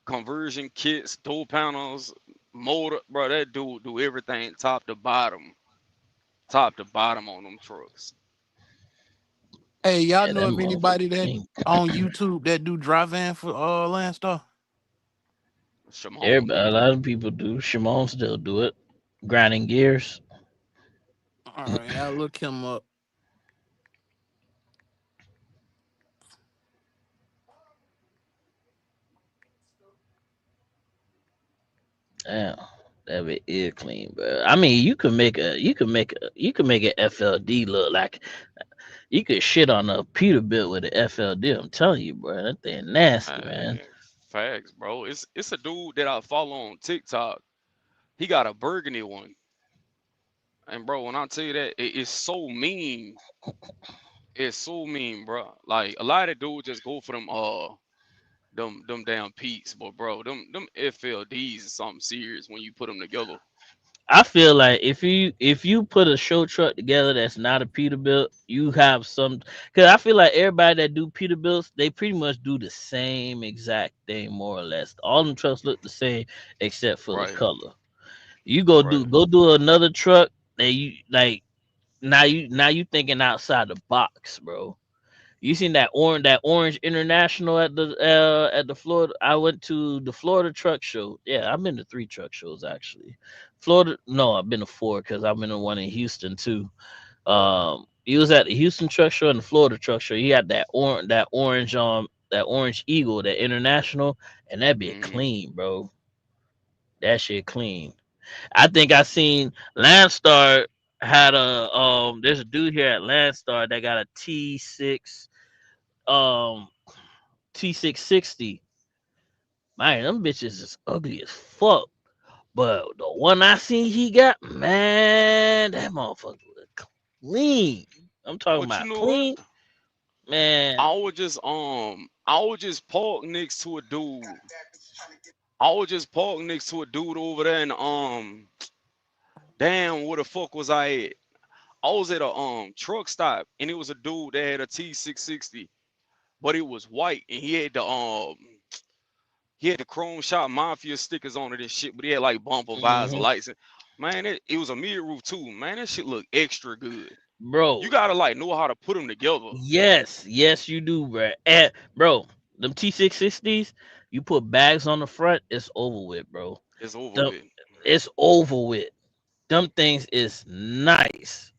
B: conversion kits, door panels, motor, bro. That dude do everything top to bottom on them trucks.
C: Hey, y'all
A: yeah,
C: know
A: that
C: of
A: motherfucker
C: anybody that
A: clean.
C: on YouTube that do drive van for Landstar?
B: Shimon
A: Everybody, a
B: do.
A: lot of people do. Shimon still do it. Grinding gears.
C: All right, I'll look him up.
A: Damn, that be ear clean, bro. I mean, you can make a FLD look like you could shit on a Peterbilt with an FLD. I'm telling you, bro, that thing nasty, man.
B: Man, facts, bro. It's a dude that I follow on TikTok. He got a burgundy one. And bro, when I tell you that, it's so mean. It's so mean, bro. Like a lot of dudes just go for them damn peaks, but bro, them FLDs is something serious when you put them together.
A: I feel like if you put a show truck together that's not a Peterbilt, you have some. Because I feel like everybody that do Peterbilts, they pretty much do the same exact thing more or less. All them trucks look the same except for the
B: Right,
A: color. You go do
B: right.
A: go do another truck that you like. Now you thinking outside the box, bro. You seen that orange international at the Florida? I went to the Florida truck show. Yeah, I've been to 3 truck shows actually. Florida, no, I've been to 4 because I've been to one in Houston too. He was at the Houston truck show and the Florida truck show. He had that orange Eagle, that international, and that be
B: Hmm.
A: clean, bro. That shit clean. I think I seen Landstar had there's a dude here at Landstar that got a um T660. Man, them bitches is ugly as fuck. But the one I seen he got, man, that motherfucker look clean. I'm talking
B: But you
A: about
B: know what?
A: clean, man.
B: I would just park next to a dude. I would just park next to a dude over there in Damn, where the fuck was I at? I was at a truck stop, and it was a dude that had a T660, but it was white, and he had the Chrome Shop Mafia stickers on it and shit, but he had like bumper visor
A: Hmm.
B: lights. And, man, it was a mid roof too. Man, that shit looked extra good. You
A: Bro,
B: gotta like know how to put them together.
A: yes, you do, bro. And bro, them T660s, you put bags on the front, it's over with, bro.
B: It's over
A: Them,
B: with.
A: it's over with. Them things is nice.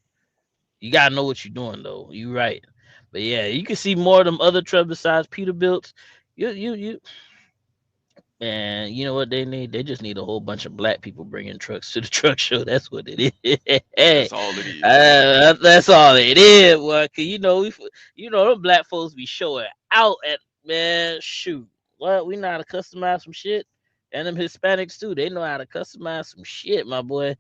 A: You gotta know what you're doing though. You right. But yeah, you can see more of them other trucks besides Peterbilt's. You and you know what they need? They just need a whole bunch of black people bringing trucks to the truck show. That's what it is.
B: That's all it is.
A: That's all it is, boy. 'Cause you know, them black folks be showing out at, man. Shoot, what, we know how to customize some shit, and them Hispanics too. They know how to customize some shit, my boy.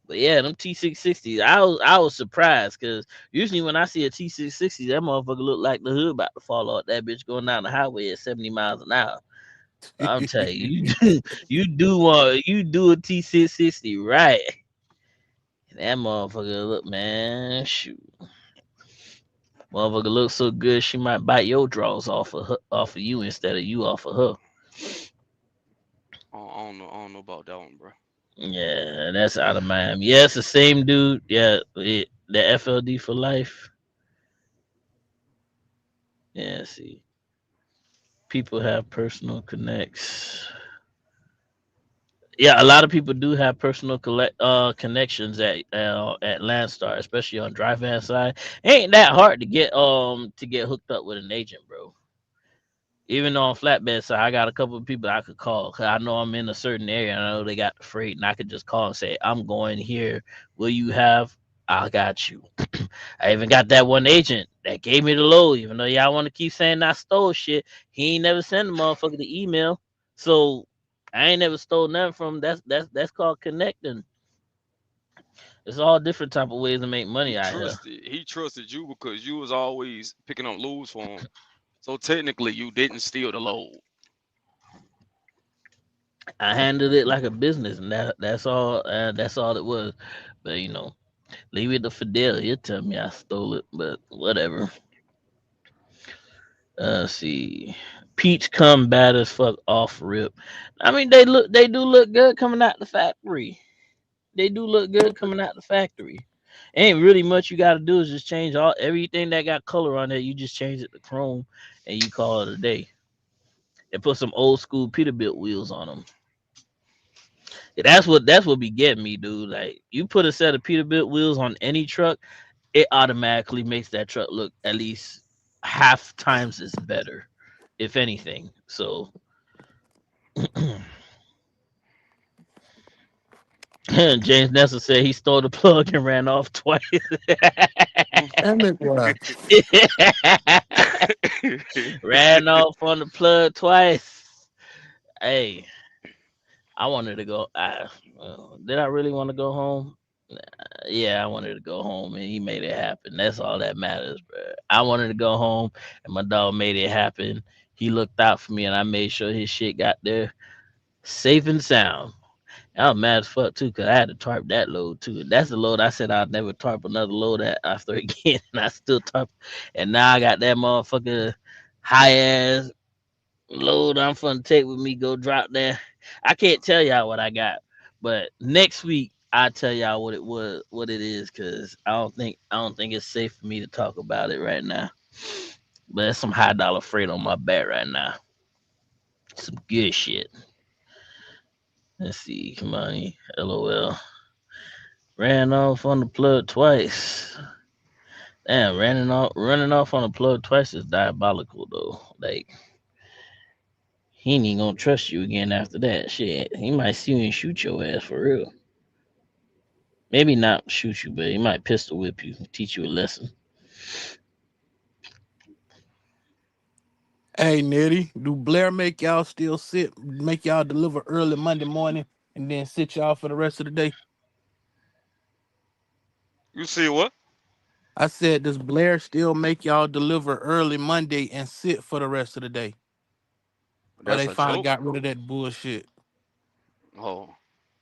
A: But yeah, them T660s, I was surprised because usually when I see a T660, that motherfucker look like the hood about to fall off. That bitch going down the highway at 70 miles an hour. I'm telling you, you do a T660 right. That motherfucker look, man, shoot, motherfucker look so good she might bite your draws off of you instead of you off of her.
B: I don't know about that one, bro.
A: Yeah, that's out of Miami. Yeah, it's the same dude. Yeah, the FLD for life. Yeah, see, people have personal connects. Yeah, a lot of people do have personal connections at Landstar, especially on drive van side. Ain't that hard to get hooked up with an agent, bro. Even though on flatbed side, I got a couple of people I could call. 'Cause I know I'm in a certain area, and I know they got the freight, and I could just call and say, "I'm going here. Will you have?" I got you. I even got that one agent that gave me the load, even though y'all want to keep saying I stole shit. He ain't never sent the motherfucker the email, so I ain't never stole nothing from him. That's called connecting. It's all different type of ways to make money out here.
B: He trusted you because you was always picking up loads for him. So technically, you didn't steal the load.
A: I handled it like a business, and that's all. That's all it was. But you know, leave it to Fidel. He'll tell me I stole it, but whatever. See, Peach come bad as fuck off rip. I mean, they do look good coming out the factory. They do look good coming out the factory. Ain't really much you got to do is just change all everything that got color on it. You just change it to chrome, and you call it a day. And put some old school Peterbilt wheels on them. That's what be getting me, dude. Like you put a set of Peterbilt wheels on any truck, it automatically makes that truck look at least half times as better, if anything. So James Nestor said he stole the plug and ran off twice.
C: Damn it, boy.
A: Ran off on the plug twice. Hey, I wanted to go. Did I really want to go home? Yeah, I wanted to go home, and he made it happen. That's all that matters, bro. I wanted to go home, and my dog made it happen. He looked out for me, and I made sure his shit got there safe and sound. I was mad as fuck too, cause I had to tarp that load too. That's the load I said I'd never tarp another load at after again, and I still tarp. And now I got that motherfucker high ass load I'm finna take with me, go drop there. I can't tell y'all what I got, but next week I'll tell y'all what it was, what it is, cause I don't think it's safe for me to talk about it right now. But there's some high dollar freight on my back right now. Some good shit. Let's see, come on, LOL. Ran off on the plug twice. Damn, running off on the plug twice is diabolical though. Like he ain't even gonna trust you again after that. Shit, he might see you and shoot your ass for real. Maybe not shoot you, but he might pistol whip you, teach you a lesson.
C: Hey, Nitty, do Blair make y'all deliver early Monday morning and then sit y'all for the rest of the day?
B: You see what?
C: I said, does Blair still make y'all deliver early Monday and sit for the rest of the day? Or
B: That's
C: they
B: a
C: finally
B: joke.
C: got rid of that bullshit?
B: Oh,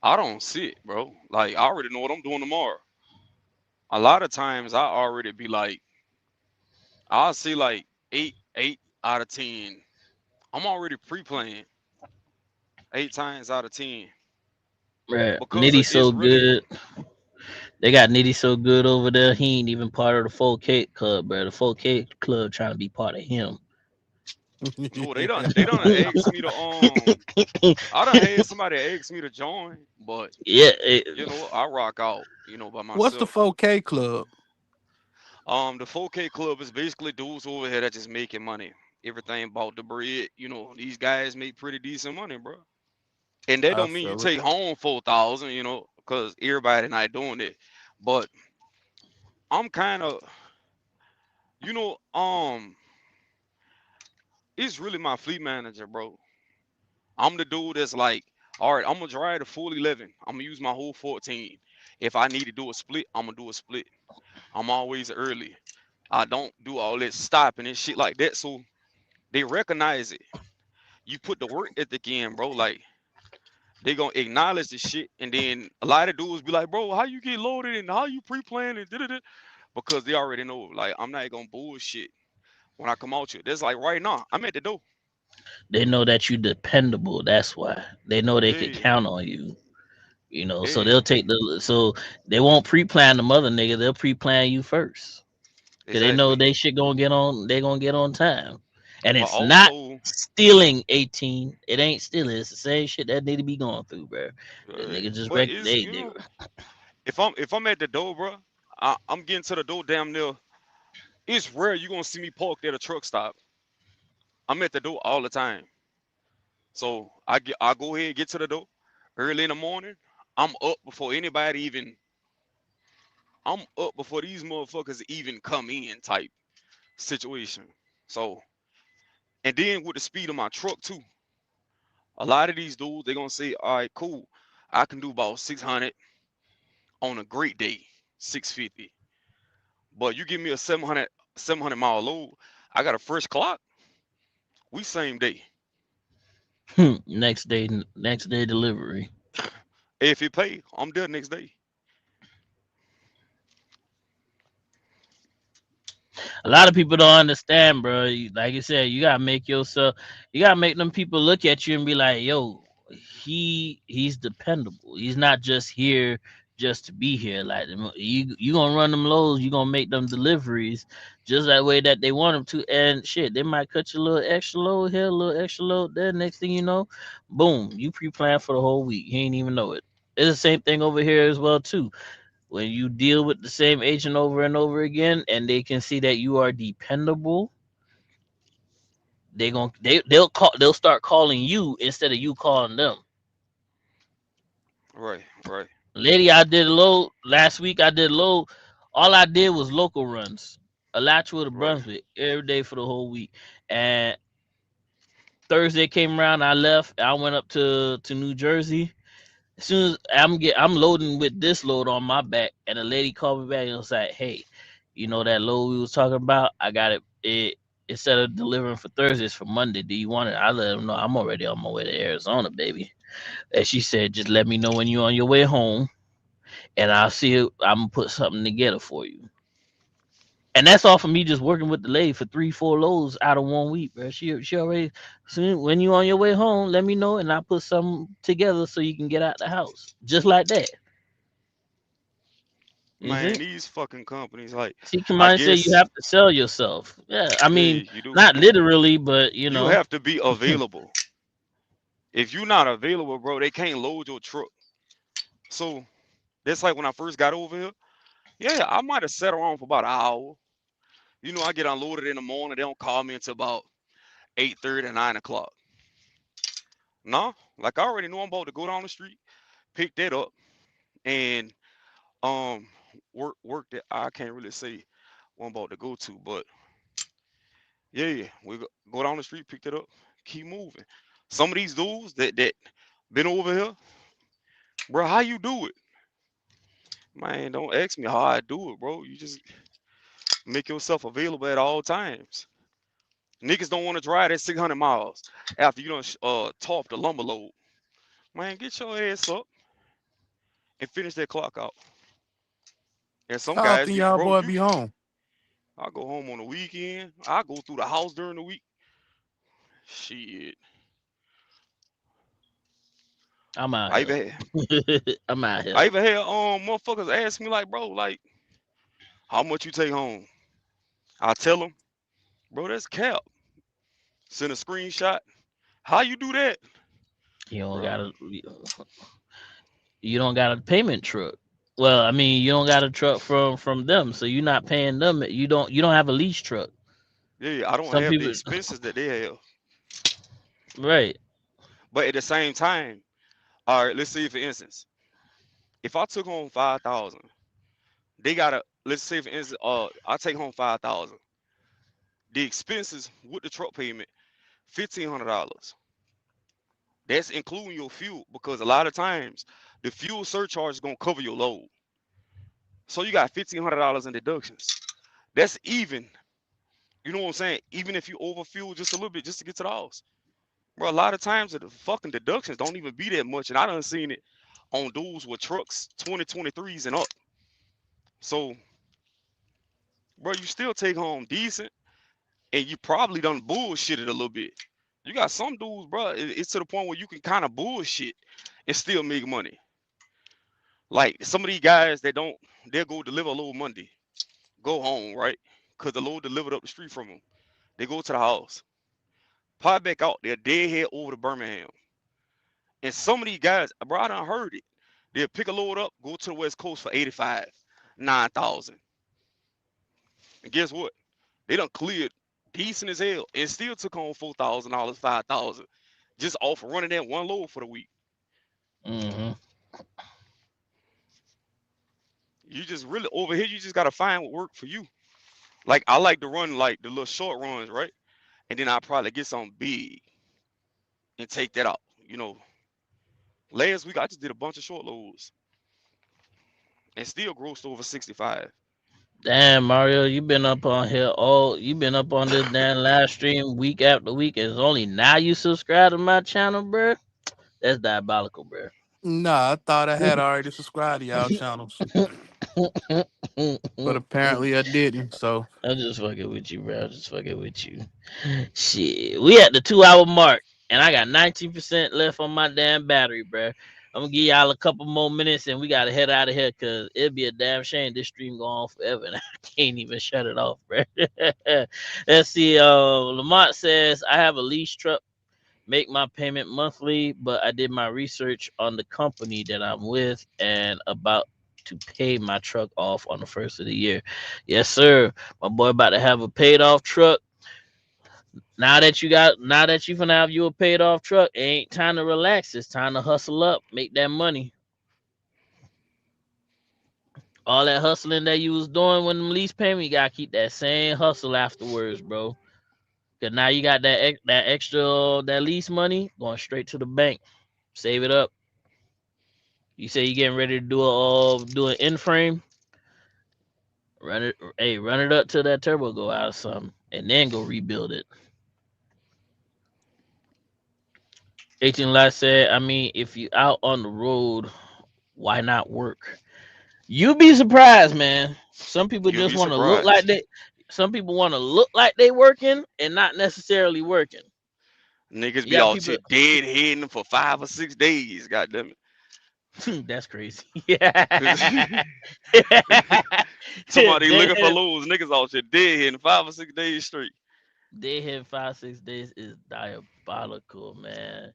B: I don't see it, bro. Like I already know what I'm doing tomorrow. A lot of times I already be like, I'll see like eight out of 10. I'm already pre-playing 8 times out of 10
A: Right.
B: because
A: Nitty
B: it's
A: so
B: really
A: good. They got Nitty so good over there. He ain't even part of the 4K club, bro. The 4K club trying to be part of him.
B: no. They done asked me to I done had somebody ask me to join, but
A: Yeah.
B: I rock out, by
C: What's the
B: myself.
C: 4K club?
B: The 4K club is basically dudes over here that just making money. Everything about the bread, these guys make pretty decent money, bro. And that
C: I
B: don't mean you
C: feel it.
B: take home 4,000, because everybody not doing it. But I'm kind of, you know, um, it's really my fleet manager, bro. I'm the dude that's like, all right, I'm gonna drive the full 11. I'm gonna use my whole 14. If I need to do a split, I'm gonna do a split. I'm always early. I don't do all that stopping and shit like that. So they recognize it. You put the work ethic in, bro. Like they gonna acknowledge the shit, and then a lot of dudes be like, bro, how you get loaded and how you pre-plan and da because they already know. Like I'm not gonna bullshit when I come out here. That's like right now. I'm at the door.
A: They know that you dependable. That's why they know they could
B: Yeah,
A: count on you. So
B: yeah,
A: they'll take they won't pre-plan the mother nigga. They'll pre-plan you first because they know
B: exactly.
A: they shit gonna get on. They gonna get on time, and
B: But
A: it's not
B: also,
A: stealing 18. It ain't stealing. It's the same shit that need to be going through, bro. The
B: uh,
A: nigga just
B: but it's
A: they
B: if I'm at the door, bro, I'm getting to the door damn near. It's rare you gonna see me parked at a truck stop. I'm at the door all the time. So I go ahead and get to the door early in the morning. I'm up before anybody even. I'm up before these motherfuckers even come in type situation. So and then with the speed of my truck too, a lot of these dudes they gonna say, all right, cool, I can do about 600 on a great day, 650. But you give me a 700 mile load, I got a fresh clock. We same day.
A: next day delivery.
B: If it pay, I'm there next day.
A: A lot of people don't understand, bro. Like I said, you gotta make them people look at you and be like, yo, he's dependable. He's not just here just to be here. Like you gonna run them lows, you gonna make them deliveries just that way that they want them to. And shit, they might cut you a little extra load here, a little extra load there. Next thing you know, boom, you pre-planned for the whole week. You ain't even know it. It's the same thing over here as well too. When you deal with the same agent over and over again and they can see that you are dependable, they'll start calling you instead of you calling them.
B: Right, right,
A: Lady, I did a load last week. I did a load. All I did was local runs, Alachua to
B: right.
A: Brunswick every day for the whole week. And Thursday came around, I left. I went up to New Jersey. As soon as I'm loading with this load on my back, and a lady called me back and was like, "Hey, you know that load we was talking about? I got it. Instead of delivering for Thursdays for Monday, do you want it?" I let them know I'm already on my way to Arizona, baby. And she said, "Just let me know when you're on your way home, and I'll see. I'm gonna put something together for you." And that's all for me just working with the lady for 3-4 loads out of 1 week, bro. She already soon when you on your way home, let me know and I put something together so you can get out the house. Just like that. You
B: Man,
A: see?
B: these fucking companies, like,
A: See,
B: I
A: Kamani said you
B: guess,
A: have to sell yourself. Yeah, I
B: yeah,
A: mean,
B: you do.
A: not literally, but
B: You have to be available. If you're not available, bro, they can't load your truck. So that's like when I first got over here. Yeah, I might have sat around for about an hour. I get unloaded in the morning. They don't call me until about 8:30, 9 o'clock. No, like I already know I'm about to go down the street, pick that up, and um work that I can't really say what I'm about to go to, but yeah, we go down the street, pick that up, keep moving. Some of these dudes that been over here, bro, how you do it? Man, don't ask me how I do it, bro. You just make yourself available at all times. Niggas don't want to drive that 600 miles after you done top the lumber load. Man, get your ass up. and finish their clock out. And some
C: How
B: guys,
C: often y'all
B: bro,
C: boy be home?
B: I go home on the weekend. I go through the house during the week. Shit,
A: I'm out
B: I
A: here.
B: even had,
A: I'm out here.
B: I even had motherfuckers ask me like, bro, like how much you take home? I tell them, bro, that's cap. Send a screenshot. How you do that,
A: You don't
B: bro?
A: got a you don't got a payment truck. Well, I mean, you don't got a truck from them, so you're not paying them. You don't have a lease truck.
B: Yeah, I don't
A: Some
B: have the
A: people,
B: expenses that they have.
A: right?
B: But at the same time, all right, let's see for instance, if I took home 5,000, they gotta let's say for instance, I take home 5,000. The expenses with the truck payment, $1,500. That's including your fuel because a lot of times the fuel surcharge is gonna cover your load. So you got $1,500 in deductions. That's even. You know what I'm saying? Even if you overfuel just a little bit just to get to the house. Bro, a lot of times the fucking deductions don't even be that much. And I done seen it on dudes with trucks 2023s and up. So, bro, you still take home decent and you probably done bullshitted a little bit. You got some dudes, bro, it's to the point where you can kind of bullshit and still make money. Like some of these guys that don't, they'll go deliver a load Monday, go home, right? Because the load delivered up the street from them. They go to the house, pop back out, they're deadhead over to Birmingham. And some of these guys, bro, I done heard it. They'll pick a load up, go to the West Coast for 85, 9,000. And guess what? They done cleared decent as hell and still took home $4,000, 5,000 just off of running that one load for the week.
A: Hmm.
B: You just really over here, you just gotta find what work for you. Like I like to run like the little short runs, right? And then I probably get something big and take that out. You know, last week I just did a bunch of short loads and still grossed over 65.
A: Damn, Mario, you been up on this damn live stream week after week. It's only now you subscribe to my channel, bro. That's diabolical, bro.
C: Nah, I thought I had already subscribed to y'all channels, but apparently I didn't. So
A: I'm just fucking with you, bro. I'm just fucking with you. Shit, we at the 2 hour mark, and I got 19% left on my damn battery, bro. I'm gonna give y'all a couple more minutes, and we gotta head out of here, cause it'd be a damn shame this stream go on forever, and I can't even shut it off, bro. Let's see. Lamont says I have a lease truck, make my payment monthly, but I did my research on the company that I'm with and about to pay my truck off on the first of the year. Yes, sir. My boy about to have a paid off truck. Now that you finna have you a paid off truck, it ain't time to relax. It's time to hustle up, make that money. All that hustling that you was doing when the lease payment, you gotta keep that same hustle afterwards, bro. Cause now you got that extra that lease money going straight to the bank. Save it up. You say you getting ready to do an in frame. Run it up till that turbo go out or something, and then go rebuild it. 18 Light said, I mean, if you out on the road, why not work? You be surprised, man. Some people
B: You'll
A: just
B: be
A: want to look like
B: surprised.
A: they. Some people want to look like they working and not necessarily working.
B: Niggas
A: You
B: be
A: got
B: out
A: people.
B: here dead heading for 5 or 6 days. Goddamn
A: That's crazy. Yeah.
B: it. Somebody
A: they
B: looking for
A: have,
B: loads. Niggas out here dead heading 5 or 6 days straight.
A: they have 5 6 days is diabolical, man.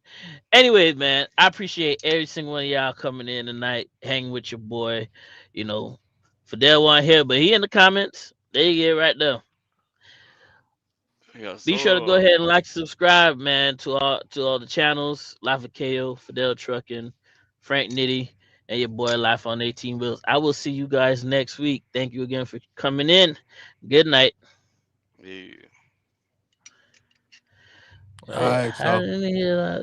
A: Anyways, man, I appreciate every single one of y'all coming in tonight, hanging with your boy. You know, Fidel wasn't here, but he in the comments. There you get right there.
B: Yes,
A: Be sure to go
B: sir.
A: ahead and like, subscribe, man, to all the channels. Life of KO, Fidel Trucking, Frank Nitty, and your boy Life on 18 Wheels. I will see you guys next week. Thank you again for coming in. Good night.
B: Yeah.
C: all
A: Wait,
C: right,
A: how
C: so.
A: did I hear that?